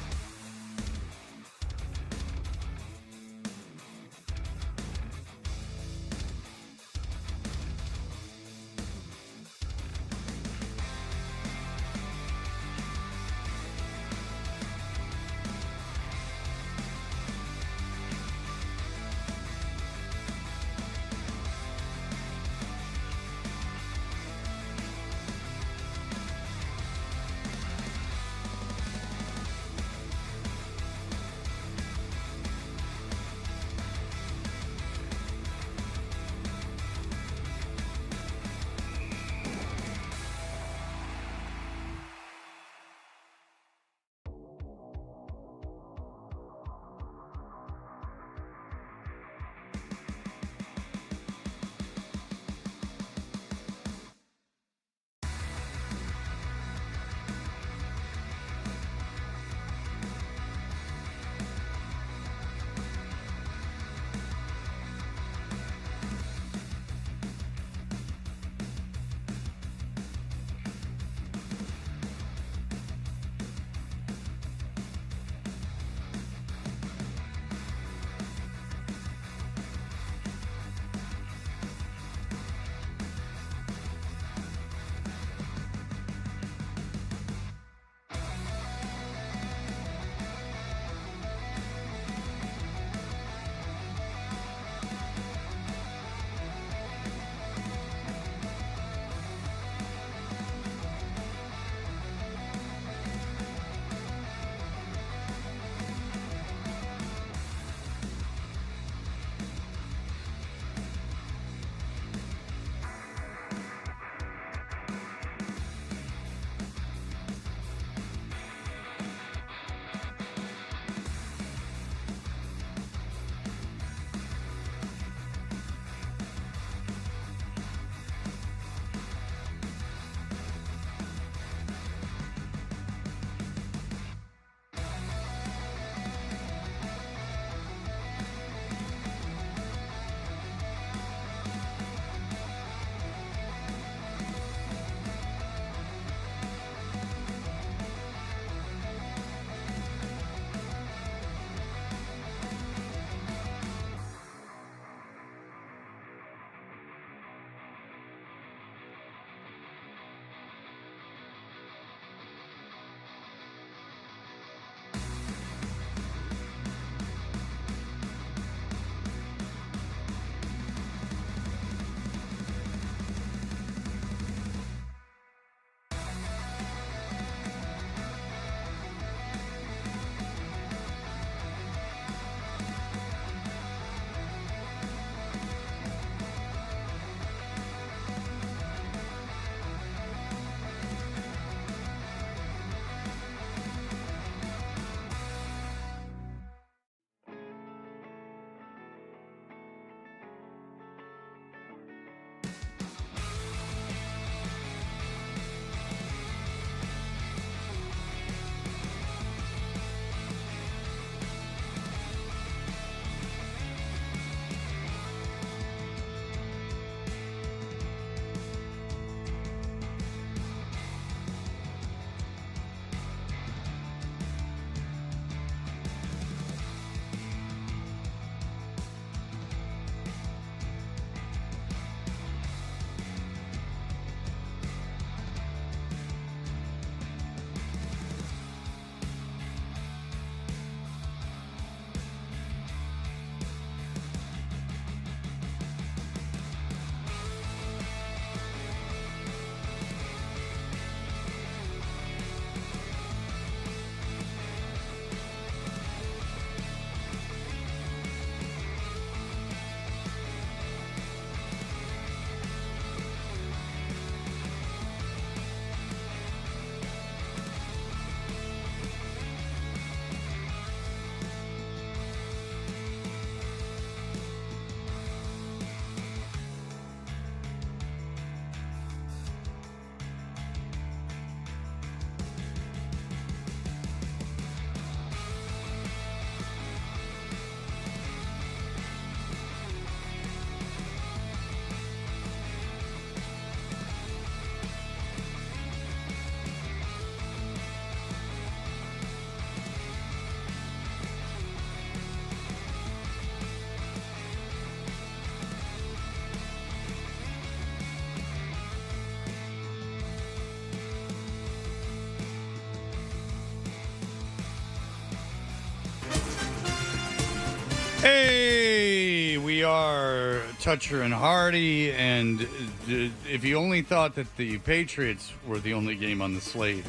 we are Toucher and Hardy, and if you only thought that the Patriots were the only game on the slate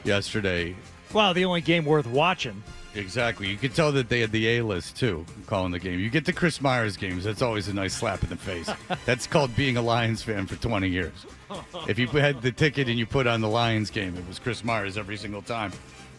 yesterday. Well, the only game worth watching. Exactly. You could tell that they had the A-list, too, calling the game. You get the Chris Myers games. That's always a nice slap in the face. That's called being a Lions fan for 20 years. If you had the ticket and you put on the Lions game, it was Chris Myers every single time.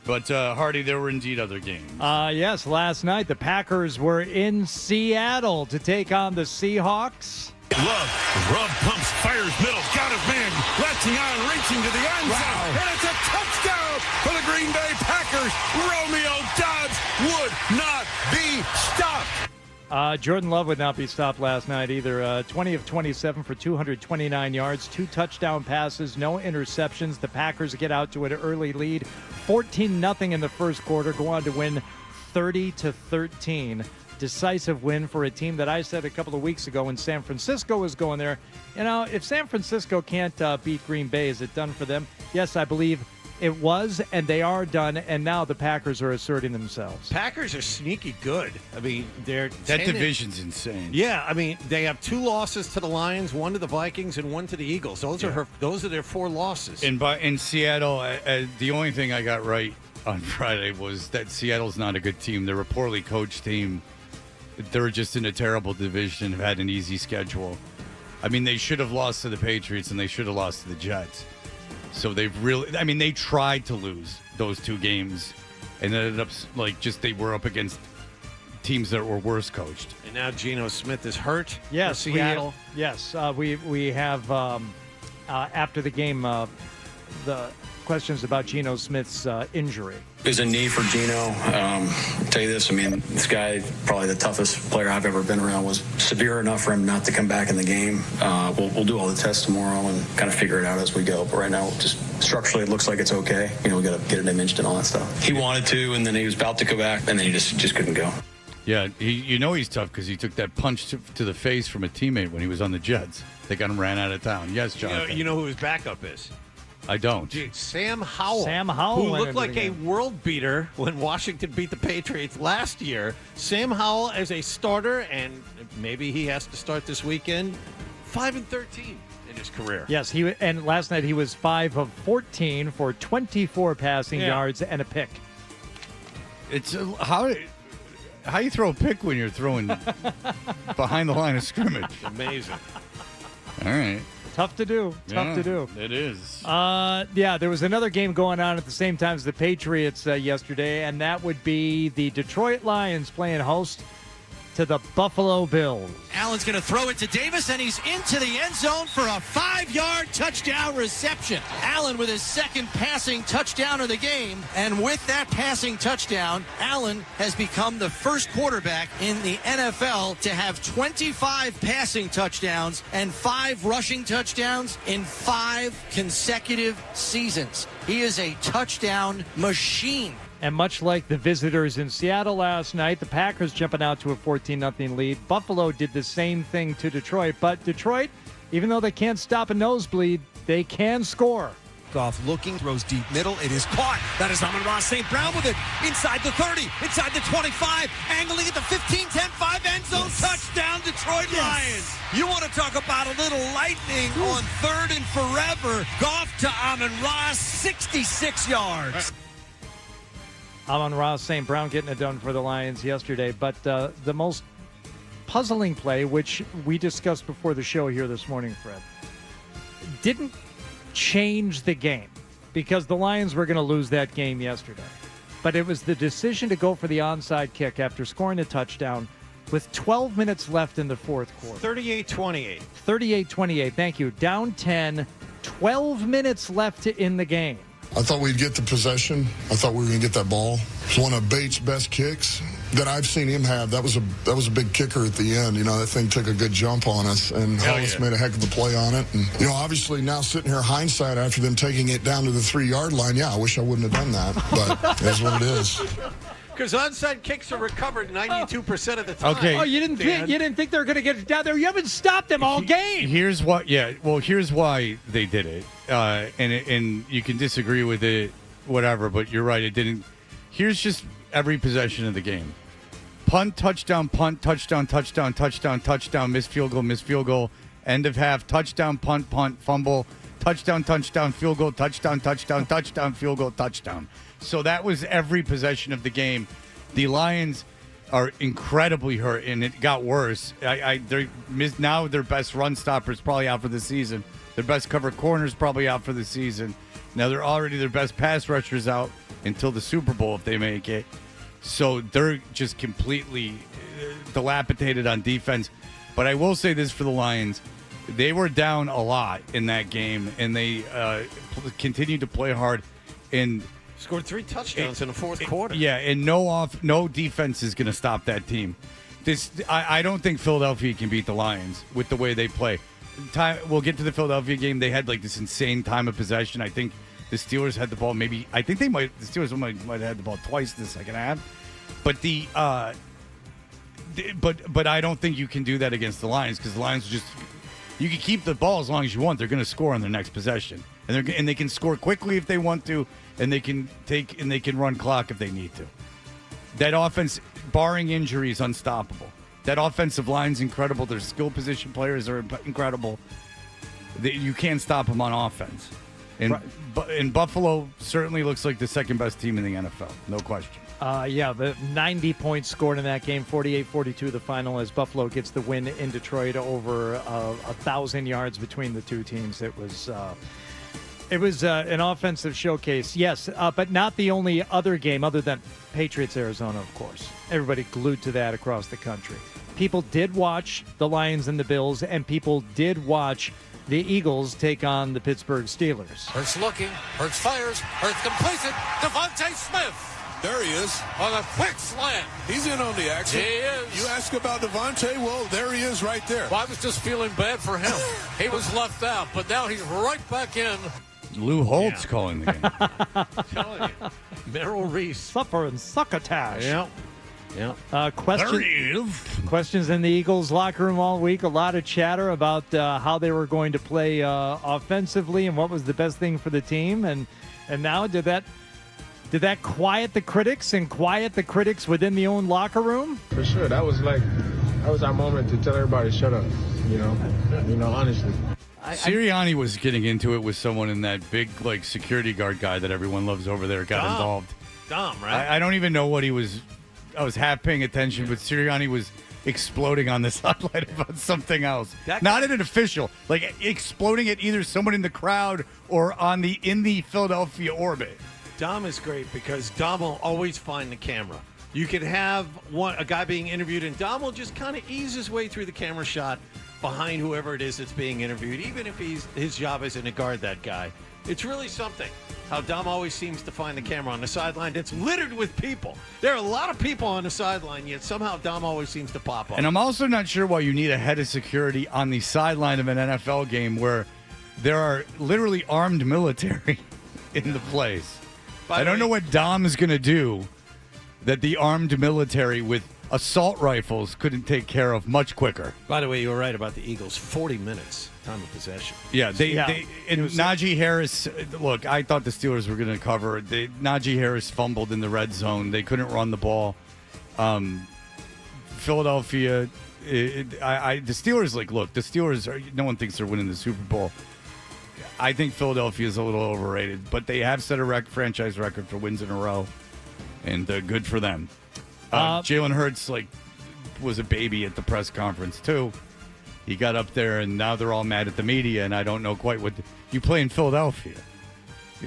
But, Hardy, there were indeed other games. Yes, last night the Packers were in Seattle to take on the Seahawks. Rub pumps, fires middle, got his man, latching on, reaching to the end zone, and it's a touchdown for the Green Bay Packers. Romeo Doubs would not be stopped. Jordan Love would not be stopped last night either. 20 of 27 for 229 yards, 2 touchdown passes, no interceptions. The Packers get out to an early lead, 14-0 in the first quarter, go on to win 30-13. Decisive win for a team that I said a couple of weeks ago when San Francisco was going there. You know, if San Francisco can't beat Green Bay, is it done for them? Yes, I believe it was, and they are done, and now the Packers are asserting themselves. Packers are sneaky good. I mean, they're that division's insane. Yeah, I mean, they have 2 losses to the Lions, 1 to the Vikings, and 1 to the Eagles. Those are their 4 losses. In Seattle, the only thing I got right on Friday was that Seattle's not a good team. They're a poorly coached team. They're just in a terrible division, have had an easy schedule. I mean, they should have lost to the Patriots and they should have lost to the Jets. So they've really, I mean, they tried to lose those 2 games and ended up they were up against teams that were worse coached. And now Geno Smith is hurt. Yes, for Seattle. We have after the game the questions about Geno Smith's injury. There's a knee for Geno. I'll tell you this, I mean, this guy, probably the toughest player I've ever been around, was severe enough for him not to come back in the game. We'll do all the tests tomorrow and kind of figure it out as we go. But right now, just structurally, it looks like it's okay. You know, we got to get it imaged and all that stuff. He wanted to, and then he was about to go back, and then he just couldn't go. Yeah, he's tough because he took that punch to the face from a teammate when he was on the Jets. They got him ran out of town. Yes, Jonathan. You know who his backup is? I don't. Dude, Sam Howell. Sam Howell. Who looked like a world beater when Washington beat the Patriots last year. Sam Howell as a starter, and maybe he has to start this weekend. 5-13 in his career. Yes, and last night he was 5 of 14 for 24 passing yards and a pick. It's how you throw a pick when you're throwing behind the line of scrimmage. Amazing. All right. Tough to do. Tough to do. It is. There was another game going on at the same time as the Patriots yesterday, and that would be the Detroit Lions playing host to the Buffalo Bills. Allen's going to throw it to Davis, and he's into the end zone for a 5-yard touchdown reception. Allen with his second passing touchdown of the game, and with that passing touchdown, Allen has become the first quarterback in the NFL to have 25 passing touchdowns and 5 rushing touchdowns in 5 consecutive seasons. He is a touchdown machine. And much like the visitors in Seattle last night, the Packers jumping out to a 14-0 lead. Buffalo did the same thing to Detroit. But Detroit, even though they can't stop a nosebleed, they can score. Off looking, throws deep middle. It is caught. That is Amon-Ra St. Brown with it. Inside the 30, inside the 25, angling at the 15, 10, 5 end zone. Yes. Touchdown, Detroit Lions. You want to talk about a little lightning on 3rd and forever. Goff to Amon-Ra, 66 yards. Amon-Ra St. Brown getting it done for the Lions yesterday. But the most puzzling play, which we discussed before the show here this morning, Fred, didn't change the game because the Lions were going to lose that game yesterday. But it was the decision to go for the onside kick after scoring a touchdown with 12 minutes left in the fourth quarter. 38-28. 38-28, thank you. Down 10, 12 minutes left in the game. I thought we'd get the possession. I thought we were going to get that ball. It's one of Bates' best kicks that I've seen him have. That was a big kicker at the end. You know, that thing took a good jump on us, and Hollis made a heck of a play on it. And, you know, obviously now sitting here hindsight after them taking it down to the 3-yard line, I wish I wouldn't have done that, but that's what it is. Because onside kicks are recovered 92% of the time. Okay. Oh, you didn't think they were going to get it down there? You haven't stopped them all game. Here's why they did it. And you can disagree with it, whatever, but you're right. It didn't. Here's just every possession of the game. punt, touchdown, touchdown, missed field goal, end of half, touchdown, punt, fumble, touchdown, field goal, touchdown, field goal, touchdown. So that was every possession of the game. The Lions are incredibly hurt, and it got worse. Now their best run stopper is probably out for the season. Their best cover corner is probably out for the season. Now they're already their best pass rushers out until the Super Bowl if they make it. So they're just completely dilapidated on defense. But I will say this for the Lions. They were down a lot in that game, and they continued to play hard. And scored 3 touchdowns in the fourth quarter. Yeah, and no defense is going to stop that team. I don't think Philadelphia can beat the Lions with the way they play. We'll get to the Philadelphia game. They had like this insane time of possession. I think the Steelers had the ball the Steelers might have had the ball twice in the second half. But but I don't think you can do that against the Lions, because the Lions you can keep the ball as long as you want. They're going to score on their next possession, and they can score quickly if they want to, and they can run clock if they need to. That offense, barring injuries, unstoppable. That offensive line's incredible. Their skill position players are incredible. You can't stop them on offense. And Buffalo certainly looks like the second best team in the NFL, no question. The 90 points scored in that game, 48-42 the final, as Buffalo gets the win in Detroit, over 1,000 yards between the two teams. It was an offensive showcase, yes, but not the only other game other than Patriots-Arizona, of course. Everybody glued to that across the country. People did watch the Lions and the Bills, and people did watch the Eagles take on the Pittsburgh Steelers. Hurts looking, Hurts fires, Hurts completes it, Devontae Smith. There he is. On a quick slant. He's in on the action. He is. You ask about Devontae, well, there he is right there. Well, I was just feeling bad for him. He was left out, but now he's right back in. Lou Holtz calling the game. Telling you. Merrill Reiss. Suffer and succotash. Yeah. Questions in the Eagles locker room all week. A lot of chatter about how they were going to play offensively and what was the best thing for the team. And now did that quiet the critics and quiet the critics within the own locker room? For sure. That was our moment to tell everybody to shut up, honestly. Sirianni was getting into it with someone in that big security guard guy that everyone loves over there got involved. Dom, right? I don't even know what he was. I was half paying attention, but Sirianni was exploding on the sideline about something else. Not at an official, exploding at either someone in the crowd or in the Philadelphia orbit. Dom is great because Dom will always find the camera. You could have a guy being interviewed, and Dom will just kind of ease his way through the camera shot behind whoever it is that's being interviewed, even if his job isn't to guard that guy. It's really something how Dom always seems to find the camera on the sideline that's littered with people. There are a lot of people on the sideline, yet somehow Dom always seems to pop up. And I'm also not sure why you need a head of security on the sideline of an NFL game where there are literally armed military in the place. I don't know what Dom is going to do that the armed military with assault rifles couldn't take care of much quicker. By the way, you were right about the Eagles. 40 minutes time of possession. Yeah, Najee Harris, look, I thought the Steelers were going to cover. Najee Harris fumbled in the red zone. They couldn't run the ball. Philadelphia, the Steelers, the Steelers, no one thinks they're winning the Super Bowl. I think Philadelphia is a little overrated, but they have set a franchise record for wins in a row, and good for them. Jalen Hurts was a baby at the press conference too. He got up there, and now they're all mad at the media, and I don't know quite what you play in Philadelphia.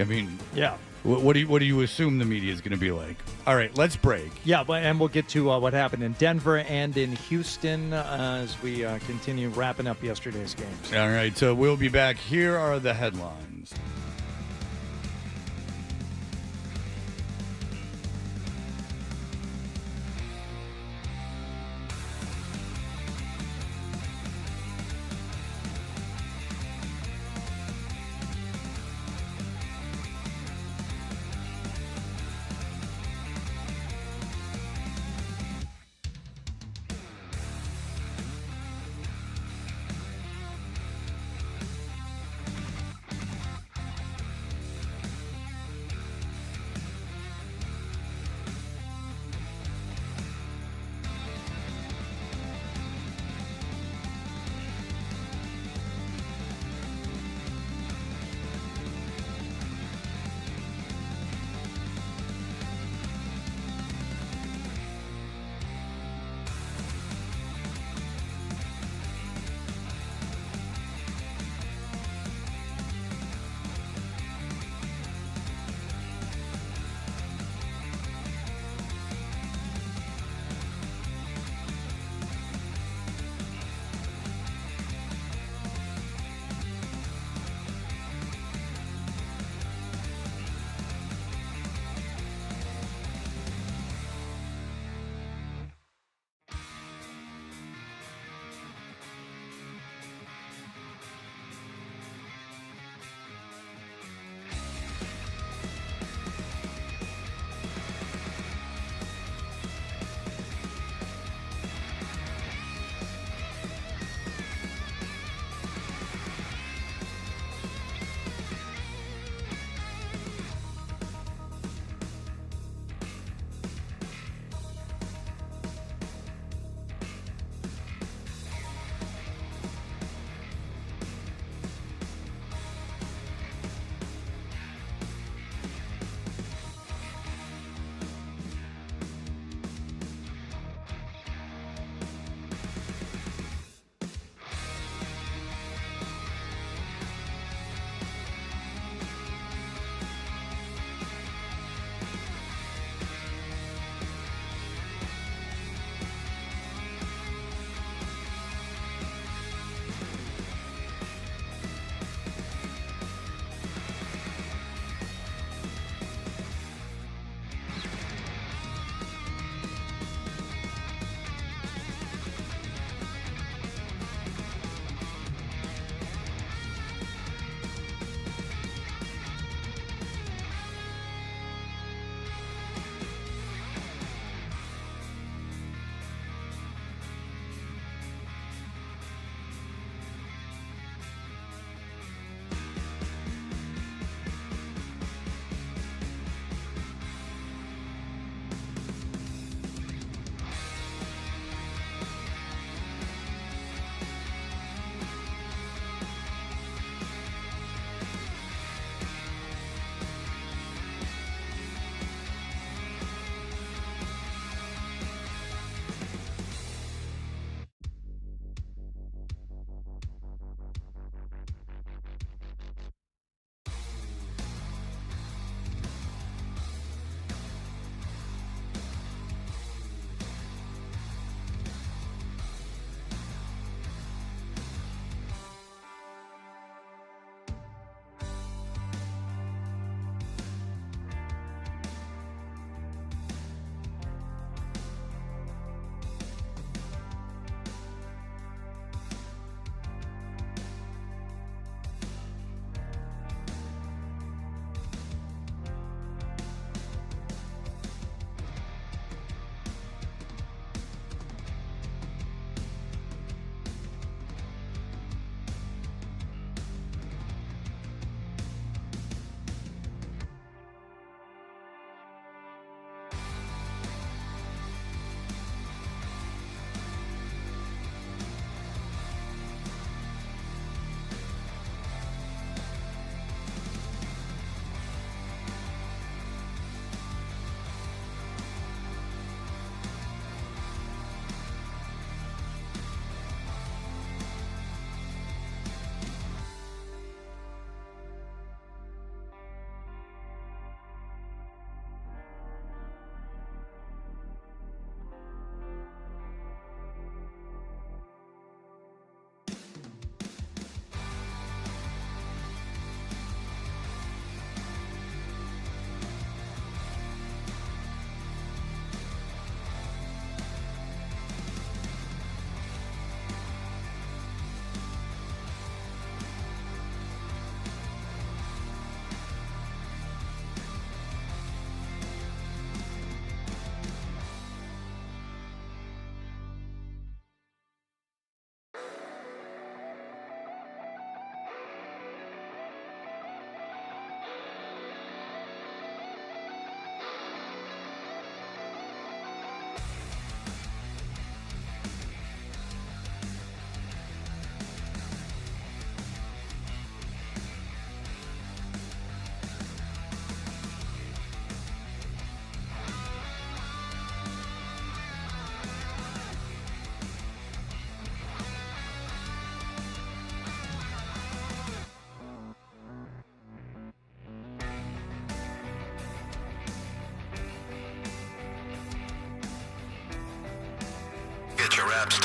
I mean, yeah. What do you assume the media is going to be like? All right, let's break. Yeah, and we'll get to what happened in Denver and in Houston as we continue wrapping up yesterday's games. All right, so we'll be back. Here are the headlines.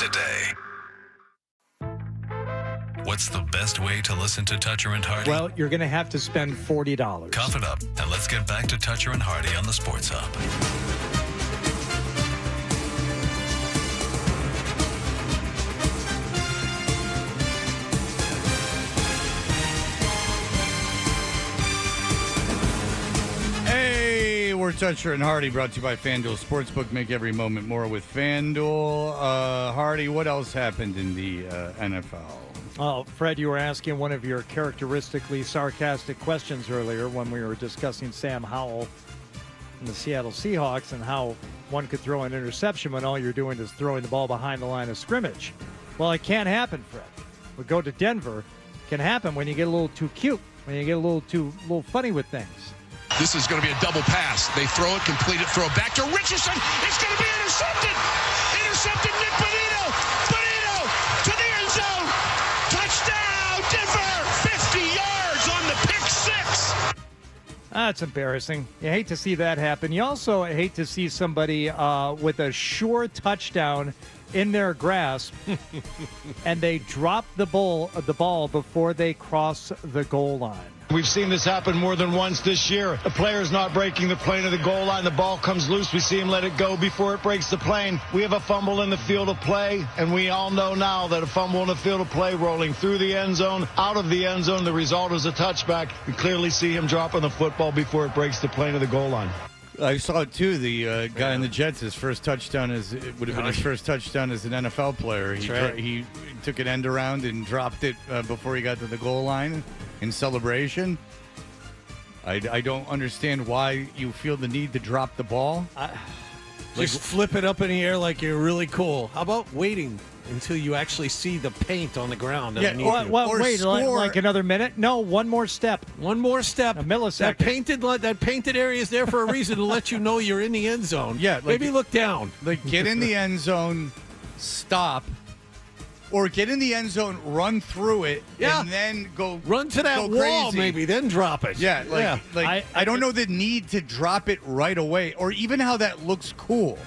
today. What's the best way to listen to Toucher and Hardy? Well, you're going to have to spend $40. Cough it up, and let's get back to Toucher and Hardy on the Sports Hub. Hey, we're Toucher and Hardy, brought to you by FanDuel Sportsbook. Make every moment more with FanDuel. Hardy, what else happened in the NFL? Oh, Fred, you were asking one of your characteristically sarcastic questions earlier when we were discussing Sam Howell and the Seattle Seahawks and how one could throw an interception when all you're doing is throwing the ball behind the line of scrimmage. Well, it can't happen, Fred. We go to Denver. It can happen when you get a little too cute, when you get a little funny with things. This is going to be a double pass. They throw it, complete it, throw it back to Richardson. It's going to be intercepted. Intercepted Nick Bonito. Bonito to the end zone. Touchdown, Denver. 50 yards on the pick six. That's embarrassing. You hate to see that happen. You also hate to see somebody with a sure touchdown in their grasp and they drop the ball before they cross the goal line. We've seen this happen more than once this year. The player's not breaking the plane of the goal line. The ball comes loose. We see him let it go before it breaks the plane. We have a fumble in the field of play, and we all know now that a fumble in the field of play rolling through the end zone, out of the end zone, the result is a touchback. We clearly see him dropping the football before it breaks the plane of the goal line. I saw it too. The guy in the Jets, his first touchdown it would have been his first touchdown as an NFL player. He took an end around and dropped it before he got to the goal line in celebration. I don't understand why you feel the need to drop the ball. Just flip it up in the air like you're really cool. How about waiting until you actually see the paint on the ground? Yeah, wait, like another minute? No, one more step. One more step. A millisecond. That painted area is there for a reason to let you know you're in the end zone. Yeah, maybe look down. Like get in the end zone, stop, or get in the end zone, run through it, and then run to that wall, crazy. Maybe then drop it. Yeah, I don't know the need to drop it right away, or even how that looks cool.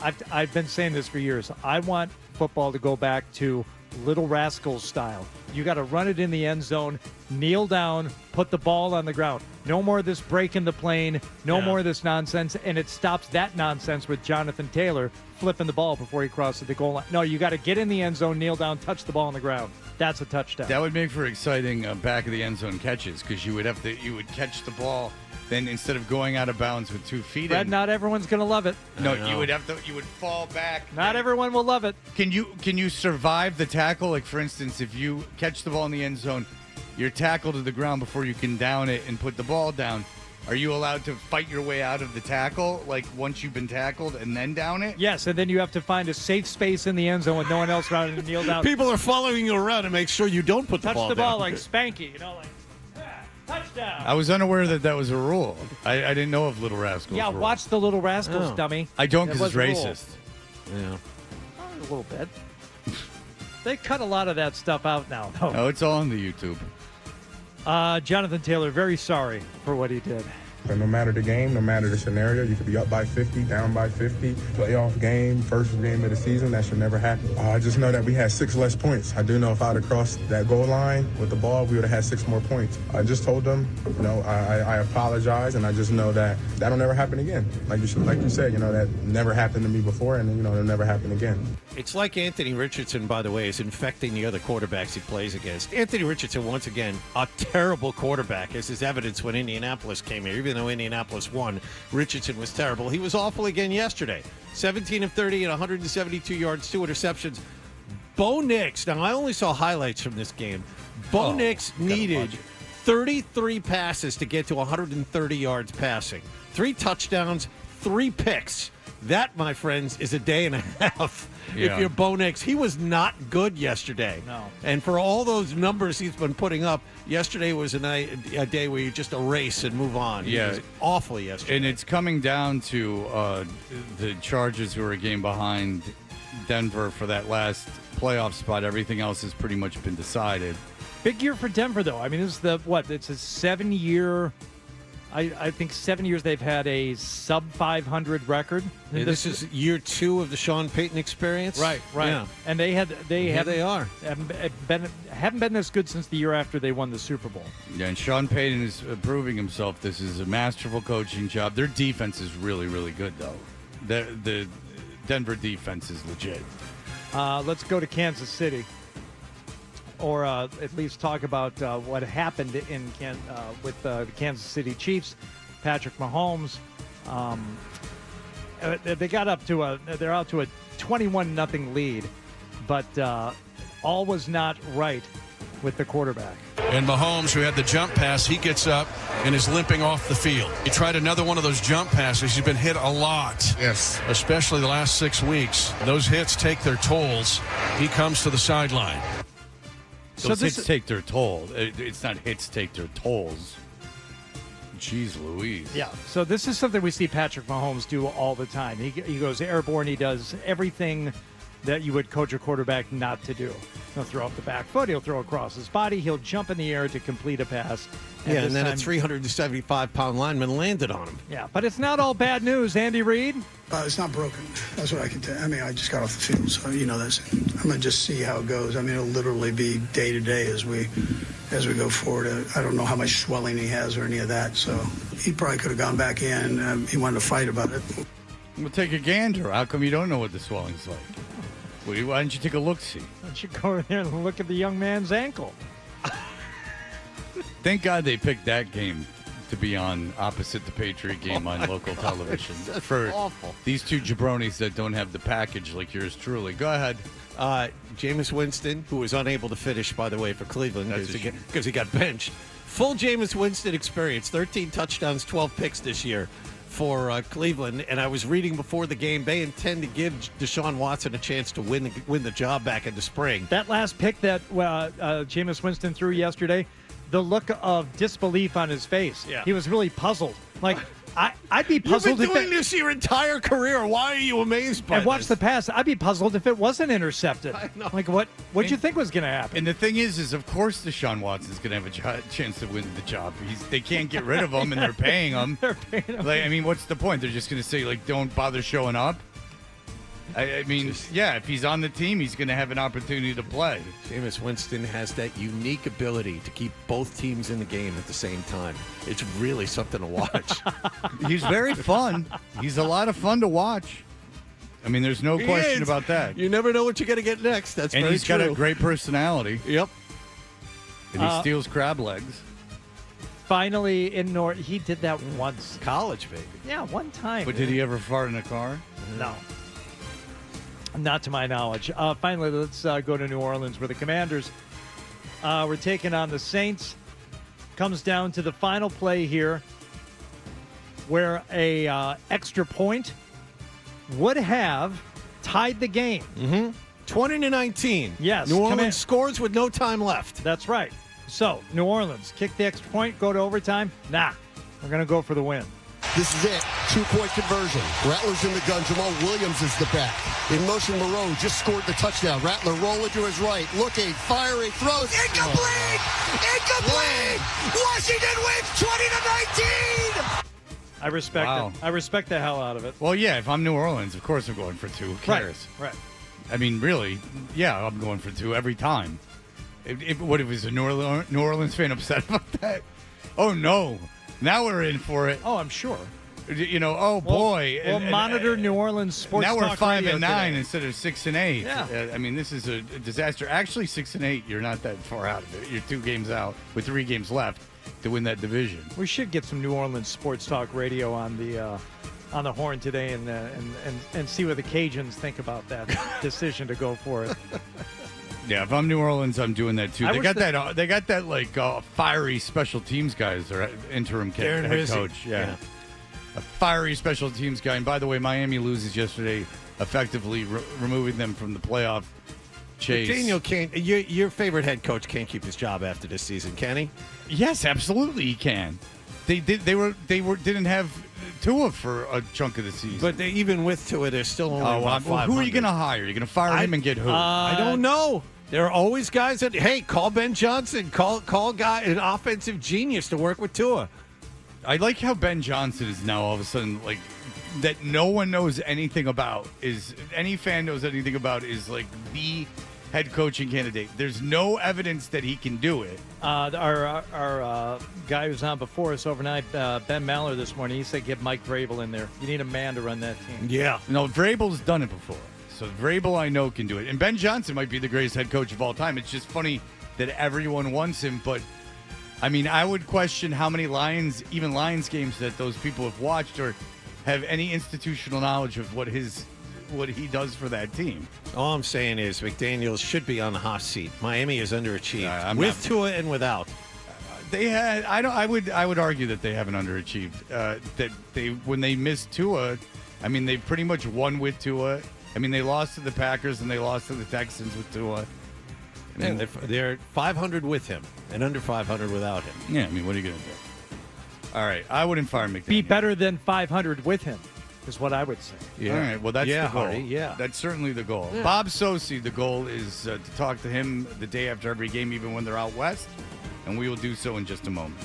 I've been saying this for years. I want football to go back to Little Rascals style. You got to run it in the end zone, kneel down, put the ball on the ground. No more of this breaking the plane, no more of this nonsense, and it stops that nonsense with Jonathan Taylor flipping the ball before he crosses the goal line. No, you got to get in the end zone, kneel down, touch the ball on the ground. That's a touchdown. That would make for exciting back of the end zone catches because you would catch the ball. Then instead of going out of bounds with 2 feet Fred, not everyone's going to love it. No, you would fall back. Not everyone will love it. Can you survive the tackle? Like, for instance, if you catch the ball in the end zone, you're tackled to the ground before you can down it and put the ball down. Are you allowed to fight your way out of the tackle, like once you've been tackled and then down it? Yes, and then you have to find a safe space in the end zone with no one else around and kneel down. People are following you around to make sure you don't put the ball down. Touch the ball like Spanky, like touchdown. I was unaware that was a rule. I didn't know of Little Rascals. Yeah, watch the Little Rascals, dummy. I don't because it's racist. Yeah. A little bit. They cut a lot of that stuff out now, though. Oh, it's all on the YouTube. Jonathan Taylor, very sorry for what he did. And no matter the game, no matter the scenario, you could be up by 50, down by 50, playoff game, first game of the season, that should never happen. I just know that we had 6 less points. I do know if I'd have crossed that goal line with the ball, we would have had 6 more points. I just told them, I apologize, and I just know that that'll never happen again. Like you said, that never happened to me before, and it'll never happen again. It's like Anthony Richardson, by the way, is infecting the other quarterbacks he plays against. Anthony Richardson, once again, a terrible quarterback, as is evidence when Indianapolis came here. Even though Indianapolis won, Richardson was terrible. He was awful again yesterday. 17 of 30 and 172 yards, 2 interceptions. Bo Nix, now I only saw highlights from this game. Bo Nix needed 33 passes to get to 130 yards passing. 3 touchdowns, 3 picks. That, my friends, is a day and a half. Yeah. If you're Bo Nix, he was not good yesterday. No. And for all those numbers he's been putting up, yesterday was a day where you just erase and move on. Yeah. He was awful yesterday. And it's coming down to the Chargers, who are a game behind Denver for that last playoff spot. Everything else has pretty much been decided. Big year for Denver, though. I mean, this is it's a 7-year I think 7 years they've had a sub 500 record. Yeah, this is year 2 of the Sean Payton experience. Right. Yeah. And they are. Haven't been this good since the year after they won the Super Bowl. Yeah, and Sean Payton is proving himself. This is a masterful coaching job. Their defense is really, really good, though. The Denver defense is legit. Let's go to Kansas City, or at least talk about what happened with the Kansas City Chiefs. Patrick Mahomes, they're out to a 21-0 lead, but all was not right with the quarterback. And Mahomes, who had the jump pass, he gets up and is limping off the field. He tried another one of those jump passes. He's been hit a lot. Yes. Especially the last 6 weeks. Those hits take their tolls. He comes to the sideline. Those hits take their toll. It's not hits take their tolls. Jeez Louise. Yeah, so this is something we see Patrick Mahomes do all the time. He goes airborne. He does everything that you would coach a quarterback not to do. He'll throw off the back foot. He'll throw across his body. He'll jump in the air to complete a pass. And then a 375-pound lineman landed on him. Yeah, but it's not all bad news. Andy Reid? It's not broken. That's what I can tell you. I mean, I just got off the field, so that's. I'm going to just see how it goes. I mean, it'll literally be day to day as we go forward. I don't know how much swelling he has or any of that, so he probably could have gone back in. He wanted to fight about it. We'll take a gander. How come you don't know what the swelling's like? Why don't you take a look-see? Why don't you go over there and look at the young man's ankle? Thank God they picked that game to be on opposite the Patriot game on local television. That's for awful. These two jabronis that don't have the package like yours truly. Go ahead. Jameis Winston, who was unable to finish, by the way, for Cleveland because he got benched. Full Jameis Winston experience, 13 touchdowns, 12 picks this year for Cleveland. And I was reading before the game, they intend to give Deshaun Watson a chance to win the job back in the spring. That last pick that Jameis Winston threw yesterday, the look of disbelief on his face. Yeah. He was really puzzled. Like, I'd be puzzled. You've been doing this your entire career. Why are you amazed by this? And watch the pass. I'd be puzzled if it wasn't intercepted. I know. Like, what'd you think was going to happen? And the thing is of course Deshaun Watson's going to have a chance to win the job. They can't get rid of him, and they're paying him. They're paying him. Like, I mean, what's the point? They're just going to say, like, don't bother showing up? I mean, if he's on the team, he's going to have an opportunity to play. Jameis Winston has that unique ability to keep both teams in the game at the same time. It's really something to watch. He's very fun. He's a lot of fun to watch. I mean, there's no question about that. You never know what you're going to get next. That's and very he's true. got a great personality. Yep. And he steals crab legs. Finally, he did that once. College, baby. Yeah, one time. But did he ever fart in a car? No. Not to my knowledge. Finally, let's go to New Orleans, where the Commanders were taking on the Saints. Comes down to the final play here, where a extra point would have tied the game. 20-19. Yes. New Orleans scores with no time left. That's right. So, New Orleans kick the extra point, go to overtime. Nah, we're going to go for the win. This is it. 2-point conversion. Rattler's in the gun. Jamal Williams is the back. In motion, Moreau just scored the touchdown. Rattler rolling to his right. Looking, firing, throws. Incomplete! Incomplete! Washington wins 20-19! I respect it. I respect the hell out of it. Well, yeah, if I'm New Orleans, of course I'm going for 2. Who cares? Right. I mean, really, yeah, I'm going for 2 every time. What if it was a New Orleans fan upset about that? Oh, no. Now we're in for it. Oh, I'm sure. Boy. We'll monitor New Orleans sports. Now we're talk 5-9 today. instead of 6-8. Yeah. I mean, this is a disaster. Actually, 6-8, you're not that far out of it. You're 2 games out with 3 games left to win that division. We should get some New Orleans sports talk radio on the horn today and see what the Cajuns think about that decision to go for it. Yeah, if I'm New Orleans, I'm doing that too. They got that like fiery special teams guys. Their interim head coach. Yeah. A fiery special teams guy. And by the way, Miami loses yesterday, effectively removing them from the playoff chase. Daniel can't. Your favorite head coach can't keep his job after this season, can he? Yes, absolutely, he can. They didn't have Tua for a chunk of the season. But even with Tua, they're still only about 500. Who are you going to hire? You're going to fire him and get who? I don't know. There are always guys that, hey, call Ben Johnson, call a guy, an offensive genius to work with Tua. I like how Ben Johnson is now all of a sudden like that. No one knows anything about is any fan knows anything about is like the head coaching candidate. There's no evidence that he can do it. Our guy who's on before us overnight, Ben Maller, this morning, he said get Mike Vrabel in there. You need a man to run that team. Yeah. No, Vrabel's done it before. So Vrabel, I know, can do it. And Ben Johnson might be the greatest head coach of all time. It's just funny that everyone wants him. But, I mean, I would question how many Lions games that those people have watched or have any institutional knowledge of what he does for that team. All I'm saying is McDaniels should be on the hot seat. Miami is underachieved with Tua and without. They had. I would argue that they haven't underachieved. That when they missed Tua, I mean they pretty much won with Tua. I mean they lost to the Packers and they lost to the Texans with Tua. And they're 500 with him and under 500 without him. Yeah, I mean what are you gonna do? All right, I wouldn't fire McDaniels. Be better than 500 with him, is what I would say. Yeah. All right, well that's the goal. Hardy, yeah, that's certainly the goal. Yeah. Bob Socci, the goal is to talk to him the day after every game, even when they're out west, and we will do so in just a moment.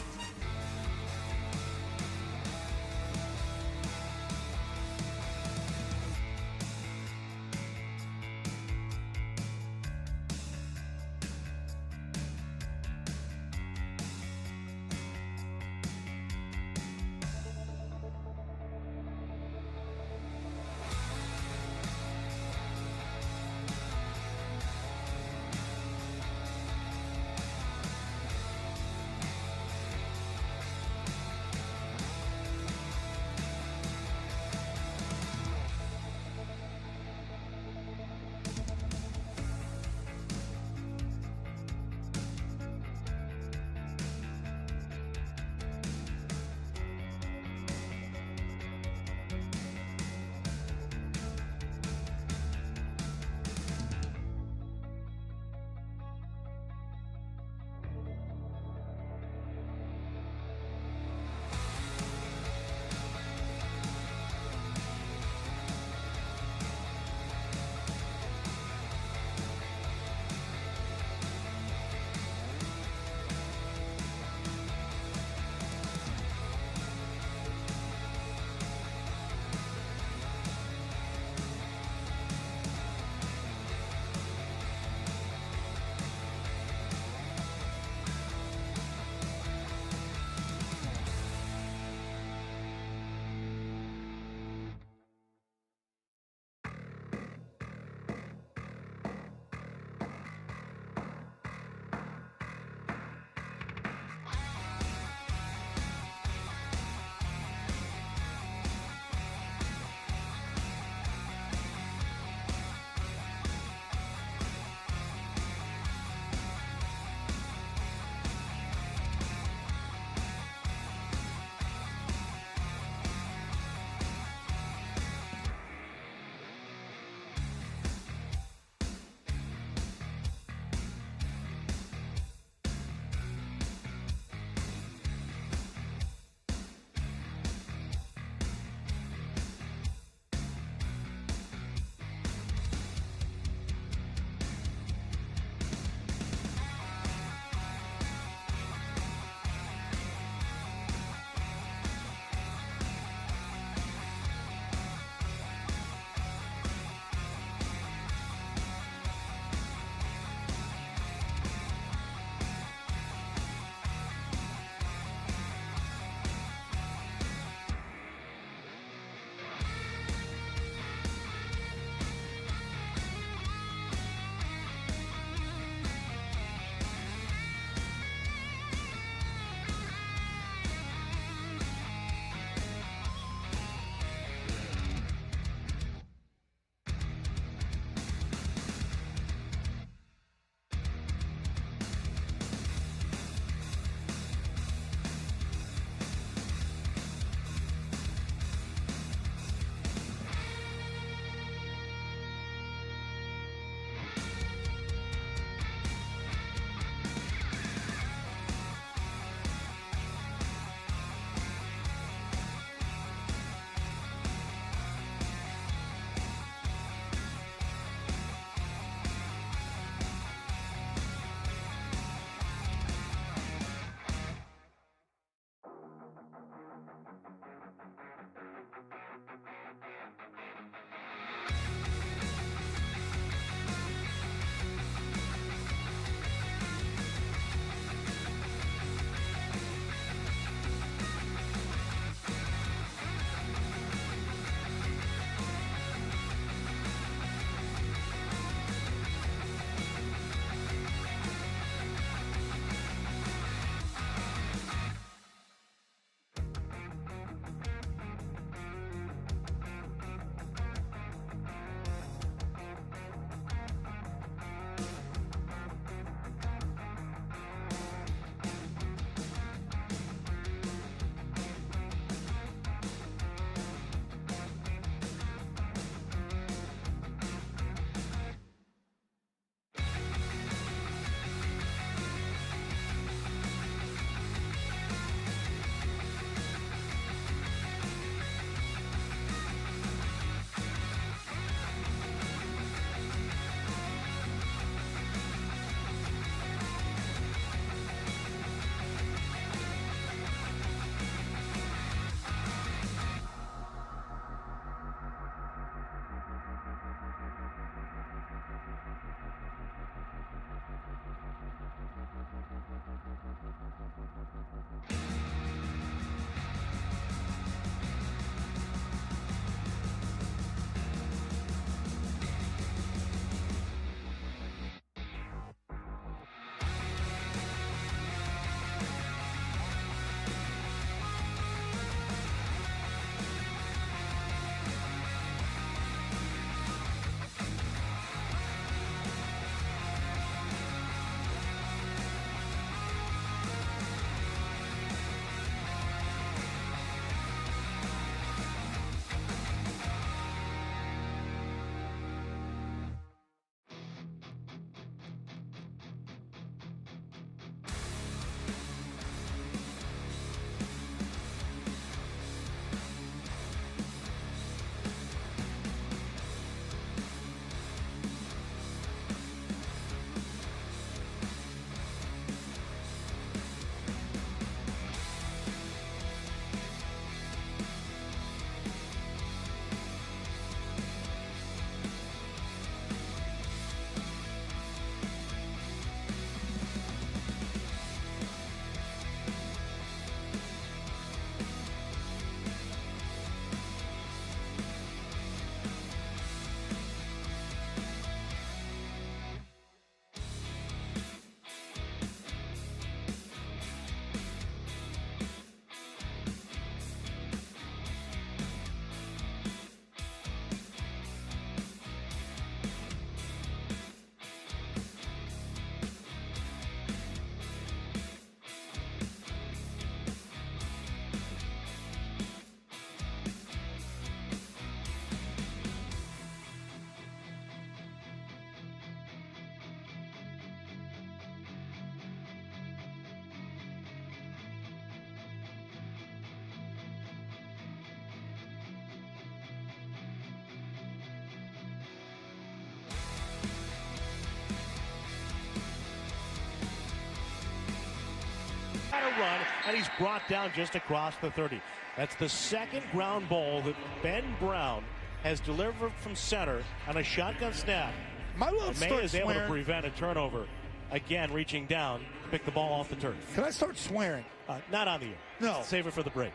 run, and he's brought down just across the 30. That's the second ground ball that Ben Brown has delivered from center on a shotgun snap. My love May start is able to swearing. prevent a turnover. Again, reaching down to pick the ball off the turf. Can I start swearing? Not on the air. No. Save it for the break.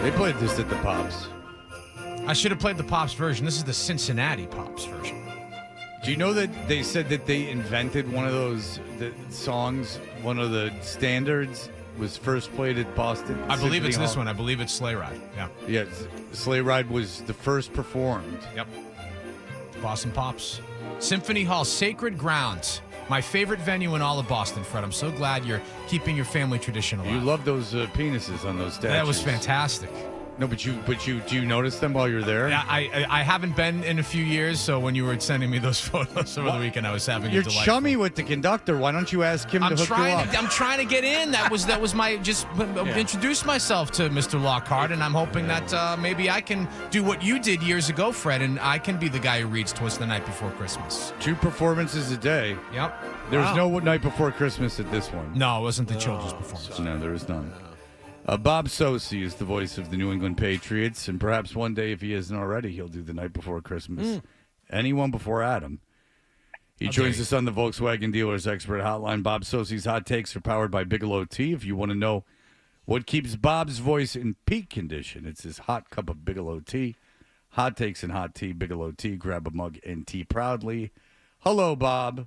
They played this at the Pops. I should have played the Pops version. This is the Cincinnati Pops version. Do you know that they said that they invented one of those songs, one of the standards was first played at Boston? I believe it's Symphony this Hall? one. I believe it's Sleigh Ride. Yeah. Yeah, Sleigh Ride was the first performed. Yep. Boston Pops. Symphony Hall, Sacred Grounds. My favorite venue in all of Boston, Fred. I'm so glad you're keeping your family tradition alive. You love those penises on those statues. That was fantastic. No, but do you notice them while you're there? Yeah, I haven't been in a few years, so when you were sending me those photos over the weekend, I was having You're a delightful. chummy with the conductor. Why don't you ask him to hook you up? I'm trying to get in. That was my introduce myself to Mr. Lockhart, and I'm hoping that maybe I can do what you did years ago, Fred, and I can be the guy who reads Twist the Night Before Christmas. 2 performances a day. Yep. There's no Night Before Christmas at this one. No, it wasn't the children's performance. No, there is none. Bob Socci is the voice of the New England Patriots, and perhaps one day, if he isn't already, he'll do the Night Before Christmas. Anyone before Adam. He joins us on the Volkswagen Dealers Expert Hotline. Bob Soci's Hot Takes are powered by Bigelow Tea. If you want to know what keeps Bob's voice in peak condition, it's his hot cup of Bigelow Tea. Hot Takes and Hot Tea, Bigelow Tea. Grab a mug and tea proudly. Hello, Bob.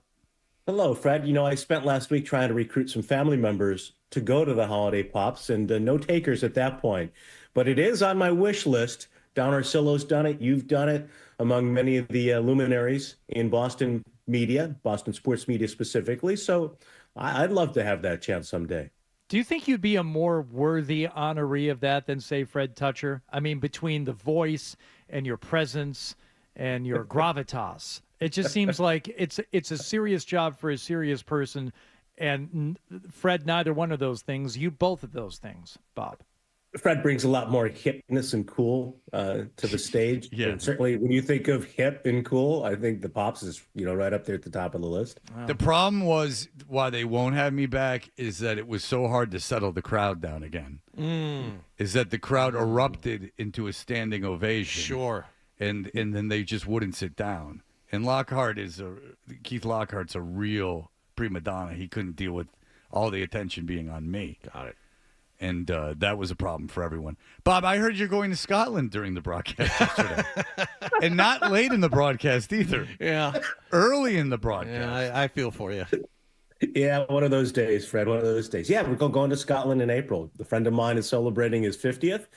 Hello, Fred. I spent last week trying to recruit some family members to go to the holiday pops, and no takers at that point. But it is on my wish list. Don Orsillo's done it. You've done it, among many of the luminaries in Boston media, Boston sports media specifically. So I'd love to have that chance someday. Do you think you'd be a more worthy honoree of that than, say, Fred Toucher? I mean, between the voice and your presence and your gravitas, it just seems like it's a serious job for a serious person. And Fred, neither one of those things. You both of those things, Bob. Fred brings a lot more hipness and cool to the stage. Yeah. And certainly, when you think of hip and cool, I think the Pops is right up there at the top of the list. Wow. The problem was why they won't have me back is that it was so hard to settle the crowd down again. Is that the crowd erupted into a standing ovation. Sure. And then they just wouldn't sit down. And Keith Lockhart's a real prima donna. He couldn't deal with all the attention being on me. Got it. And that was a problem for everyone. Bob, I heard you're going to Scotland during the broadcast yesterday. And not late in the broadcast either. Yeah. Early in the broadcast. Yeah, I feel for you. Yeah, one of those days, Fred, one of those days. Yeah, we're going to Scotland in April. A friend of mine is celebrating his 50th.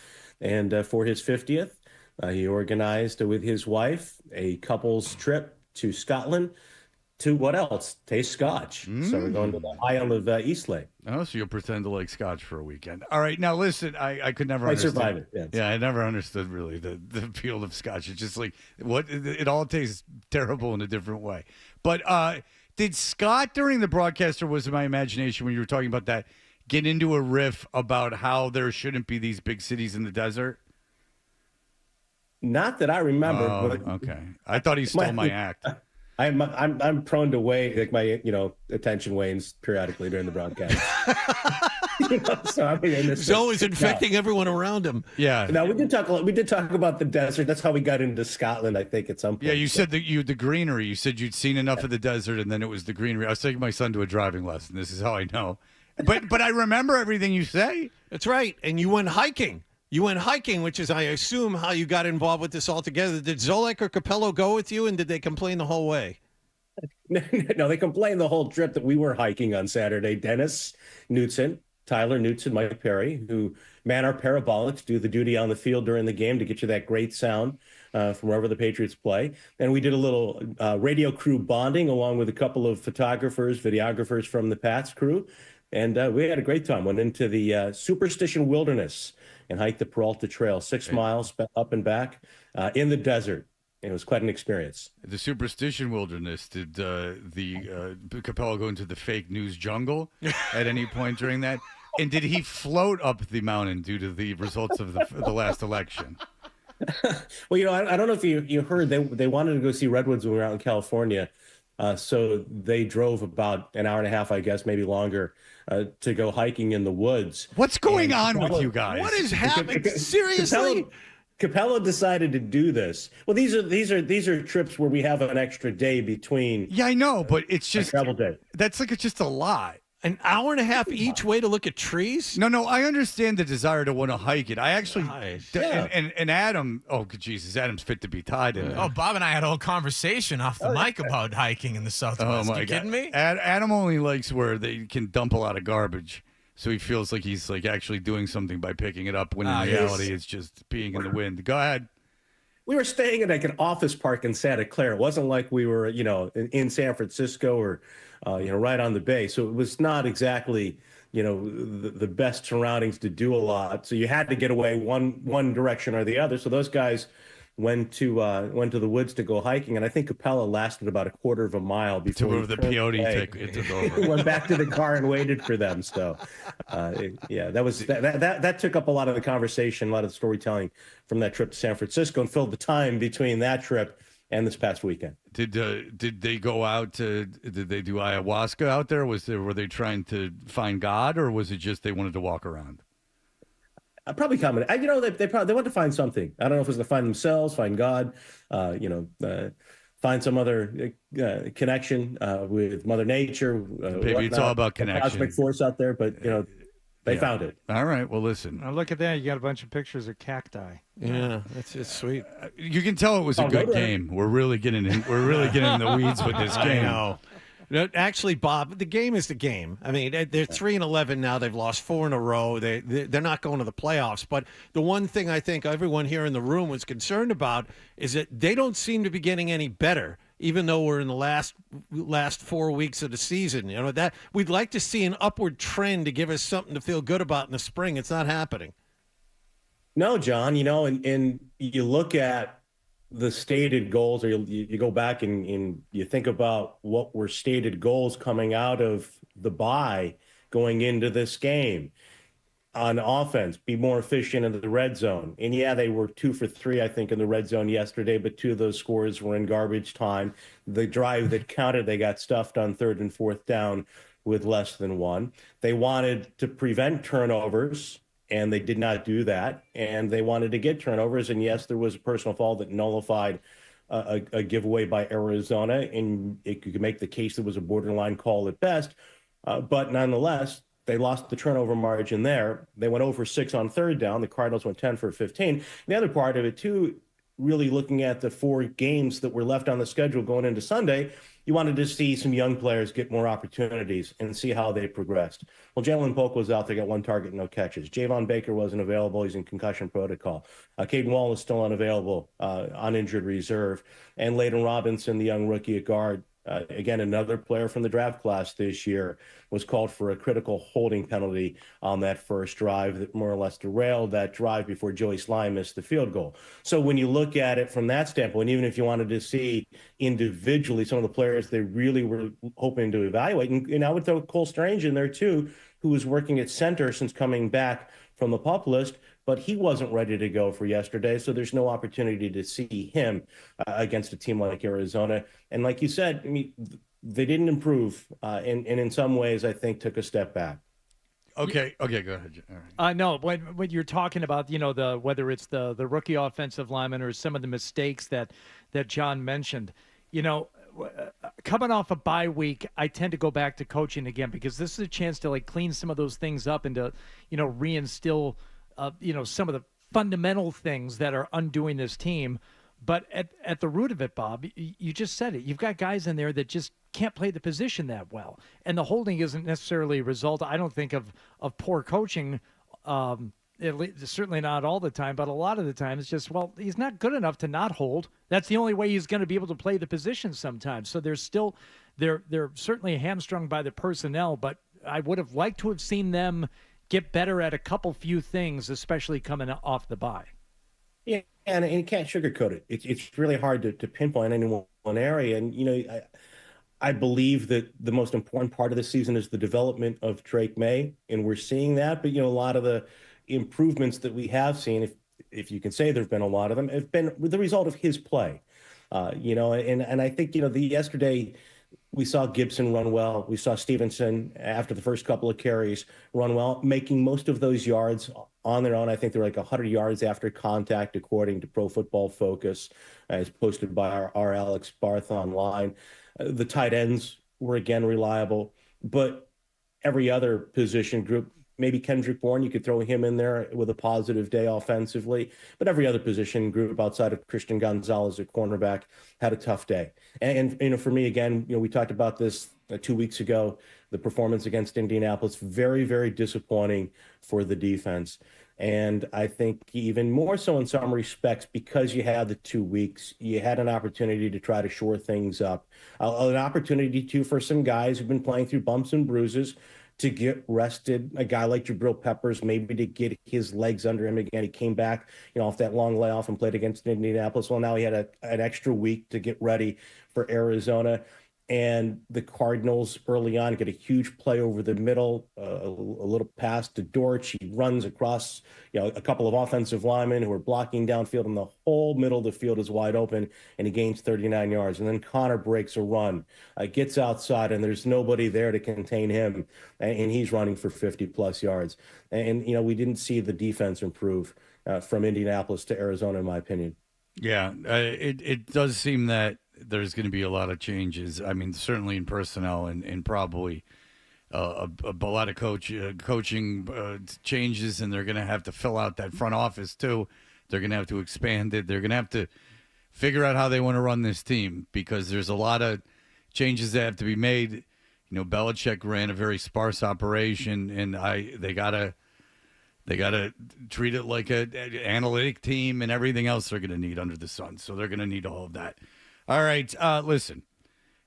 And for his 50th, he organized with his wife a couple's trip to Scotland to what else? Taste scotch. So we're going to the Isle of Eastleigh. Oh, so you'll pretend to like scotch for a weekend. All right, now listen, I could never understand. survive it. Yeah. Yeah, I never understood really the appeal of scotch. It's just like it all tastes terrible in a different way. But did Scott during the broadcast, or was it my imagination when you were talking about that, get into a riff about how there shouldn't be these big cities in the desert? Not that I remember. Oh, but okay. I thought he stole my act. I'm prone to wane, like my attention wanes periodically during the broadcast. So I mean, He's always infecting everyone around him. Yeah. Now we did talk about the desert. That's how we got into Scotland, I think, at some point. Yeah, you said that the greenery. You said you'd seen enough of the desert, and then it was the greenery. I was taking my son to a driving lesson. This is how I know. But I remember everything you say. That's right. And you went hiking. You went hiking, which is, I assume, how you got involved with this altogether. Did Zolek or Capello go with you, and did they complain the whole way? No, they complained the whole trip that we were hiking on Saturday. Dennis Knutson, Tyler Knutson, Mike Perry, who man our parabolics, do the duty on the field during the game to get you that great sound from wherever the Patriots play. And we did a little radio crew bonding along with a couple of photographers, videographers from the Pats crew. And we had a great time. Went into the Superstition Wilderness and hiked the Peralta Trail, 6 miles up and back in the desert. And it was quite an experience. The Superstition Wilderness, did Capello go into the fake news jungle at any point during that? And did he float up the mountain due to the results of the last election? Well, I don't know if you heard, they wanted to go see Redwoods when we were out in California So they drove about an hour and a half, I guess, maybe longer, to go hiking in the woods. What's going on with you guys? What is happening? Seriously? Capella decided to do this. Well, these are trips where we have an extra day between. Yeah, I know, but it's just travel day. That's like it's just a lot. An hour and a half each way to look at trees? No, I understand the desire to want to hike it. I actually, Yeah. and Adam, oh Jesus, Adam's fit to be tied in. Oh, Bob and I had a whole conversation off the mic about hiking in the Southwest. Oh my you God. kidding me? Adam only likes where they can dump a lot of garbage, so he feels like he's like actually doing something by picking it up. When in reality, it's just being in the wind. Go ahead. We were staying in like an office park in Santa Clara. It wasn't like we were, in San Francisco or, right on the bay. So it was not exactly, the best surroundings to do a lot. So you had to get away one direction or the other. So those guys went to the woods to go hiking, and I think Capella lasted about a quarter of a mile before To move the peyote he took over. went back to the car and waited for them. So, that took up a lot of the conversation, a lot of the storytelling from that trip to San Francisco, and filled the time between that trip and this past weekend. Did they go out to? Did they do ayahuasca out there? Were they trying to find God, or was it just they wanted to walk around? Probably common. They want to find something. I don't know if it's to find themselves, find God, find some other connection with Mother Nature. Maybe it's all about connection. Cosmic force out there, but they found it. All right. Well, listen. Now look at that. You got a bunch of pictures of cacti. Yeah, it's sweet. You can tell it was a good game. We're really getting in the weeds with this game. I know. No, actually, Bob, the game is the game. I mean, they're 3-11 now. They've lost 4 in a row. They're not going to the playoffs. But the one thing I think everyone here in the room was concerned about is that they don't seem to be getting any better, even though we're in the last 4 weeks of the season. That we'd like to see an upward trend to give us something to feel good about in the spring. It's not happening. No, John. And you look at the stated goals, or you go back and you think about what were stated goals coming out of the bye going into this game. On offense, be more efficient in the red zone. And they were 2 for 3, I think, in the red zone yesterday, but 2 of those scores were in garbage time. The drive that counted, they got stuffed on 3rd and 4th down with less than 1. They wanted to prevent turnovers, and they did not do that. And they wanted to get turnovers. And yes, there was a personal foul that nullified a giveaway by Arizona. And you could make the case it was a borderline call at best. But nonetheless, they lost the turnover margin there. They went over 6 on 3rd down. The Cardinals went 10 for 15. And the other part of it, too, really looking at the 4 games that were left on the schedule going into Sunday, you wanted to see some young players get more opportunities and see how they progressed. Well, Jalen Polk was out there, got 1 target, no catches. Javon Baker wasn't available. He's in concussion protocol. Caden Wall is still unavailable, on injured reserve. And Layden Robinson, the young rookie at guard, again, another player from the draft class this year, was called for a critical holding penalty on that first drive that more or less derailed that drive before Joey Slime missed the field goal. So when you look at it from that standpoint, even if you wanted to see individually some of the players they really were hoping to evaluate, and I would throw Cole Strange in there too, who was working at center since coming back from the PUP list, but he wasn't ready to go for yesterday, so there's no opportunity to see him against a team like Arizona. And like you said, I mean, they didn't improve, and in some ways, I think, took a step back. Okay, go ahead. All right. No, when you're talking about, whether it's the rookie offensive lineman or some of the mistakes that John mentioned, coming off a bye week, I tend to go back to coaching again because this is a chance to clean some of those things up and to, reinstill some of the fundamental things that are undoing this team. But at the root of it, Bob, you just said it. You've got guys in there that just can't play the position that well. And the holding isn't necessarily a result, I don't think, of poor coaching, certainly not all the time, but a lot of the time it's just, he's not good enough to not hold. That's the only way he's going to be able to play the position sometimes. So they're certainly hamstrung by the personnel, but I would have liked to have seen them get better at a few things, especially coming off the bye. Yeah, and you can't sugarcoat it. It's really hard to pinpoint any one area. And, I believe that the most important part of the season is the development of Drake May, and we're seeing that. But, a lot of the improvements that we have seen, if you can say there have been a lot of them, have been the result of his play. And I think, yesterday we saw Gibson run well. We saw Stevenson, after the first couple of carries, run well, making most of those yards on their own. I think they're like 100 yards after contact, according to Pro Football Focus, as posted by our Alex Barth online. The tight ends were, again, reliable. But every other position group, maybe Kendrick Bourne, you could throw him in there with a positive day offensively. But every other position group outside of Christian Gonzalez at cornerback had a tough day. And for me, again, we talked about this 2 weeks ago, the performance against Indianapolis, very, very disappointing for the defense. And I think even more so in some respects, because you had the 2 weeks, you had an opportunity to try to shore things up, an opportunity too for some guys who've been playing through bumps and bruises to get rested. A guy like Jabril Peppers, maybe to get his legs under him again. He came back, off that long layoff and played against Indianapolis. Well, now he had an extra week to get ready for Arizona. And the Cardinals early on get a huge play over the middle, a little pass to Dortch. He runs across, a couple of offensive linemen who are blocking downfield, and the whole middle of the field is wide open, and he gains 39 yards. And then Connor breaks a run, gets outside, and there's nobody there to contain him, and he's running for 50-plus yards. And, we didn't see the defense improve from Indianapolis to Arizona, in my opinion. Yeah, it does seem that there's going to be a lot of changes. I mean, certainly in personnel and probably a lot of coaching changes, and they're going to have to fill out that front office too. They're going to have to expand it. They're going to have to figure out how they want to run this team, because there's a lot of changes that have to be made. Belichick ran a very sparse operation, and they gotta treat it like an analytic team and everything else they're going to need under the sun. So they're going to need all of that. All right, listen,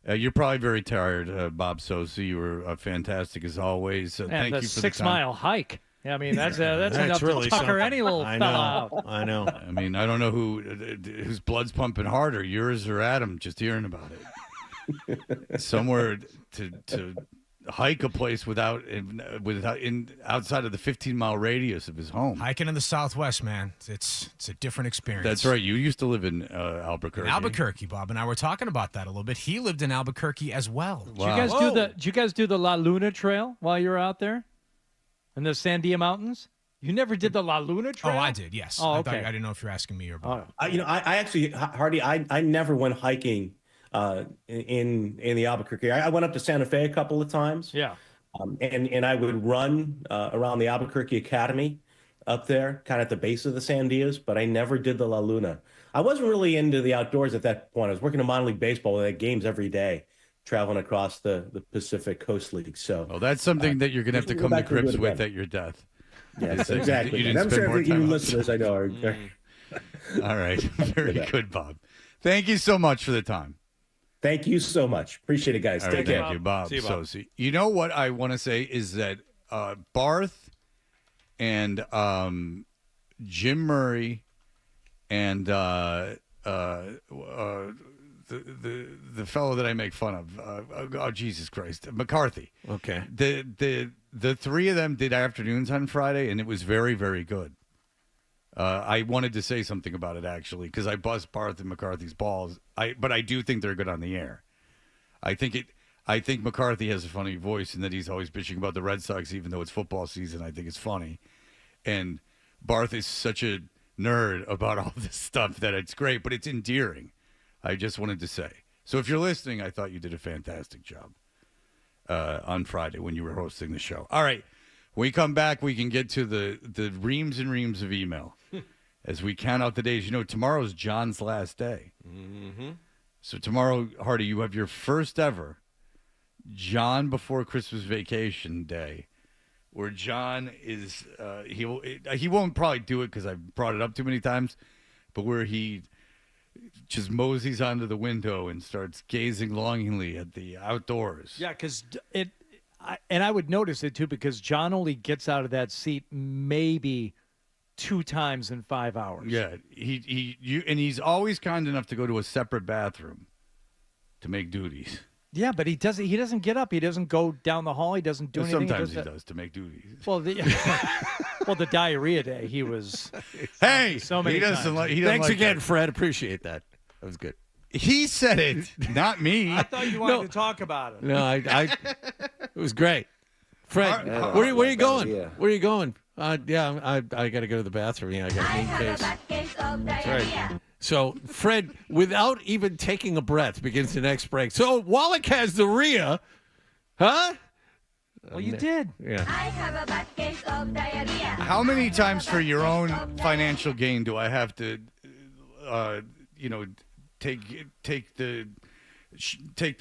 you're probably very tired, Bob Socci. You were fantastic as always. Thank you for the 6-mile hike. I mean, that's enough really to tucker something. any little fella out. I know. I mean, I don't know whose blood's pumping harder, yours or Adam, just hearing about it. Somewhere to hike a place without outside of the 15-mile radius of his home. Hiking in the Southwest, man, it's a different experience. That's right. You used to live in Albuquerque. In Albuquerque, Bob and I were talking about that a little bit. He lived in Albuquerque as well. Wow. Did you guys do the La Luna Trail while you were out there in the Sandia Mountains? You never did the La Luna Trail? Oh, I did. Yes. Oh, okay. I didn't know if you're asking me or Bob. I actually, Hardy, I never went hiking in the Albuquerque. I went up to Santa Fe a couple of times. Yeah. And I would run around the Albuquerque Academy up there, kind of at the base of the Sandias, but I never did the La Luna. I wasn't really into the outdoors at that point. I was working in minor league baseball. We had games every day, traveling across the Pacific Coast League. So, well, that's something that you're going to have to come to grips with at your death. Yes, exactly. You And I'm sure you time listeners I know are. All right. Very good, Bob. Thank you so much for the time. Thank you so much. Appreciate it, guys. All Take right, care. Thank you, Bob. See you, Bob. Socci. You know what I want to say is that Barth and Jim Murray and the fellow that I make fun of, oh Jesus Christ, McCarthy. Okay. The three of them did afternoons on Friday, and it was very, very good. I wanted to say something about it, actually, because I bust Barth and McCarthy's balls. But I do think they're good on the air. I think McCarthy has a funny voice, and that he's always bitching about the Red Sox, even though it's football season. I think it's funny. And Barth is such a nerd about all this stuff that it's great, but it's endearing. I just wanted to say. So if you're listening, I thought you did a fantastic job on Friday when you were hosting the show. All right. When we come back, we can get to the reams and reams of email as we count out the days. Tomorrow's John's last day. Mm-hmm. So tomorrow, Hardy, you have your first ever John before Christmas vacation day, where John is he won't probably do it because I've brought it up too many times, but where he just moseys onto the window and starts gazing longingly at the outdoors. Yeah, because I would notice it too, because John only gets out of that seat maybe 2 times in 5 hours. Yeah, he's always kind enough to go to a separate bathroom to make duties. Yeah, but he doesn't get up. He doesn't go down the hall. He doesn't do anything. Sometimes he does to make duties. Well, the diarrhea day, he was. Hey, so many he doesn't times. like. Thanks like again, that. Fred. Appreciate that. That was good. He said it, not me. I thought you wanted to talk about it. No, it was great. Fred, where are you going? Where are you going? I got to go to the bathroom. Yeah, I got a mean case. That's right. So, Fred, without even taking a breath, begins the next break. So, Wallach has diarrhea, huh? Well, you did. Yeah. I have a bad case of diarrhea. How many times for your own financial gain do I have to, take the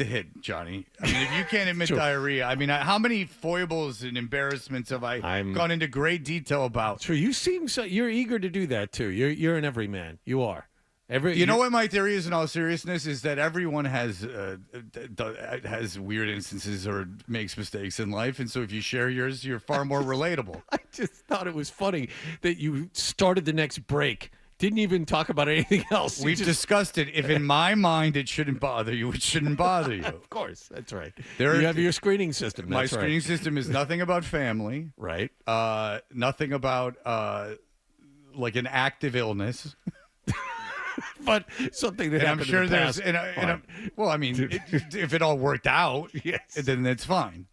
hit, Johnny? I mean, if you can't admit diarrhea, I mean, how many foibles and embarrassments have I gone into great detail about? Sure, you seem you're eager to do that too. You're an everyman. You are. You know what my theory is in all seriousness is that everyone has weird instances or makes mistakes in life, and so if you share yours, you're far more relatable. I just thought it was funny that you started the next break. Didn't even talk about anything else. We've discussed it. If in my mind it shouldn't bother you, it shouldn't bother you. Of course, that's right. You have your screening system. My That's screening right. system is nothing about family. Right. Nothing about like an active illness. But something that and I'm happened sure in the there's, past. well, I mean, if it all worked out, then it's fine.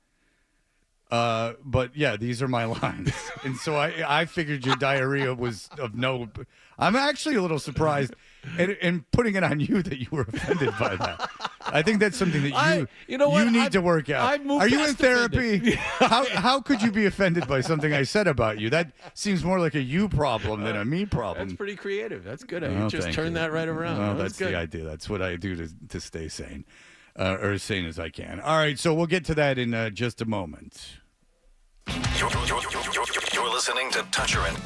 But yeah, these are my lines, and so I figured your diarrhea was of no. I'm actually a little surprised, and putting it on you that you were offended by that. I think that's something that you need to work out. Are you in therapy? How could you be offended by something I said about you? That seems more like a you problem than a me problem. That's pretty creative. That's good. Oh, You just thank turned you. that right around. Well, That was that's good. the idea. That's what I do to stay sane, or as sane as I can. All right, so we'll get to that in just a moment. You're listening to Toucher and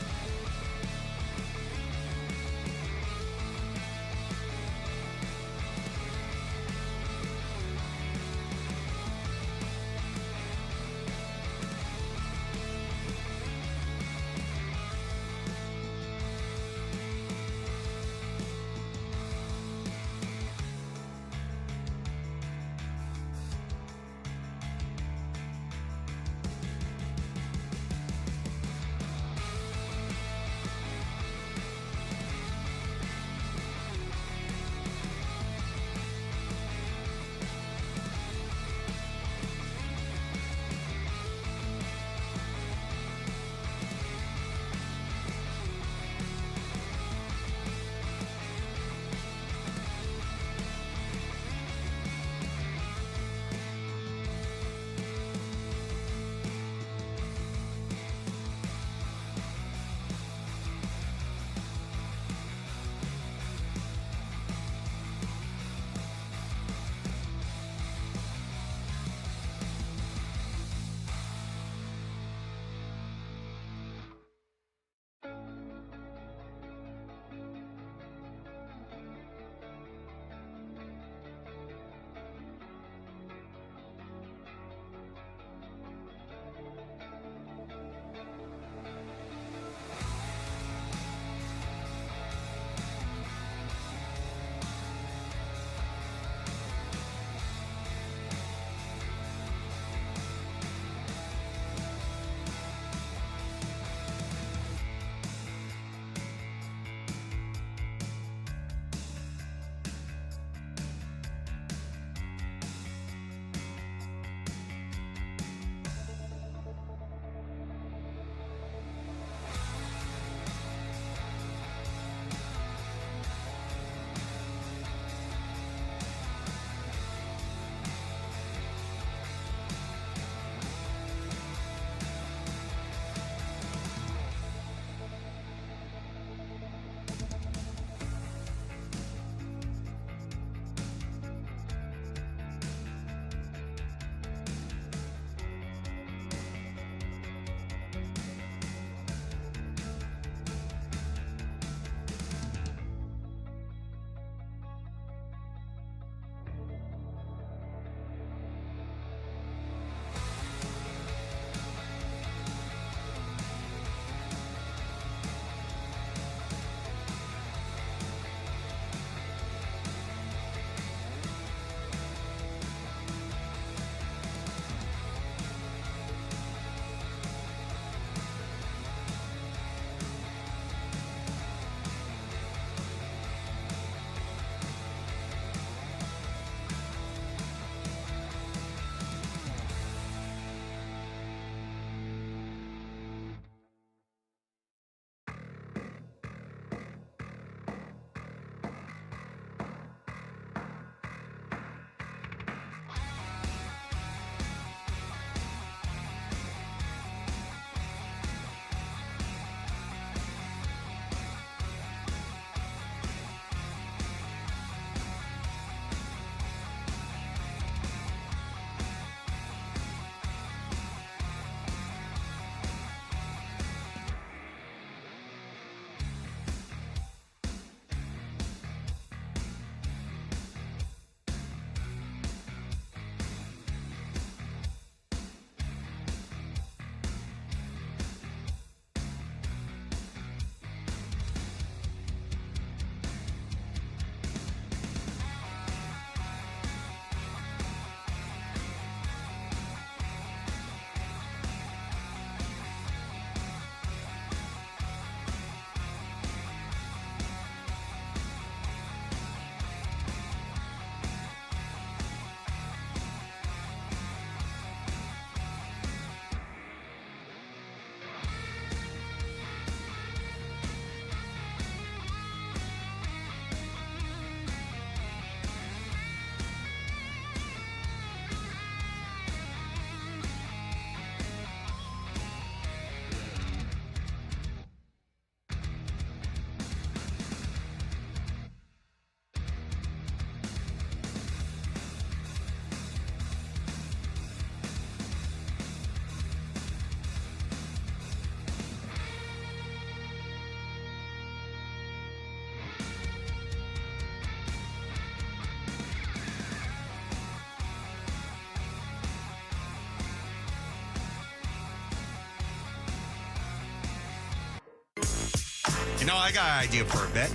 You know, I got an idea for a bit.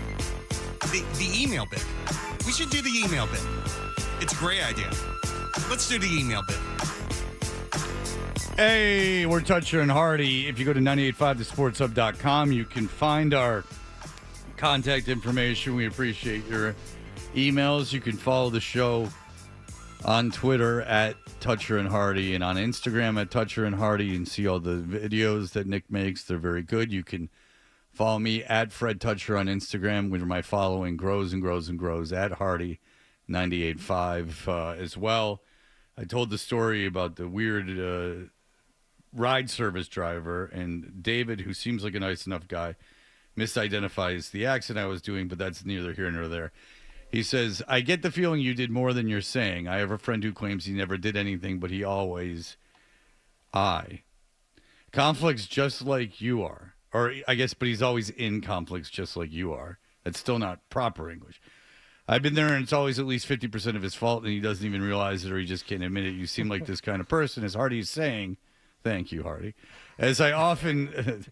The email bit. We should do the email bit. It's a great idea. Let's do the email bit. Hey, we're Toucher and Hardy. If you go to 985thesportshub.com, you can find our contact information. We appreciate your emails. You can follow the show on Twitter at Toucher and Hardy and on Instagram at Toucher and Hardy and see all the videos that Nick makes. They're very good. You can follow me at Fred Toucher on Instagram, where my following grows and grows and grows, at Hardy985 as well. I told the story about the weird ride service driver, and David, who seems like a nice enough guy, misidentifies the accent I was doing, but that's neither here nor there. He says, I get the feeling you did more than you're saying. I have a friend who claims he never did anything, but he always... Conflicts just like you are. Or, I guess, but he's always in conflicts just like you are. That's still not proper English. I've been there, and it's always at least 50% of his fault, and he doesn't even realize it, or he just can't admit it. You seem like this kind of person, as Hardy is saying... Thank you, Hardy. As I often...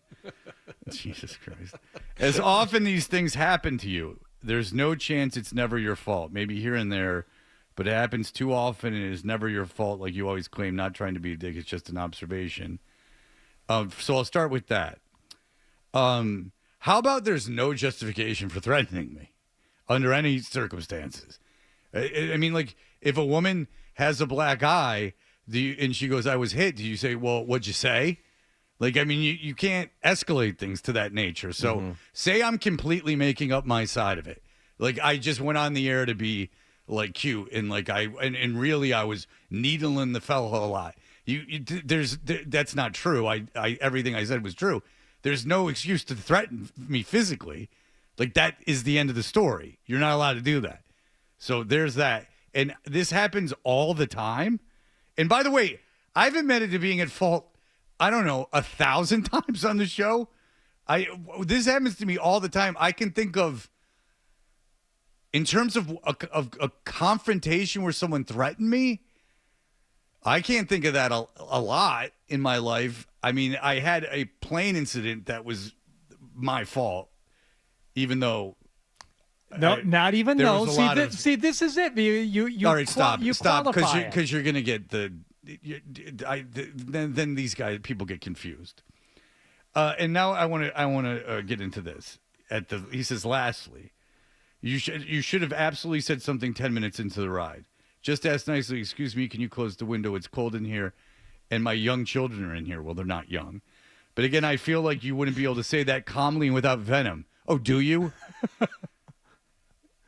Jesus Christ. As often these things happen to you, there's no chance it's never your fault. Maybe here and there, but it happens too often and it is never your fault, like you always claim, not trying to be a dick. It's just an observation. So I'll start with that. How about there's no justification for threatening me under any circumstances? I mean, like, if a woman has a black eye... and she goes, I was hit. Do you say, well, what'd you say? Like, I mean, you can't escalate things to that nature. So say I'm completely making up my side of it. Like, I just went on the air to be, like, cute. And, like, and really I was needling the fellow a lot. That's not true. Everything I said was true. There's no excuse to threaten me physically. Like, that is the end of the story. You're not allowed to do that. So there's that. And this happens all the time. And by the way, I've admitted to being at fault, I don't know, 1,000 times on the show. This happens to me all the time. I can think of, in terms of a confrontation where someone threatened me, I can't think of that a lot in my life. I mean, I had a plane incident that was my fault, even though... No, not even though. See, this is it. You all right, stop, because you're going to get then these people get confused. And now I want to get into this. He says, lastly, you should have absolutely said something 10 minutes into the ride. Just ask nicely, excuse me, can you close the window? It's cold in here, and my young children are in here. Well, they're not young. But again, I feel like you wouldn't be able to say that calmly and without venom. Oh, do you?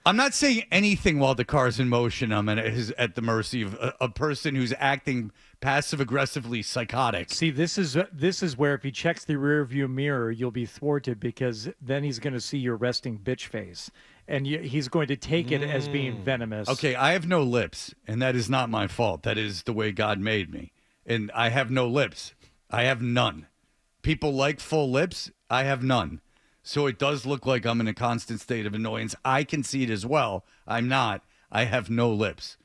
I'm not saying anything while the car's in motion. I'm at the mercy of a person who's acting passive-aggressively psychotic. See, this is where if he checks the rearview mirror, you'll be thwarted, because then he's going to see your resting bitch face, and he's going to take it as being venomous. Okay, I have no lips, and that is not my fault. That is the way God made me, and I have no lips. I have none. People like full lips. I have none. So it does look like I'm in a constant state of annoyance. I can see it as well. I'm not. I have no lips.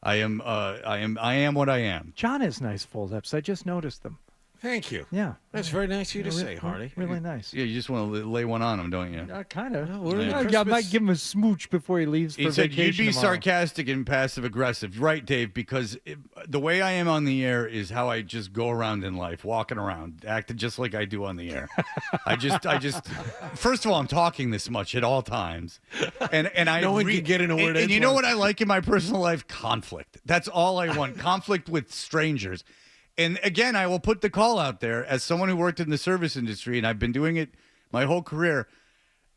I am what I am. John has nice full lips. I just noticed them. Thank you. Yeah. That's very nice of you to say, Hardy. Really nice. Yeah, you just want to lay one on him, don't you? Kind of. Yeah. I might give him a smooch before he leaves for he said vacation you'd be tomorrow. sarcastic and passive-aggressive. Right, Dave, because the way I am on the air is how I just go around in life, walking around, acting just like I do on the air. I just first of all, I'm talking this much at all times. And no one can get in a word. And you know what I like in my personal life? Conflict. That's all I want. Conflict with strangers. And again, I will put the call out there as someone who worked in the service industry, and I've been doing it my whole career.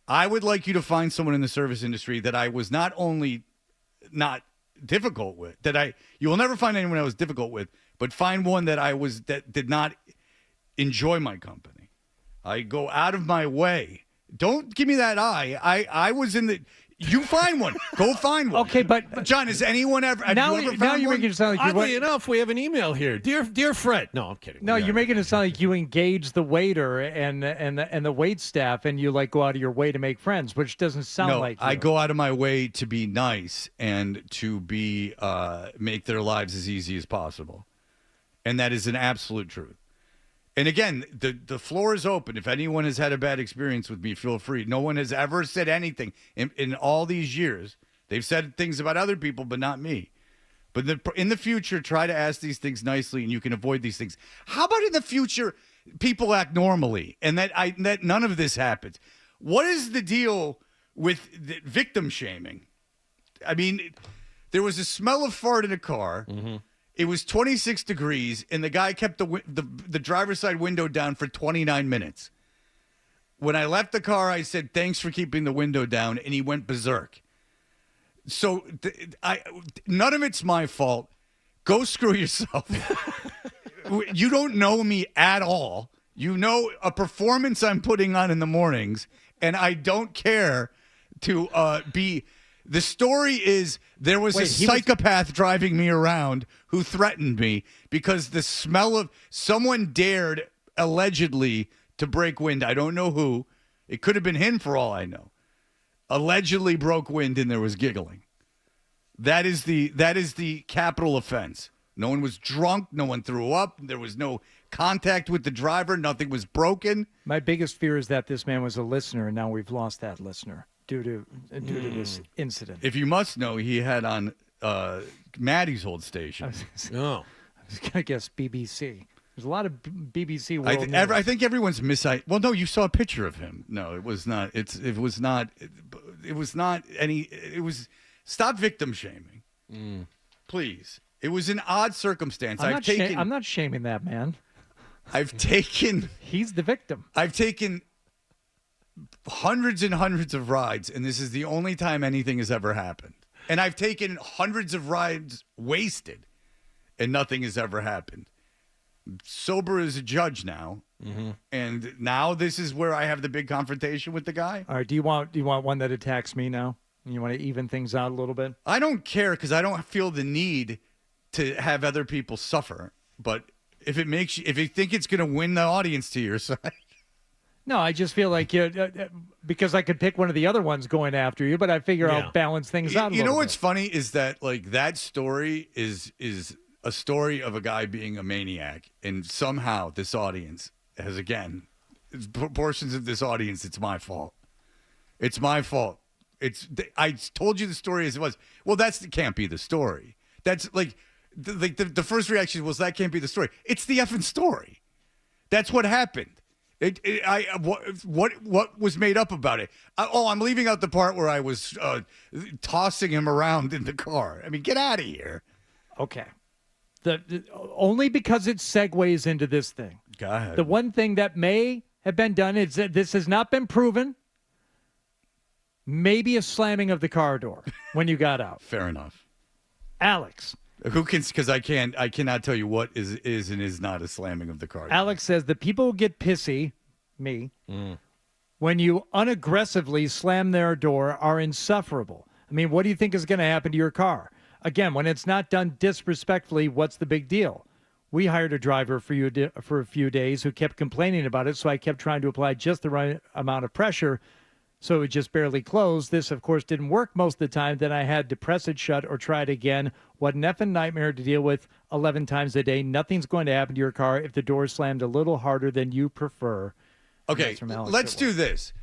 I would like you to find someone in the service industry that I was not only not difficult with, you will never find anyone I was difficult with, but find one that did not enjoy my company. I go out of my way. Don't give me that eye. I was in the... You find one. Go find one. Okay, but John, has anyone ever? Now you ever found you're one? making it sound like Oddly enough, we have an email here, dear Fred. No, I'm kidding. No, you're making it sound like you engage the waiter and the wait staff, and you like go out of your way to make friends, which doesn't sound like you. I go out of my way to be nice and to be make their lives as easy as possible, and that is an absolute truth. And again, the floor is open. If anyone has had a bad experience with me, feel free. No one has ever said anything in all these years. They've said things about other people, but not me. But in the future, try to ask these things nicely, and you can avoid these things. How about in the future, people act normally, and that none of this happens? What is the deal with the victim shaming? I mean, there was a smell of fart in a car. Mm-hmm. It was 26 degrees, and the guy kept the driver's side window down for 29 minutes. When I left the car, I said, "Thanks for keeping the window down," and he went berserk. So none of it's my fault. Go screw yourself. You don't know me at all. You know a performance I'm putting on in the mornings, and I don't care to be... The story is there was a psychopath driving me around who threatened me because the smell of someone dared allegedly to break wind. I don't know who. It could have been him for all I know. Allegedly broke wind and there was giggling. That is the capital offense. No one was drunk. No one threw up. There was no contact with the driver. Nothing was broken. My biggest fear is that this man was a listener, and now we've lost that listener due to this incident. If you must know, he had on Maddie's old station. I was going to guess BBC. There's a lot of BBC World News. I think everyone's Well, no, you saw a picture of him. No, it was not. It was not any. It was. Stop victim shaming, please. It was an odd circumstance. I'm not shaming that man. I've taken. He's the victim. I've taken hundreds and hundreds of rides, and this is the only time anything has ever happened. And I've taken hundreds of rides wasted, and nothing has ever happened. Sober as a judge now, and now this is where I have the big confrontation with the guy. All right, do you want one that attacks me now? You want to even things out a little bit? I don't care because I don't feel the need to have other people suffer. But if you think it's going to win the audience to your side. No, I just feel like because I could pick one of the other ones going after you, but I figure I'll balance things out. You know what's funny is that like that story is a story of a guy being a maniac, and somehow this audience has portions of this audience. It's my fault. It's my fault. I told you the story as it was. Well, can't be the story. That's like the first reaction was that can't be the story. It's the effing story. That's what happened. What was made up about it? I'm leaving out the part where I was tossing him around in the car. I mean, get out of here. Okay. Only because it segues into this thing. Go ahead. The one thing that may have been done is that this has not been proven. Maybe a slamming of the car door when you got out. Fair enough. Alex. Because I cannot tell you what is and is not a slamming of the car door. Alex says the people get pissy, me, when you unaggressively slam their door are insufferable. I mean, what do you think is going to happen to your car? Again, when it's not done disrespectfully, what's the big deal? We hired a driver for a few days who kept complaining about it, so I kept trying to apply just the right amount of pressure so it just barely closed. This, of course, didn't work most of the time. Then I had to press it shut or try it again. What an effing nightmare to deal with 11 times a day. Nothing's going to happen to your car if the door is slammed a little harder than you prefer. Okay, let's do this.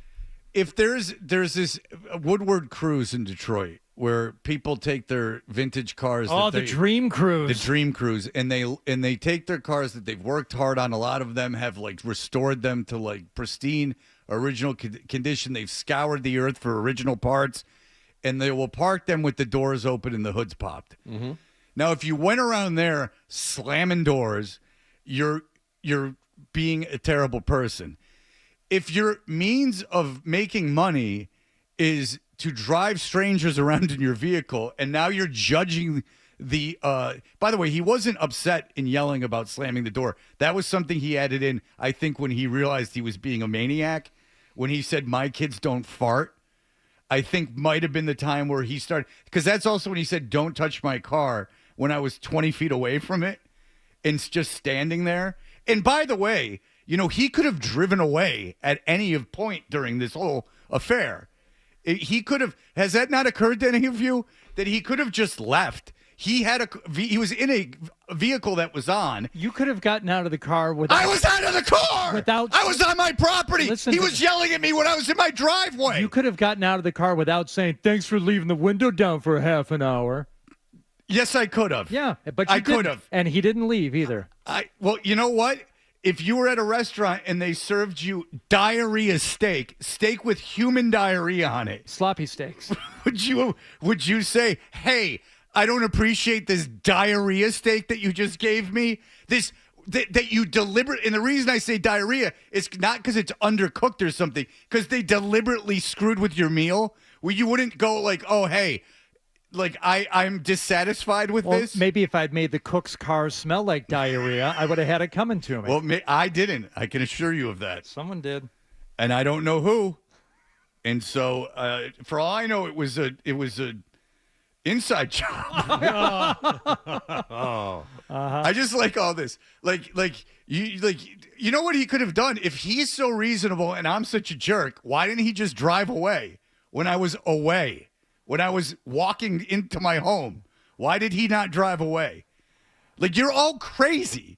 If there's this Woodward cruise in Detroit where people take their vintage cars. The Dream Cruise. The Dream Cruise. And they take their cars that they've worked hard on. A lot of them have like restored them to like pristine original condition. They've scoured the earth for original parts, and they will park them with the doors open and the hoods popped. Mm-hmm. Now, if you went around there slamming doors, you're being a terrible person. If your means of making money is to drive strangers around in your vehicle, and now you're judging the by the way, he wasn't upset in yelling about slamming the door. That was something he added in, I think, when he realized he was being a maniac. When he said, "My kids don't fart," I think might have been the time where he started, because that's also when he said, "Don't touch my car," when I was 20 feet away from it and just standing there. And by the way, he could have driven away at any point during this whole affair. He could have. Has that not occurred to any of you that he could have just left? He was in a vehicle that was on. You could have gotten out of the car without. I was out of the car. I was on my property. He was yelling at me when I was in my driveway. You could have gotten out of the car without saying, "Thanks for leaving the window down for half an hour." Yes, I could have. Yeah, but I could have. And he didn't leave either. Well, you know what? If you were at a restaurant and they served you diarrhea steak with human diarrhea on it, sloppy steaks, would you say, "Hey, I don't appreciate this diarrhea steak that you just gave me"? That you deliberate, and the reason I say diarrhea is not because it's undercooked or something, because they deliberately screwed with your meal. Where you wouldn't go like, "Oh, hey, like I'm dissatisfied with this." Maybe if I'd made the cook's car smell like diarrhea, I would have had it coming to me. Well, I didn't. I can assure you of that. Someone did, and I don't know who. And so, for all I know, it was a inside job. I just like all this. Like you know what he could have done if he's so reasonable and I'm such a jerk. Why didn't he just drive away when I was away? When I was walking into my home, why did he not drive away? Like, you're all crazy.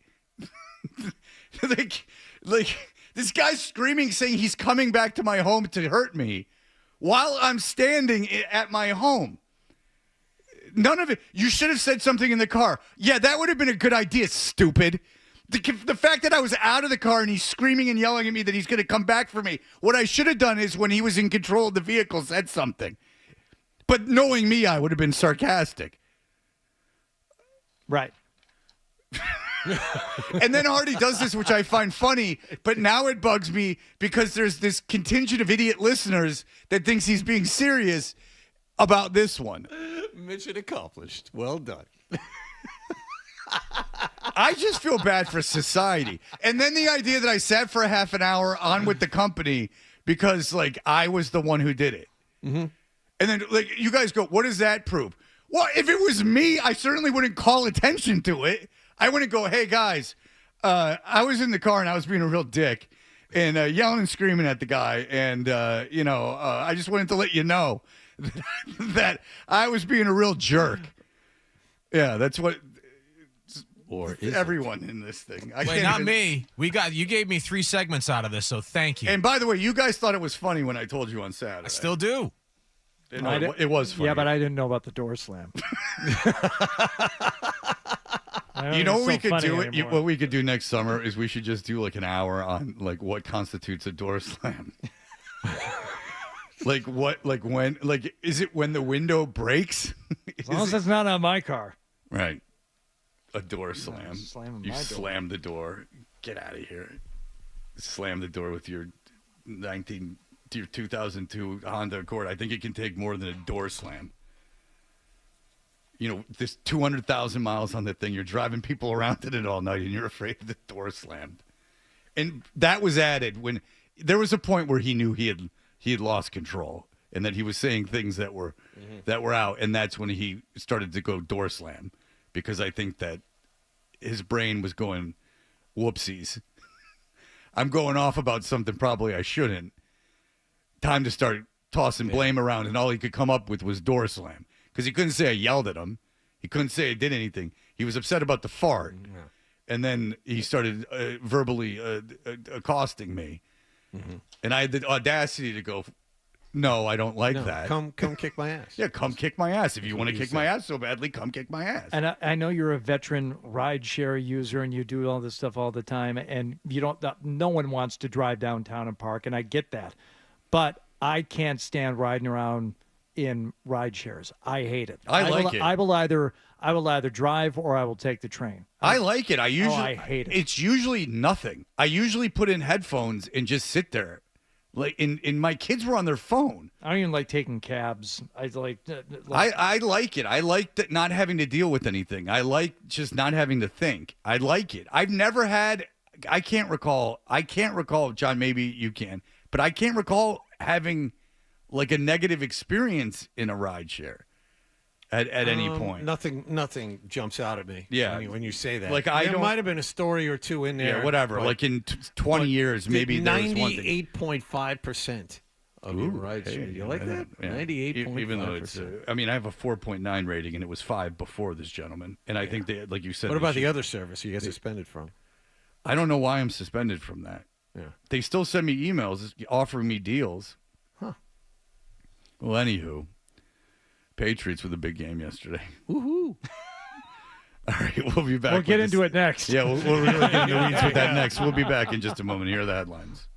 like this guy's screaming, saying he's coming back to my home to hurt me while I'm standing at my home. None of it. You should have said something in the car. Yeah, that would have been a good idea, stupid. The fact that I was out of the car and he's screaming and yelling at me that he's going to come back for me. What I should have done is when he was in control of the vehicle, said something. But knowing me, I would have been sarcastic. Right. And then Hardy does this, which I find funny, but now it bugs me because there's this contingent of idiot listeners that thinks he's being serious about this one. Mission accomplished. Well done. I just feel bad for society. And then the idea that I sat for a half an hour on with the company because, like, I was the one who did it. Mm-hmm. And then, like, you guys go, what does that prove? Well, if it was me, I certainly wouldn't call attention to it. I wouldn't go, hey, guys, I was in the car and I was being a real dick and yelling and screaming at the guy. And, I just wanted to let you know that I was being a real jerk. Yeah, that's what... Or is everyone in this thing. Wait, not me. You gave me 3 segments out of this, so thank you. And by the way, you guys thought it was funny when I told you on Saturday. I still do. It was funny. Yeah, but I didn't know about the door slam. You know what we could do? What we could do next summer is we should just do like an hour on like what constitutes a door slam. Is it when the window breaks? As long as it's not on my car. Right. A door slam. You my slam the door. Get out of here. Slam the door with your 2002 Honda Accord. I think it can take more than a door slam. You know, this 200,000 miles on that thing. You're driving people around in it all night, and you're afraid the door slammed. And that was added when there was a point where he knew he had lost control, and that he was saying things that were out, and that's when he started to go door slam. Because I think that his brain was going, whoopsies. I'm going off about something probably I shouldn't. Time to start tossing blame around, and all he could come up with was door slam. Because he couldn't say I yelled at him. He couldn't say I did anything. He was upset about the fart. Yeah. And then he started verbally accosting me. Mm-hmm. And I had the audacity to go, no, I don't like that. Come kick my ass. Yeah, come kick my ass. If you want to kick my ass so badly, come kick my ass. And I know you're a veteran rideshare user and you do all this stuff all the time, and no one wants to drive downtown and park, and I get that. But I can't stand riding around in rideshares. I hate it. I like it. I will either drive or I will take the train. I like it. I hate it. It's usually nothing. I usually put in headphones and just sit there. Like in my kids were on their phone. I don't even like taking cabs. I like I like it. I like not having to deal with anything. I like just not having to think. I like it. I've never had. I can't recall. John, maybe you can, but I can't recall having like a negative experience in a rideshare at any point. Nothing jumps out at me. Yeah, when you say that, like there might have been a story or two in there. Yeah, whatever. Like in 20 years, maybe there was one thing. 98.5% of your rights. Hey, You like that? Yeah. 98.5%. Even though it's, I mean, I have a 4.9 rating, and it was 5 before this gentleman. And I think that, like you said, What about the other service you get suspended from? I don't know why I'm suspended from that. Yeah. They still send me emails offering me deals. Huh. Well, anywho, Patriots with a big game yesterday. Woohoo! All right, we'll be back. We'll get into it next. Yeah, we'll really get into the weeds with that next. We'll be back in just a moment. Here are the headlines.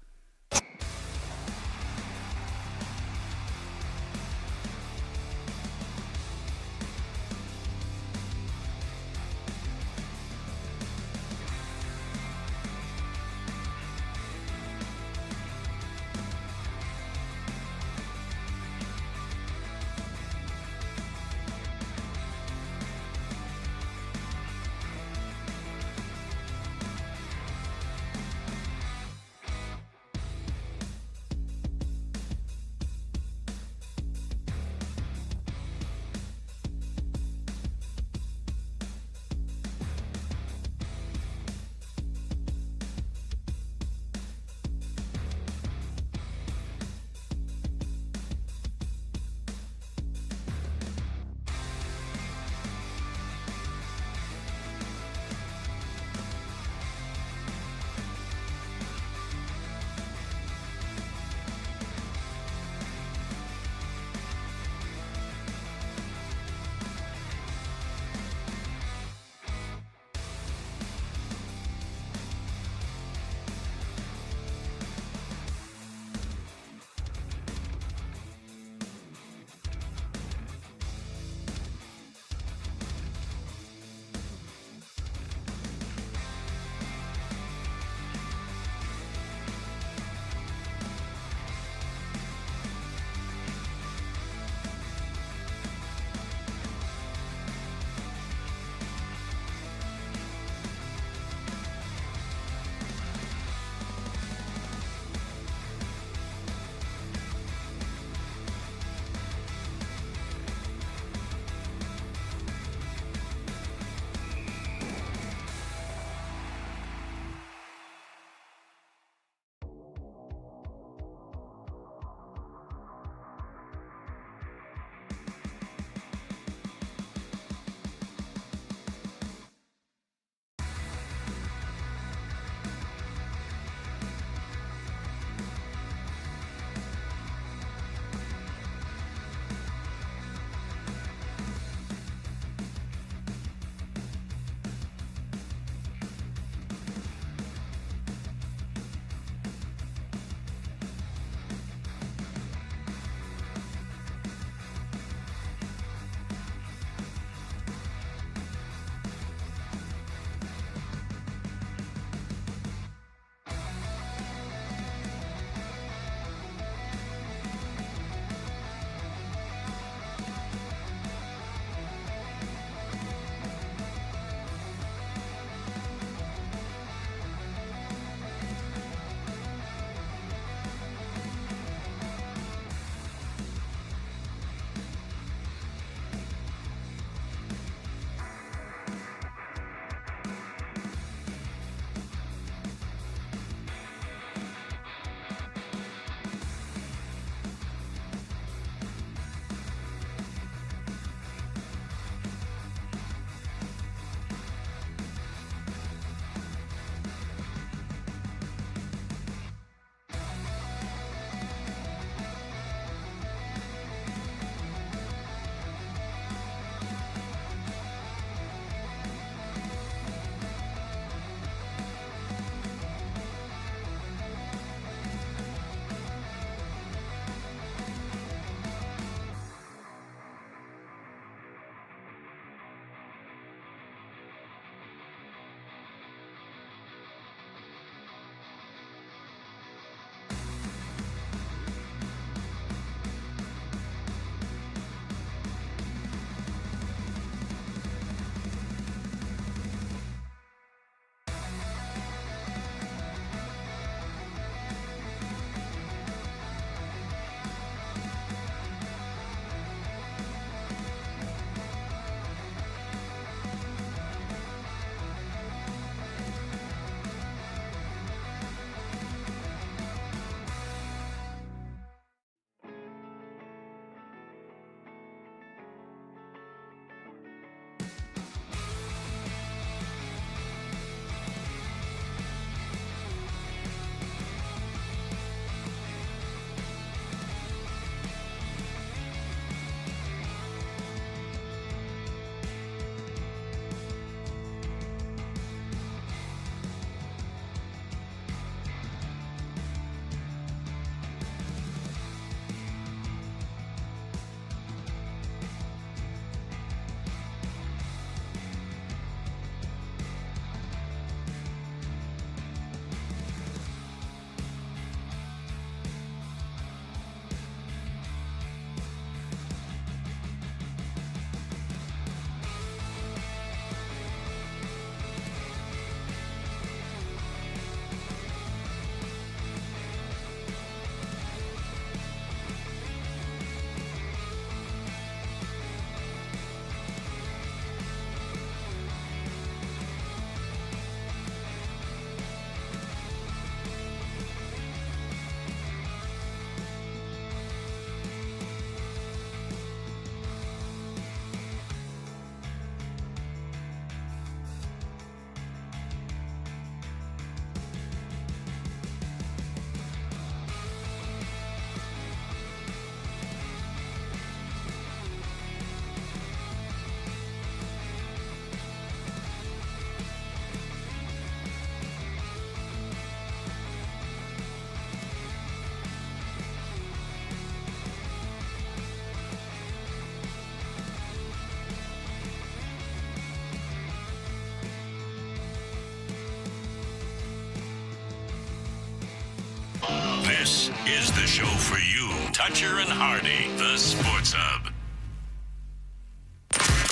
This is the show for you. Toucher and Hardy, the Sports Hub.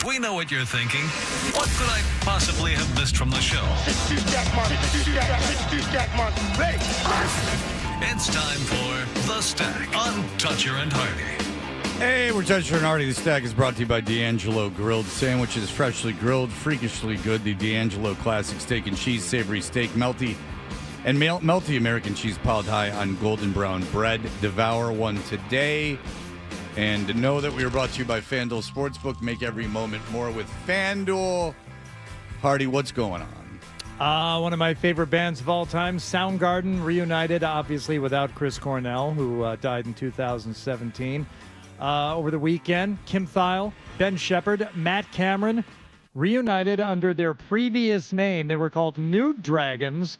We know what you're thinking. What could I possibly have missed from the show? It's time for The Stack on Toucher and Hardy. Hey, we're Toucher and Hardy. The Stack is brought to you by D'Angelo Grilled Sandwiches. Freshly grilled, freakishly good. The D'Angelo Classic Steak and Cheese, savory steak, melty, and melty American cheese piled high on golden brown bread. Devour one today. And know that we are brought to you by FanDuel Sportsbook. Make every moment more with FanDuel. Hardy, what's going on? One of my favorite bands of all time, Soundgarden, reunited, obviously without Chris Cornell, who died in 2017. Over the weekend, Kim Thile, Ben Shepherd, Matt Cameron, reunited under their previous name. They were called New Dragons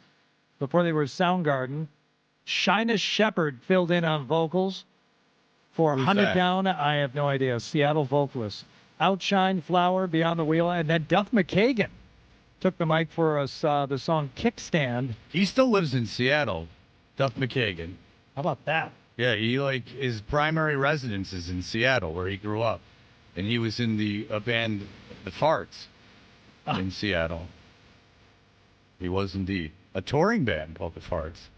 before they were Soundgarden. Shyness Shepherd filled in on vocals. For Who's 100 that? Down, I have no idea. Seattle vocalist. Outshine, Flower, Beyond the Wheel, and then Duff McKagan took the mic for us, the song Kickstand. He still lives in Seattle, Duff McKagan. How about that? Yeah, his primary residence is in Seattle, where he grew up. And he was in the band The Farts in Seattle. He was indeed. A touring band called The Farts.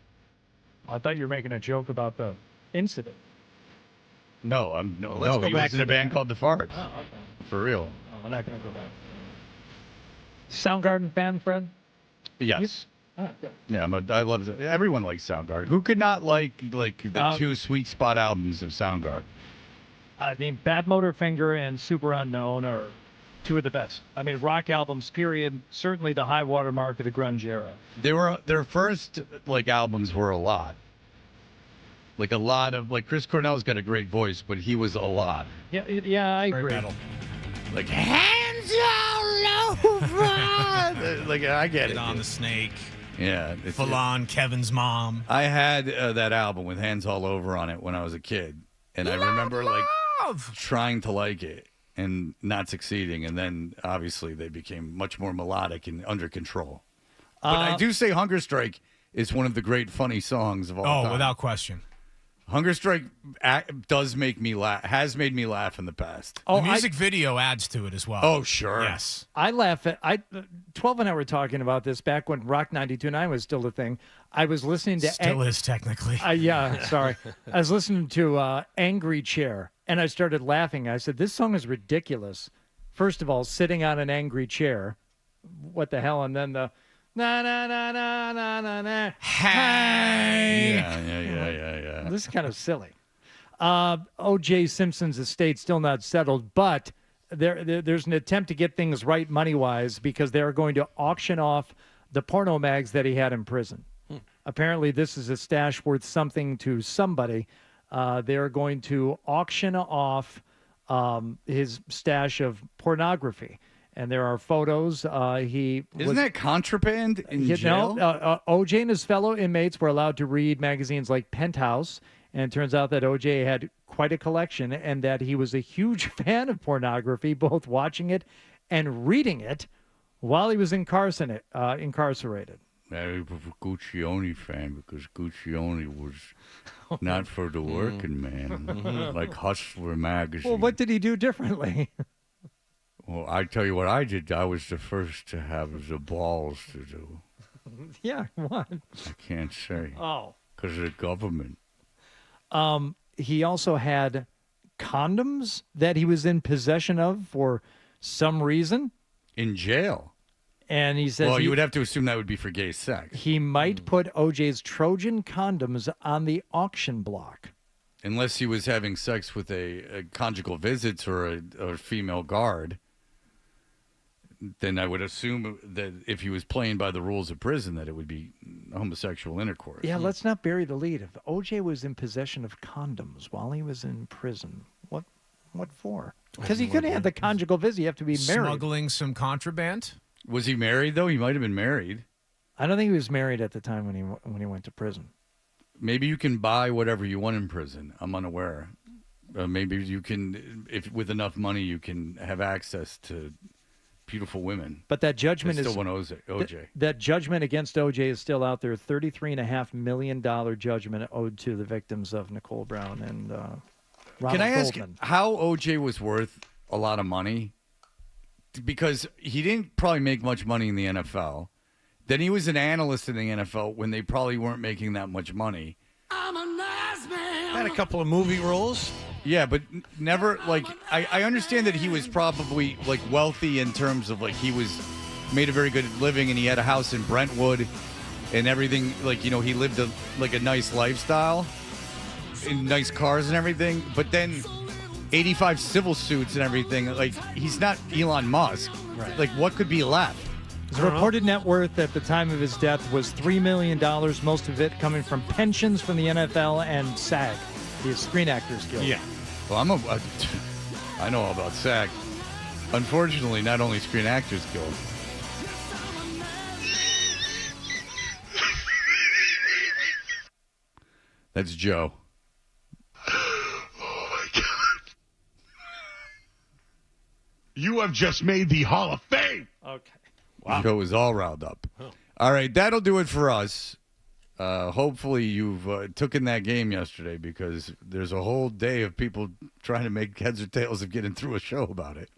I thought you were making a joke about the incident. No, Let's go he back was in to a band called The Farts. Oh, okay. For real. Oh, we're not going to go back. Soundgarden fan, Fred? Yes. Good. Yeah, I love it. Everyone likes Soundgarden. Who could not like the two Sweet Spot albums of Soundgarden? I mean, Bad Motorfinger and Super Unknown are two of the best. I mean, rock albums, period. Certainly the high watermark of the grunge era. Their first albums were a lot. A lot of Chris Cornell's got a great voice, but he was a lot. Yeah, I agree. Metal. Hands all over. I get it. On the Snake. Yeah. Full on Kevin's mom. I had that album with Hands All Over on it when I was a kid. And I remember trying to like it and not succeeding. And then obviously they became much more melodic and under control. But I do say Hunger Strike is one of the great funny songs of all time. Oh, without question. Hunger Strike does make me laugh, has made me laugh in the past. The music video adds to it as well. Oh, sure. Yes. I laugh at 12 and I were talking about this back when Rock 92.9 was still a thing. I was listening to Still is technically. Yeah, sorry. I was listening to Angry Chair and I started laughing. I said, this song is ridiculous. First of all, sitting on an angry chair. What the hell? And then the na na na na na na na. Hey. Yeah. This is kind of silly. O.J. Simpson's estate still not settled, but there's an attempt to get things right money-wise because they're going to auction off the porno mags that he had in prison. Apparently, this is a stash worth something to somebody. They're going to auction off his stash of pornography. And there are photos. Isn't that contraband in jail? No, O.J. and his fellow inmates were allowed to read magazines like Penthouse, and it turns out that O.J. had quite a collection and that he was a huge fan of pornography, both watching it and reading it while he was incarcerated. I'm a Guccione fan because Guccione was not for the working man, like Hustler magazine. Well, what did he do differently? Well, I tell you what I did. I was the first to have the balls to do. Yeah, what? I can't say. Oh. Because of the government. He also had condoms that he was in possession of for some reason. In jail? And he says... Well, you would have to assume that would be for gay sex. He might put OJ's Trojan condoms on the auction block. Unless he was having sex with a conjugal visits or a female guard. Then I would assume that if he was playing by the rules of prison, that it would be homosexual intercourse. Yeah, let's not bury the lead. If OJ was in possession of condoms while he was in prison, what for? Because he couldn't have the conjugal visit. You have to be married. Smuggling some contraband? Was he married, though? He might have been married. I don't think he was married at the time when he went to prison. Maybe you can buy whatever you want in prison. I'm unaware. Maybe you can, if with enough money, you can have access to beautiful women. But that judgment I is still want OJ. That judgment against OJ is still out there. $33.5 million judgment owed to the victims of Nicole Brown and Ronald Can I ask Goldman. how OJ was worth a lot of money? Because he didn't probably make much money in the NFL. Then he was an analyst in the NFL when they probably weren't making that much money. Had a couple of movie roles. Yeah, but never, like, I understand that he was probably, like, wealthy in terms of, like, he made a very good living and he had a house in Brentwood and everything. Like, you know, he lived a nice lifestyle in nice cars and everything. But then 85 civil suits and everything. Like, he's not Elon Musk. Right. Like, what could be left? His reported net worth at the time of his death was $3 million, most of it coming from pensions from the NFL and SAG, the Screen Actors Guild. Yeah. Well, I know all about SAG. Unfortunately, not only Screen Actors Guild. That's Joe. You have just made the Hall of Fame. Okay. Wow. Joe is all riled up. Oh. All right, that'll do it for us. Hopefully you've taken that game yesterday because there's a whole day of people trying to make heads or tails of getting through a show about it.